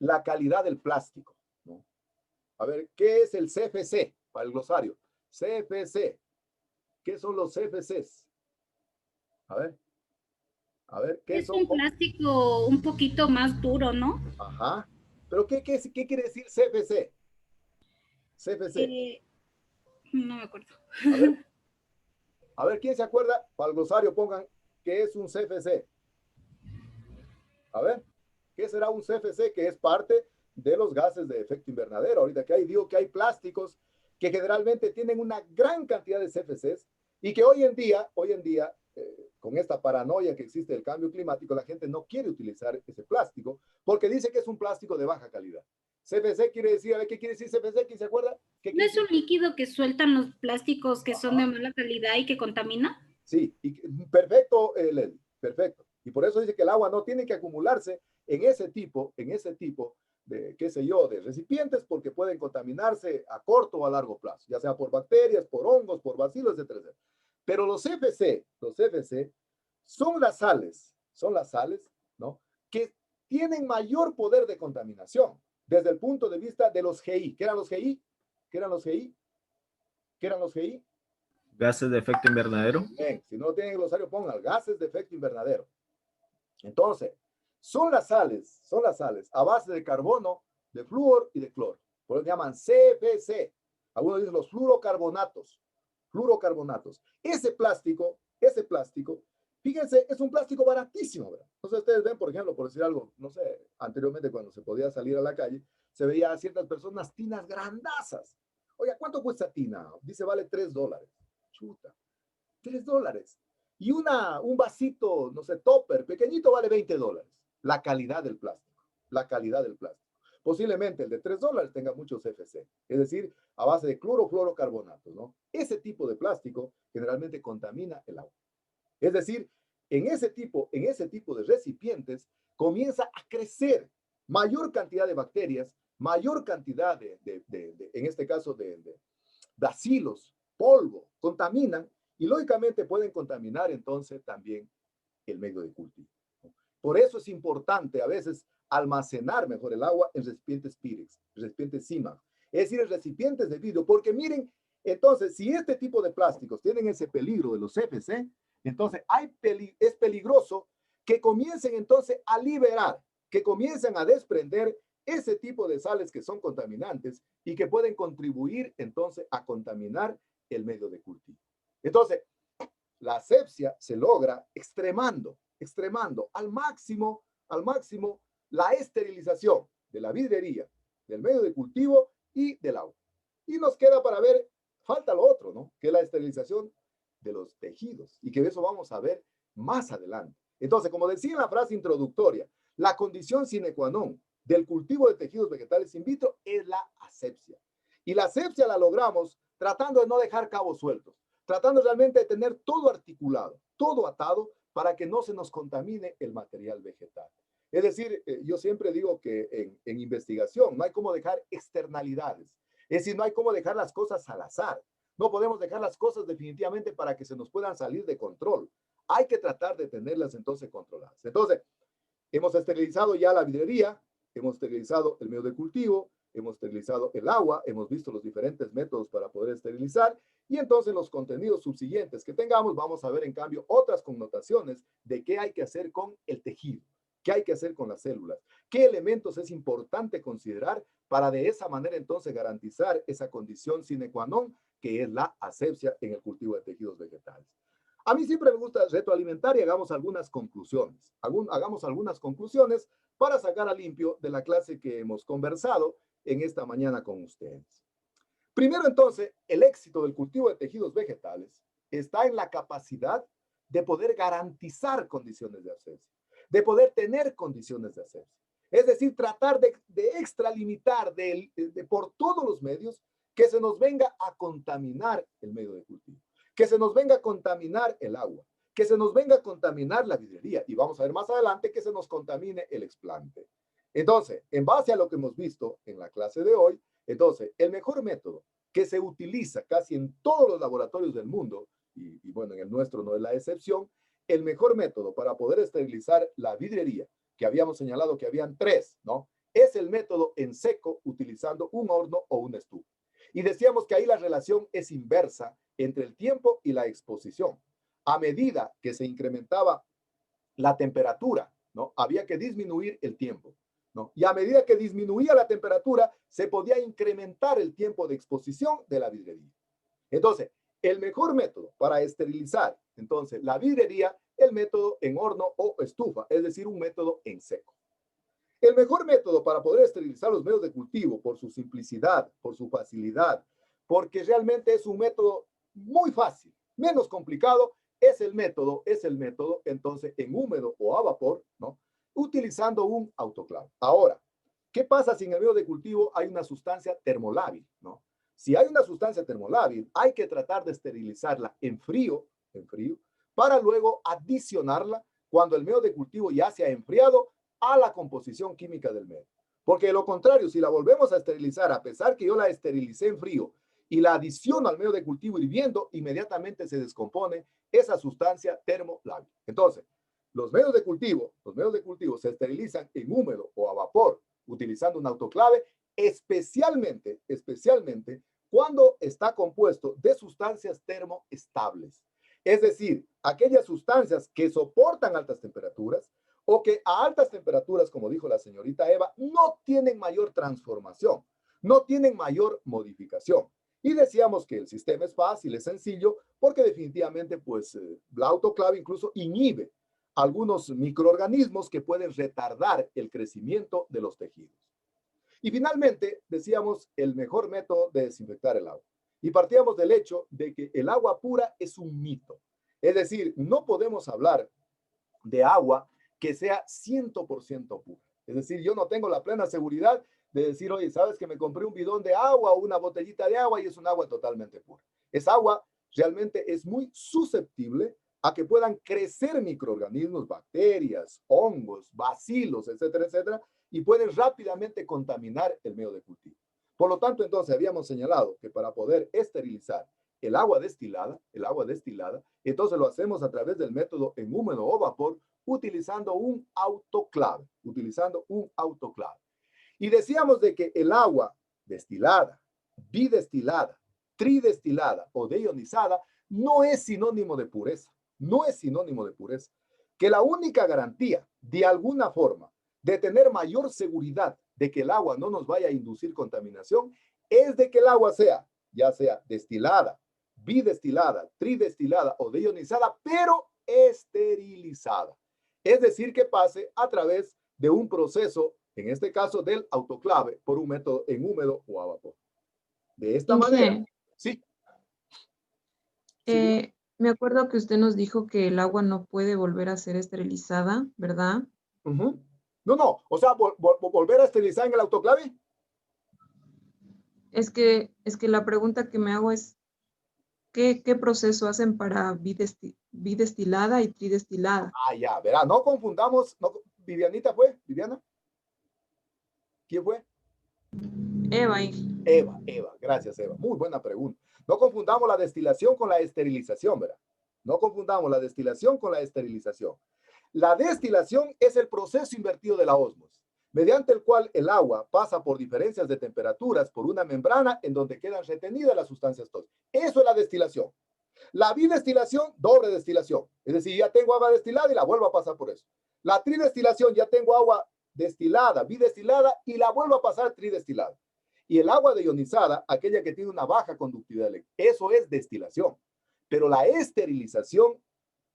la calidad del plástico, ¿no? A ver, ¿qué es el CFC para el glosario? CFC. ¿Qué son los CFCs? A ver, ¿qué es son? un plástico un poquito más duro, ¿no? Ajá. ¿Pero qué quiere decir CFC? CFC. No me acuerdo. A ver, ¿quién se acuerda? Para el glosario pongan qué es un CFC. A ver, ¿qué será un CFC? Que es parte de los gases de efecto invernadero. Ahorita que digo que hay plásticos que generalmente tienen una gran cantidad de CFCs y que hoy en día, con esta paranoia que existe del cambio climático, la gente no quiere utilizar ese plástico porque dice que es un plástico de baja calidad. CFC quiere decir, a ver, ¿qué quiere decir CFC? ¿Quién se acuerda? ¿No es un líquido que sueltan los plásticos que son de mala calidad y que contamina? Sí, perfecto, Lely, perfecto. Y por eso dice que el agua no tiene que acumularse en ese tipo de, qué sé yo, de recipientes, porque pueden contaminarse a corto o a largo plazo, ya sea por bacterias, por hongos, por bacilos, etcétera, etcétera. Pero los CFC son las sales, ¿no? Que tienen mayor poder de contaminación desde el punto de vista de los GI. ¿Qué eran los GI? ¿Qué eran los GI? ¿Qué eran los GI? Gases de efecto invernadero. Bien, si no lo tienen en el glosario, pongan gases de efecto invernadero. Entonces, son las sales a base de carbono, de flúor y de cloro. Por eso se llaman CFC. Algunos dicen los fluorocarbonatos. Ese plástico, fíjense, es un plástico baratísimo, ¿verdad? Entonces ustedes ven, por ejemplo, por decir algo, no sé, anteriormente cuando se podía salir a la calle, se veía a ciertas personas tinas grandazas. Oiga, ¿cuánto cuesta tina? Dice, vale $3. Chuta, $3. Y un vasito, no sé, topper, pequeñito, vale $20. La calidad del plástico. Posiblemente el de $3 tenga muchos CFC, es decir, a base de clorofluorocarbonatos, ¿no? Ese tipo de plástico generalmente contamina el agua. Es decir, en ese tipo de recipientes comienza a crecer mayor cantidad de bacterias, mayor cantidad en este caso, de bacilos, polvo, contaminan y lógicamente pueden contaminar entonces también el medio de cultivo. Por eso es importante a veces almacenar mejor el agua en recipientes Pyrex, recipientes CIMAC, es decir, en recipientes de vidrio, porque miren, entonces, si este tipo de plásticos tienen ese peligro de los CFC, entonces es peligroso que comiencen entonces a liberar, que comiencen a desprender ese tipo de sales que son contaminantes y que pueden contribuir entonces a contaminar el medio de cultivo. Entonces, la asepsia se logra extremando al máximo la esterilización de la vidrería, del medio de cultivo y del agua. Y nos queda para ver, falta lo otro, ¿no? Que es la esterilización de los tejidos y que de eso vamos a ver más adelante. Entonces, como decía en la frase introductoria, la condición sine qua non del cultivo de tejidos vegetales in vitro es la asepsia. Y la asepsia la logramos tratando de no dejar cabos sueltos, tratando realmente de tener todo articulado, todo atado para que no se nos contamine el material vegetal. Es decir, yo siempre digo que en investigación no hay cómo dejar externalidades. Es decir, no hay cómo dejar las cosas al azar. No podemos dejar las cosas definitivamente para que se nos puedan salir de control. Hay que tratar de tenerlas entonces controladas. Entonces, hemos esterilizado ya la vidrería, hemos esterilizado el medio de cultivo, hemos esterilizado el agua, hemos visto los diferentes métodos para poder esterilizar y entonces los contenidos subsiguientes que tengamos vamos a ver en cambio otras connotaciones de qué hay que hacer con el tejido, qué hay que hacer con las células, qué elementos es importante considerar para de esa manera entonces garantizar esa condición sine qua non que es la asepsia en el cultivo de tejidos vegetales. A mí siempre me gusta retroalimentar y hagamos algunas conclusiones. Hagamos algunas conclusiones para sacar a limpio de la clase que hemos conversado en esta mañana con ustedes. Primero, entonces, el éxito del cultivo de tejidos vegetales está en la capacidad de poder garantizar condiciones de asepsia, de poder tener condiciones de asepsia. Es decir, tratar de extralimitar por todos los medios que se nos venga a contaminar el medio de cultivo, que se nos venga a contaminar el agua, que se nos venga a contaminar la vidrería y vamos a ver más adelante que se nos contamine el explante. Entonces, en base a lo que hemos visto en la clase de hoy, entonces, el mejor método que se utiliza casi en todos los laboratorios del mundo, y bueno, en el nuestro no es la excepción, el mejor método para poder esterilizar la vidrería, que habíamos señalado que habían 3, ¿no? Es el método en seco utilizando un horno o una estufa. Y decíamos que ahí la relación es inversa entre el tiempo y la exposición. A medida que se incrementaba la temperatura, ¿no? Había que disminuir el tiempo, ¿no? Y a medida que disminuía la temperatura, se podía incrementar el tiempo de exposición de la vidrería. Entonces, el mejor método para esterilizar, entonces, la vidrería, el método en horno o estufa, es decir, un método en seco. El mejor método para poder esterilizar los medios de cultivo, por su simplicidad, por su facilidad, porque realmente es un método muy fácil, menos complicado, es el método, entonces, en húmedo o a vapor, ¿no? Utilizando un autoclave. Ahora, ¿qué pasa si en el medio de cultivo hay una sustancia termolábil, ¿no? Si hay una sustancia termolábil, hay que tratar de esterilizarla en frío, para luego adicionarla cuando el medio de cultivo ya se ha enfriado a la composición química del medio. Porque de lo contrario, si la volvemos a esterilizar, a pesar que yo la esterilicé en frío y la adiciono al medio de cultivo hirviendo, inmediatamente se descompone esa sustancia termolábil. Entonces, los medios de cultivo se esterilizan en húmedo o a vapor utilizando un autoclave, especialmente cuando está compuesto de sustancias termoestables. Es decir, aquellas sustancias que soportan altas temperaturas o que a altas temperaturas, como dijo la señorita Eva, no tienen mayor transformación, no tienen mayor modificación. Y decíamos que el sistema es fácil, es sencillo, porque definitivamente pues la autoclave incluso inhibe algunos microorganismos que pueden retardar el crecimiento de los tejidos. Y finalmente, decíamos el mejor método de desinfectar el agua. Y partíamos del hecho de que el agua pura es un mito. Es decir, no podemos hablar de agua que sea 100% pura. Es decir, yo no tengo la plena seguridad de decir, oye, ¿sabes que me compré un bidón de agua o una botellita de agua y es un agua totalmente pura? Esa agua realmente es muy susceptible a que puedan crecer microorganismos, bacterias, hongos, bacilos, etcétera, etcétera, y pueden rápidamente contaminar el medio de cultivo. Por lo tanto, entonces, habíamos señalado que para poder esterilizar el agua destilada, entonces lo hacemos a través del método en húmedo o vapor, utilizando un autoclave, Y decíamos de que el agua destilada, bidestilada, tridestilada o deionizada no es sinónimo de pureza, que la única garantía, de alguna forma, de tener mayor seguridad de que el agua no nos vaya a inducir contaminación, es de que el agua sea, ya sea destilada, bidestilada, tridestilada o deionizada, pero esterilizada. Es decir, que pase a través de un proceso, en este caso del autoclave, por un método en húmedo o a vapor. De esta manera, sí. Me acuerdo que usted nos dijo que el agua no puede volver a ser esterilizada, ¿verdad? No, o sea, volver a esterilizar en el autoclave. Es que la pregunta que me hago es, ¿qué proceso hacen para bidestilada y tridestilada? Ya, verá, no confundamos, ¿Vivianita fue? ¿Viviana? ¿Quién fue? Eva, gracias Eva, muy buena pregunta. No confundamos la destilación con la esterilización, ¿verdad? La destilación es el proceso invertido de la ósmosis, mediante el cual el agua pasa por diferencias de temperaturas por una membrana en donde quedan retenidas las sustancias tóxicas. Eso es la destilación. La bidestilación, doble destilación. Es decir, ya tengo agua destilada y la vuelvo a pasar por eso. La tridestilación, ya tengo agua destilada, bidestilada y la vuelvo a pasar tridestilada. Y el agua deionizada, aquella que tiene una baja conductividad eléctrica, eso es destilación. Pero la esterilización,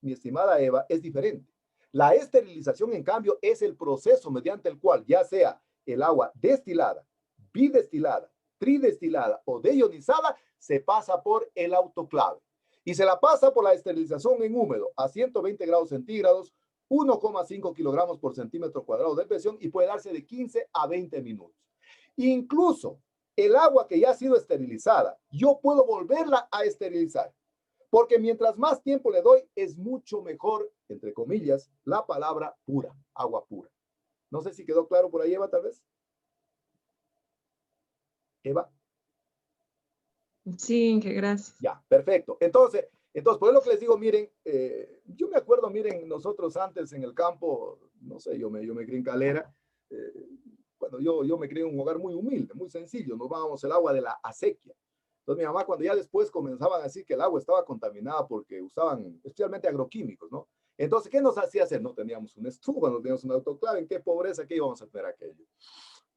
mi estimada Eva, es diferente. La esterilización, en cambio, es el proceso mediante el cual, ya sea el agua destilada, bidestilada, tridestilada o deionizada, se pasa por el autoclave. Y se la pasa por la esterilización en húmedo a 120 grados centígrados, 1,5 kilogramos por centímetro cuadrado de presión y puede darse de 15 a 20 minutos. Incluso el agua que ya ha sido esterilizada, yo puedo volverla a esterilizar. Porque mientras más tiempo le doy, es mucho mejor, entre comillas, la palabra pura, agua pura. No sé si quedó claro por ahí, Eva, tal vez. Eva. Sí, que gracias. Ya, perfecto. Entonces, por eso lo que les digo, miren, yo me acuerdo, miren, nosotros antes en el campo, no sé, yo me crié en Calera, bueno, yo me crié en un hogar muy humilde, muy sencillo, nos dábamos el agua de la acequia. Entonces mi mamá, cuando ya después comenzaban a decir que el agua estaba contaminada porque usaban especialmente agroquímicos, ¿no? Entonces, ¿qué nos hacía hacer? No teníamos una estufa, no teníamos un autoclave, ¿en qué pobreza que íbamos a tener aquello?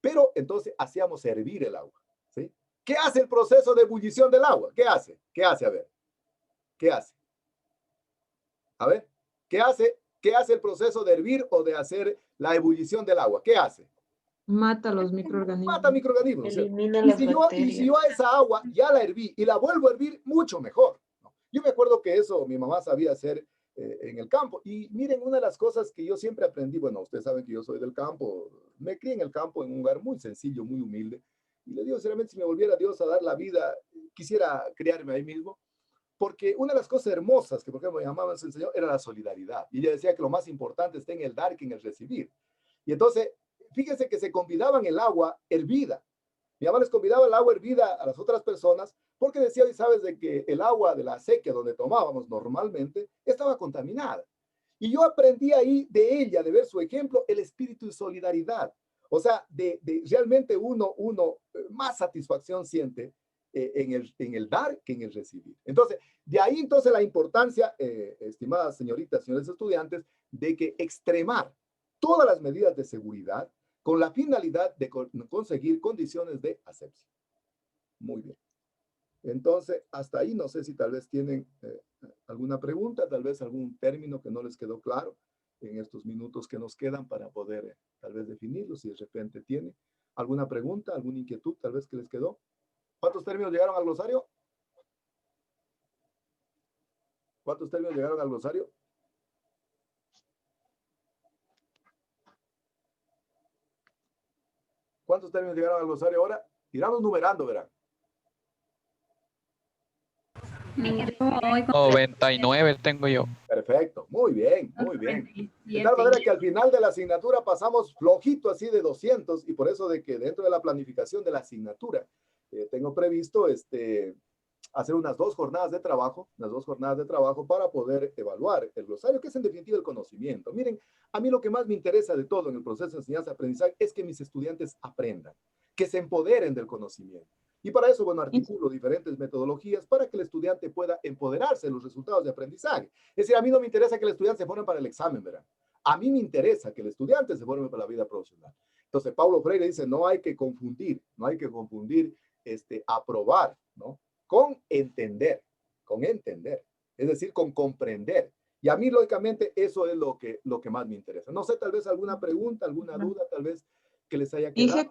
Pero entonces hacíamos hervir el agua, ¿sí? ¿Qué hace el proceso de ebullición del agua? ¿Qué hace? A ver. ¿Qué hace? A ver, ¿qué hace el proceso de hervir o de hacer la ebullición del agua? ¿Qué hace? Mata los microorganismos. Mata microorganismos. Elimina ¿Sí? las Y bacterias. si yo a esa agua ya la herví y la vuelvo a hervir, mucho mejor, ¿no? Yo me acuerdo que eso mi mamá sabía hacer en el campo. Y miren, una de las cosas que yo siempre aprendí, bueno, ustedes saben que yo soy del campo, me crié en el campo en un lugar muy sencillo, muy humilde. Y le digo, sinceramente, si me volviera Dios a dar la vida, quisiera criarme ahí mismo. Porque una de las cosas hermosas que, por ejemplo, mi mamá me enseñó era la solidaridad. Y ella decía que lo más importante está en el dar que en el recibir. Y entonces, fíjense que se convidaban el agua hervida. Mi mamá les convidaba el agua hervida a las otras personas porque decía, y sabes, de que el agua de la acequia donde tomábamos normalmente estaba contaminada. Y yo aprendí ahí de ella, de ver su ejemplo, el espíritu de solidaridad. O sea, de realmente uno más satisfacción siente en el dar que en el recibir. Entonces, de ahí entonces la importancia, estimadas señoritas, señores estudiantes, de que extremar todas las medidas de seguridad con la finalidad de conseguir condiciones de asepsia. Muy bien. Entonces, hasta ahí no sé si tal vez tienen alguna pregunta, tal vez algún término que no les quedó claro en estos minutos que nos quedan para poder tal vez definirlo, si de repente tiene alguna pregunta, alguna inquietud tal vez que les quedó. ¿Cuántos términos llegaron al glosario? ¿Cuántos términos llegaron al glosario? ¿Cuántos términos llegaron al glosario ahora? Iramos numerando, verán. 99 tengo yo. Perfecto, muy bien, muy bien. De tal manera que al final de la asignatura pasamos flojito así de 200 y por eso de que dentro de la planificación de la asignatura tengo previsto hacer unas 2 jornadas de trabajo, para poder evaluar el glosario, que es en definitiva el conocimiento. Miren, a mí lo que más me interesa de todo en el proceso de enseñanza-aprendizaje es que mis estudiantes aprendan, que se empoderen del conocimiento. Y para eso, bueno, articulo diferentes metodologías para que el estudiante pueda empoderarse de los resultados de aprendizaje. Es decir, a mí no me interesa que el estudiante se forme para el examen, ¿verdad? A mí me interesa que el estudiante se forme para la vida profesional. Entonces, Paulo Freire dice, no hay que confundir aprobar, ¿no? Con entender, es decir, con comprender. Y a mí, lógicamente, eso es lo que más me interesa. No sé, tal vez alguna pregunta, alguna duda, tal vez que les haya quedado. Dije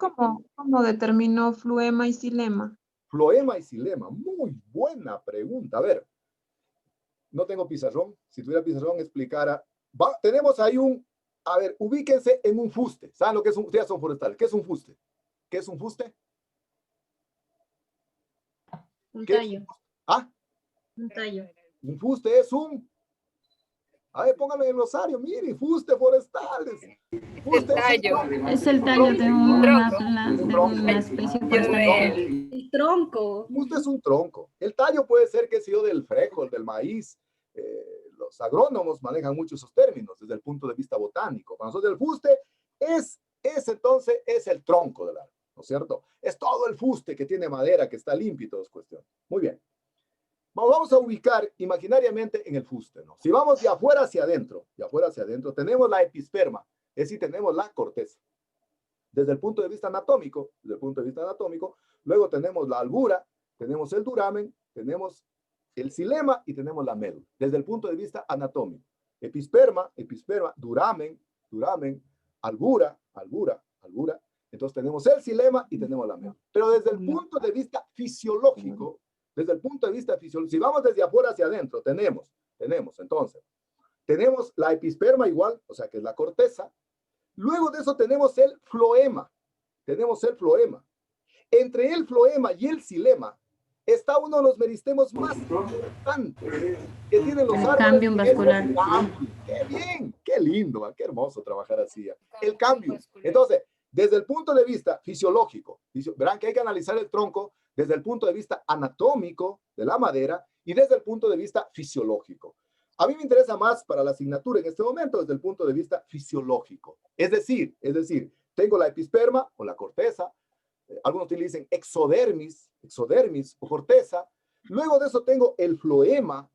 cómo determinó floema y xilema. Floema y xilema, muy buena pregunta. A ver, no tengo pizarrón. Si tuviera pizarrón, explicara. Tenemos ahí a ver, ubíquense en un fuste. ¿Saben lo que es ustedes son forestales? ¿Qué es un fuste? ¿Qué es un fuste? Un tallo. ¿Ah? Un tallo. Un fuste es un... A ver, pónganlo en el glosario, miren, fuste forestales. Fuste es el tallo de una especie forestal. El tronco. Fuste es un tronco. El tallo puede ser, qué sé yo, del frijol, del maíz. Los agrónomos manejan mucho esos términos desde el punto de vista botánico. Para nosotros el fuste entonces es el tronco del árbol, ¿no es cierto? Es todo el fuste que tiene madera, que está limpio y todas cuestiones. Muy bien. Vamos a ubicar imaginariamente en el fuste, ¿no? Si vamos de afuera hacia adentro, tenemos la episperma, es decir, tenemos la corteza. Desde el punto de vista anatómico, luego tenemos la albura, tenemos el duramen, tenemos el xilema y tenemos la médula. Desde el punto de vista anatómico, episperma, duramen, albura. Entonces tenemos el xilema y tenemos la médula. Pero desde el punto de vista fisiológico, si vamos desde afuera hacia adentro, tenemos la episperma igual, o sea que es la corteza. Luego de eso tenemos el floema. Entre el floema y el xilema está uno de los meristemos más importantes que tienen los árboles. Cambio vascular. ¡Qué bien! ¡Qué lindo! ¡Qué hermoso trabajar así! El cambio. Entonces, desde el punto de vista fisiológico, verán que hay que analizar el tronco desde el punto de vista anatómico de la madera y desde el punto de vista fisiológico. A mí me interesa más para la asignatura en este momento desde el punto de vista fisiológico. Es decir, tengo la episperma o la corteza, algunos utilizan exodermis o corteza. Luego de eso tengo el floema.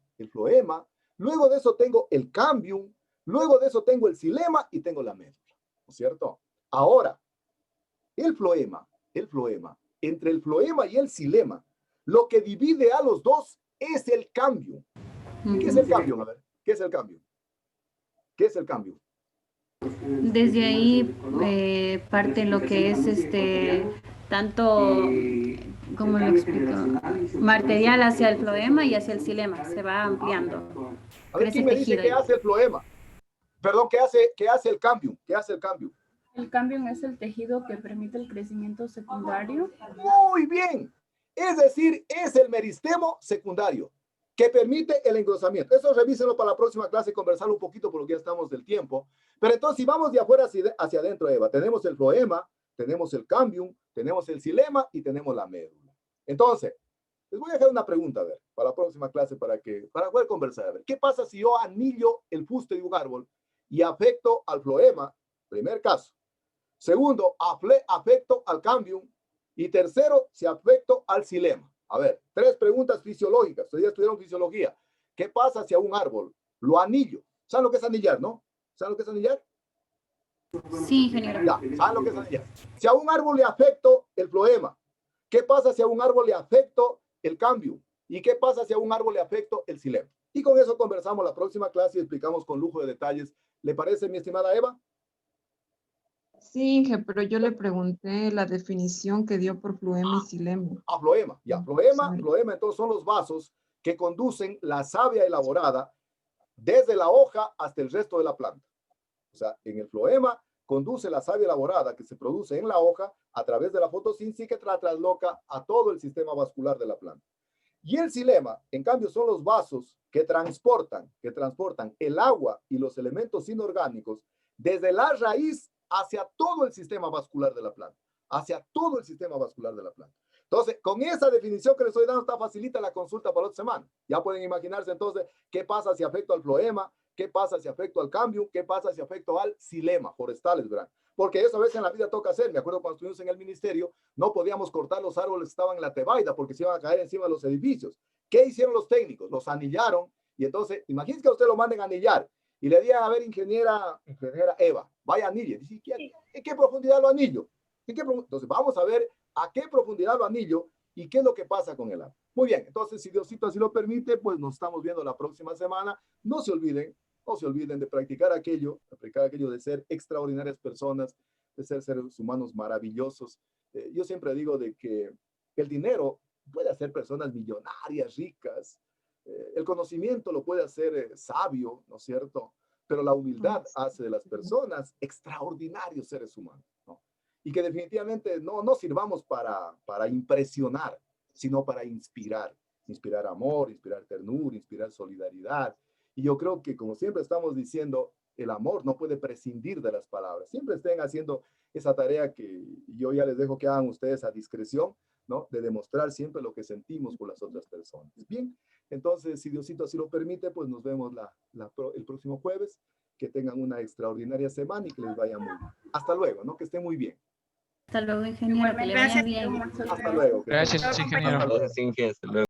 Luego de eso tengo el cambium. Luego de eso tengo el xilema y tengo la médula, ¿no es cierto? Ahora, el floema, entre el floema y el xilema, lo que divide a los dos es el cambium. ¿Qué es el cambium? A ver, ¿qué es el cambium? Desde ahí parte lo que es tanto, ¿cómo lo explico? Material hacia el floema y hacia el xilema, se va ampliando. A ver, ¿quién me dice qué hace el floema? Perdón, ¿qué hace el cambium? El cambium es el tejido que permite el crecimiento secundario. Muy bien. Es decir, es el meristemo secundario que permite el engrosamiento. Eso revísenlo para la próxima clase y conversarlo un poquito porque ya estamos del tiempo. Pero entonces, si vamos de afuera hacia adentro, Eva, tenemos el floema, tenemos el cambium, tenemos el xilema y tenemos la médula. Entonces, les voy a dejar una pregunta, a ver, para la próxima clase para poder conversar. A ver, ¿qué pasa si yo anillo el fuste de un árbol y afecto al floema? Primer caso. Segundo, afecto al cambium. Y tercero, si afecto al xilema. A ver, 3 preguntas fisiológicas. Ustedes ya estudiaron fisiología. ¿Qué pasa si a un árbol lo anillo? ¿Saben lo que es anillar, no? ¿Saben lo que es anillar? Sí, ingeniero. Ya, ¿saben lo que es anillar? Si a un árbol le afecto el floema, ¿qué pasa si a un árbol le afecto el cambium? ¿Y qué pasa si a un árbol le afecto el xilema? Y con eso conversamos la próxima clase y explicamos con lujo de detalles. ¿Le parece, mi estimada Eva? Sí, Inge, pero yo le pregunté la definición que dio por floema y xilema. Floema, ya. Floema, entonces son los vasos que conducen la savia elaborada desde la hoja hasta el resto de la planta. O sea, en el floema conduce la savia elaborada que se produce en la hoja a través de la fotosíntesis que la trasloca a todo el sistema vascular de la planta. Y el xilema, en cambio, son los vasos que transportan el agua y los elementos inorgánicos desde la raíz hacia todo el sistema vascular de la planta. Entonces, con esa definición que les estoy dando, está facilita la consulta para la otra semana. Ya pueden imaginarse entonces qué pasa si afecto al floema, qué pasa si afecto al cambio, qué pasa si afecto al xilema forestales, ¿verdad? Porque eso a veces en la vida toca hacer. Me acuerdo cuando estuvimos en el ministerio, no podíamos cortar los árboles que estaban en la tebaida porque se iban a caer encima de los edificios. ¿Qué hicieron los técnicos? Los anillaron. Y entonces, imagínense que a usted lo manden a anillar y le digan, a ver, ingeniera Eva, vaya anille. Dice, ¿en qué profundidad lo anillo? Entonces, vamos a ver a qué profundidad lo anillo y qué es lo que pasa con el árbol. Muy bien, entonces, si Diosito así lo permite, pues nos estamos viendo la próxima semana. No se olviden de practicar aquello de ser extraordinarias personas, de ser seres humanos maravillosos. Yo siempre digo de que el dinero puede hacer personas millonarias, ricas. El conocimiento lo puede hacer sabio, ¿no es cierto? Pero la humildad hace de las personas extraordinarios seres humanos, ¿no? Y que definitivamente no sirvamos para impresionar, sino para inspirar amor, inspirar ternura, inspirar solidaridad. Y yo creo que, como siempre estamos diciendo, el amor no puede prescindir de las palabras. Siempre estén haciendo esa tarea que yo ya les dejo que hagan ustedes a discreción, ¿no? De demostrar siempre lo que sentimos por las otras personas. Bien, entonces, si Diosito así lo permite, pues nos vemos el próximo jueves. Que tengan una extraordinaria semana y que les vaya muy bien. Hasta luego, ¿no? Que estén muy bien. Hasta luego, ingeniero. Que le vaya bien. Hasta luego. Gracias, ingeniero. Gracias, ingeniero. Hasta luego.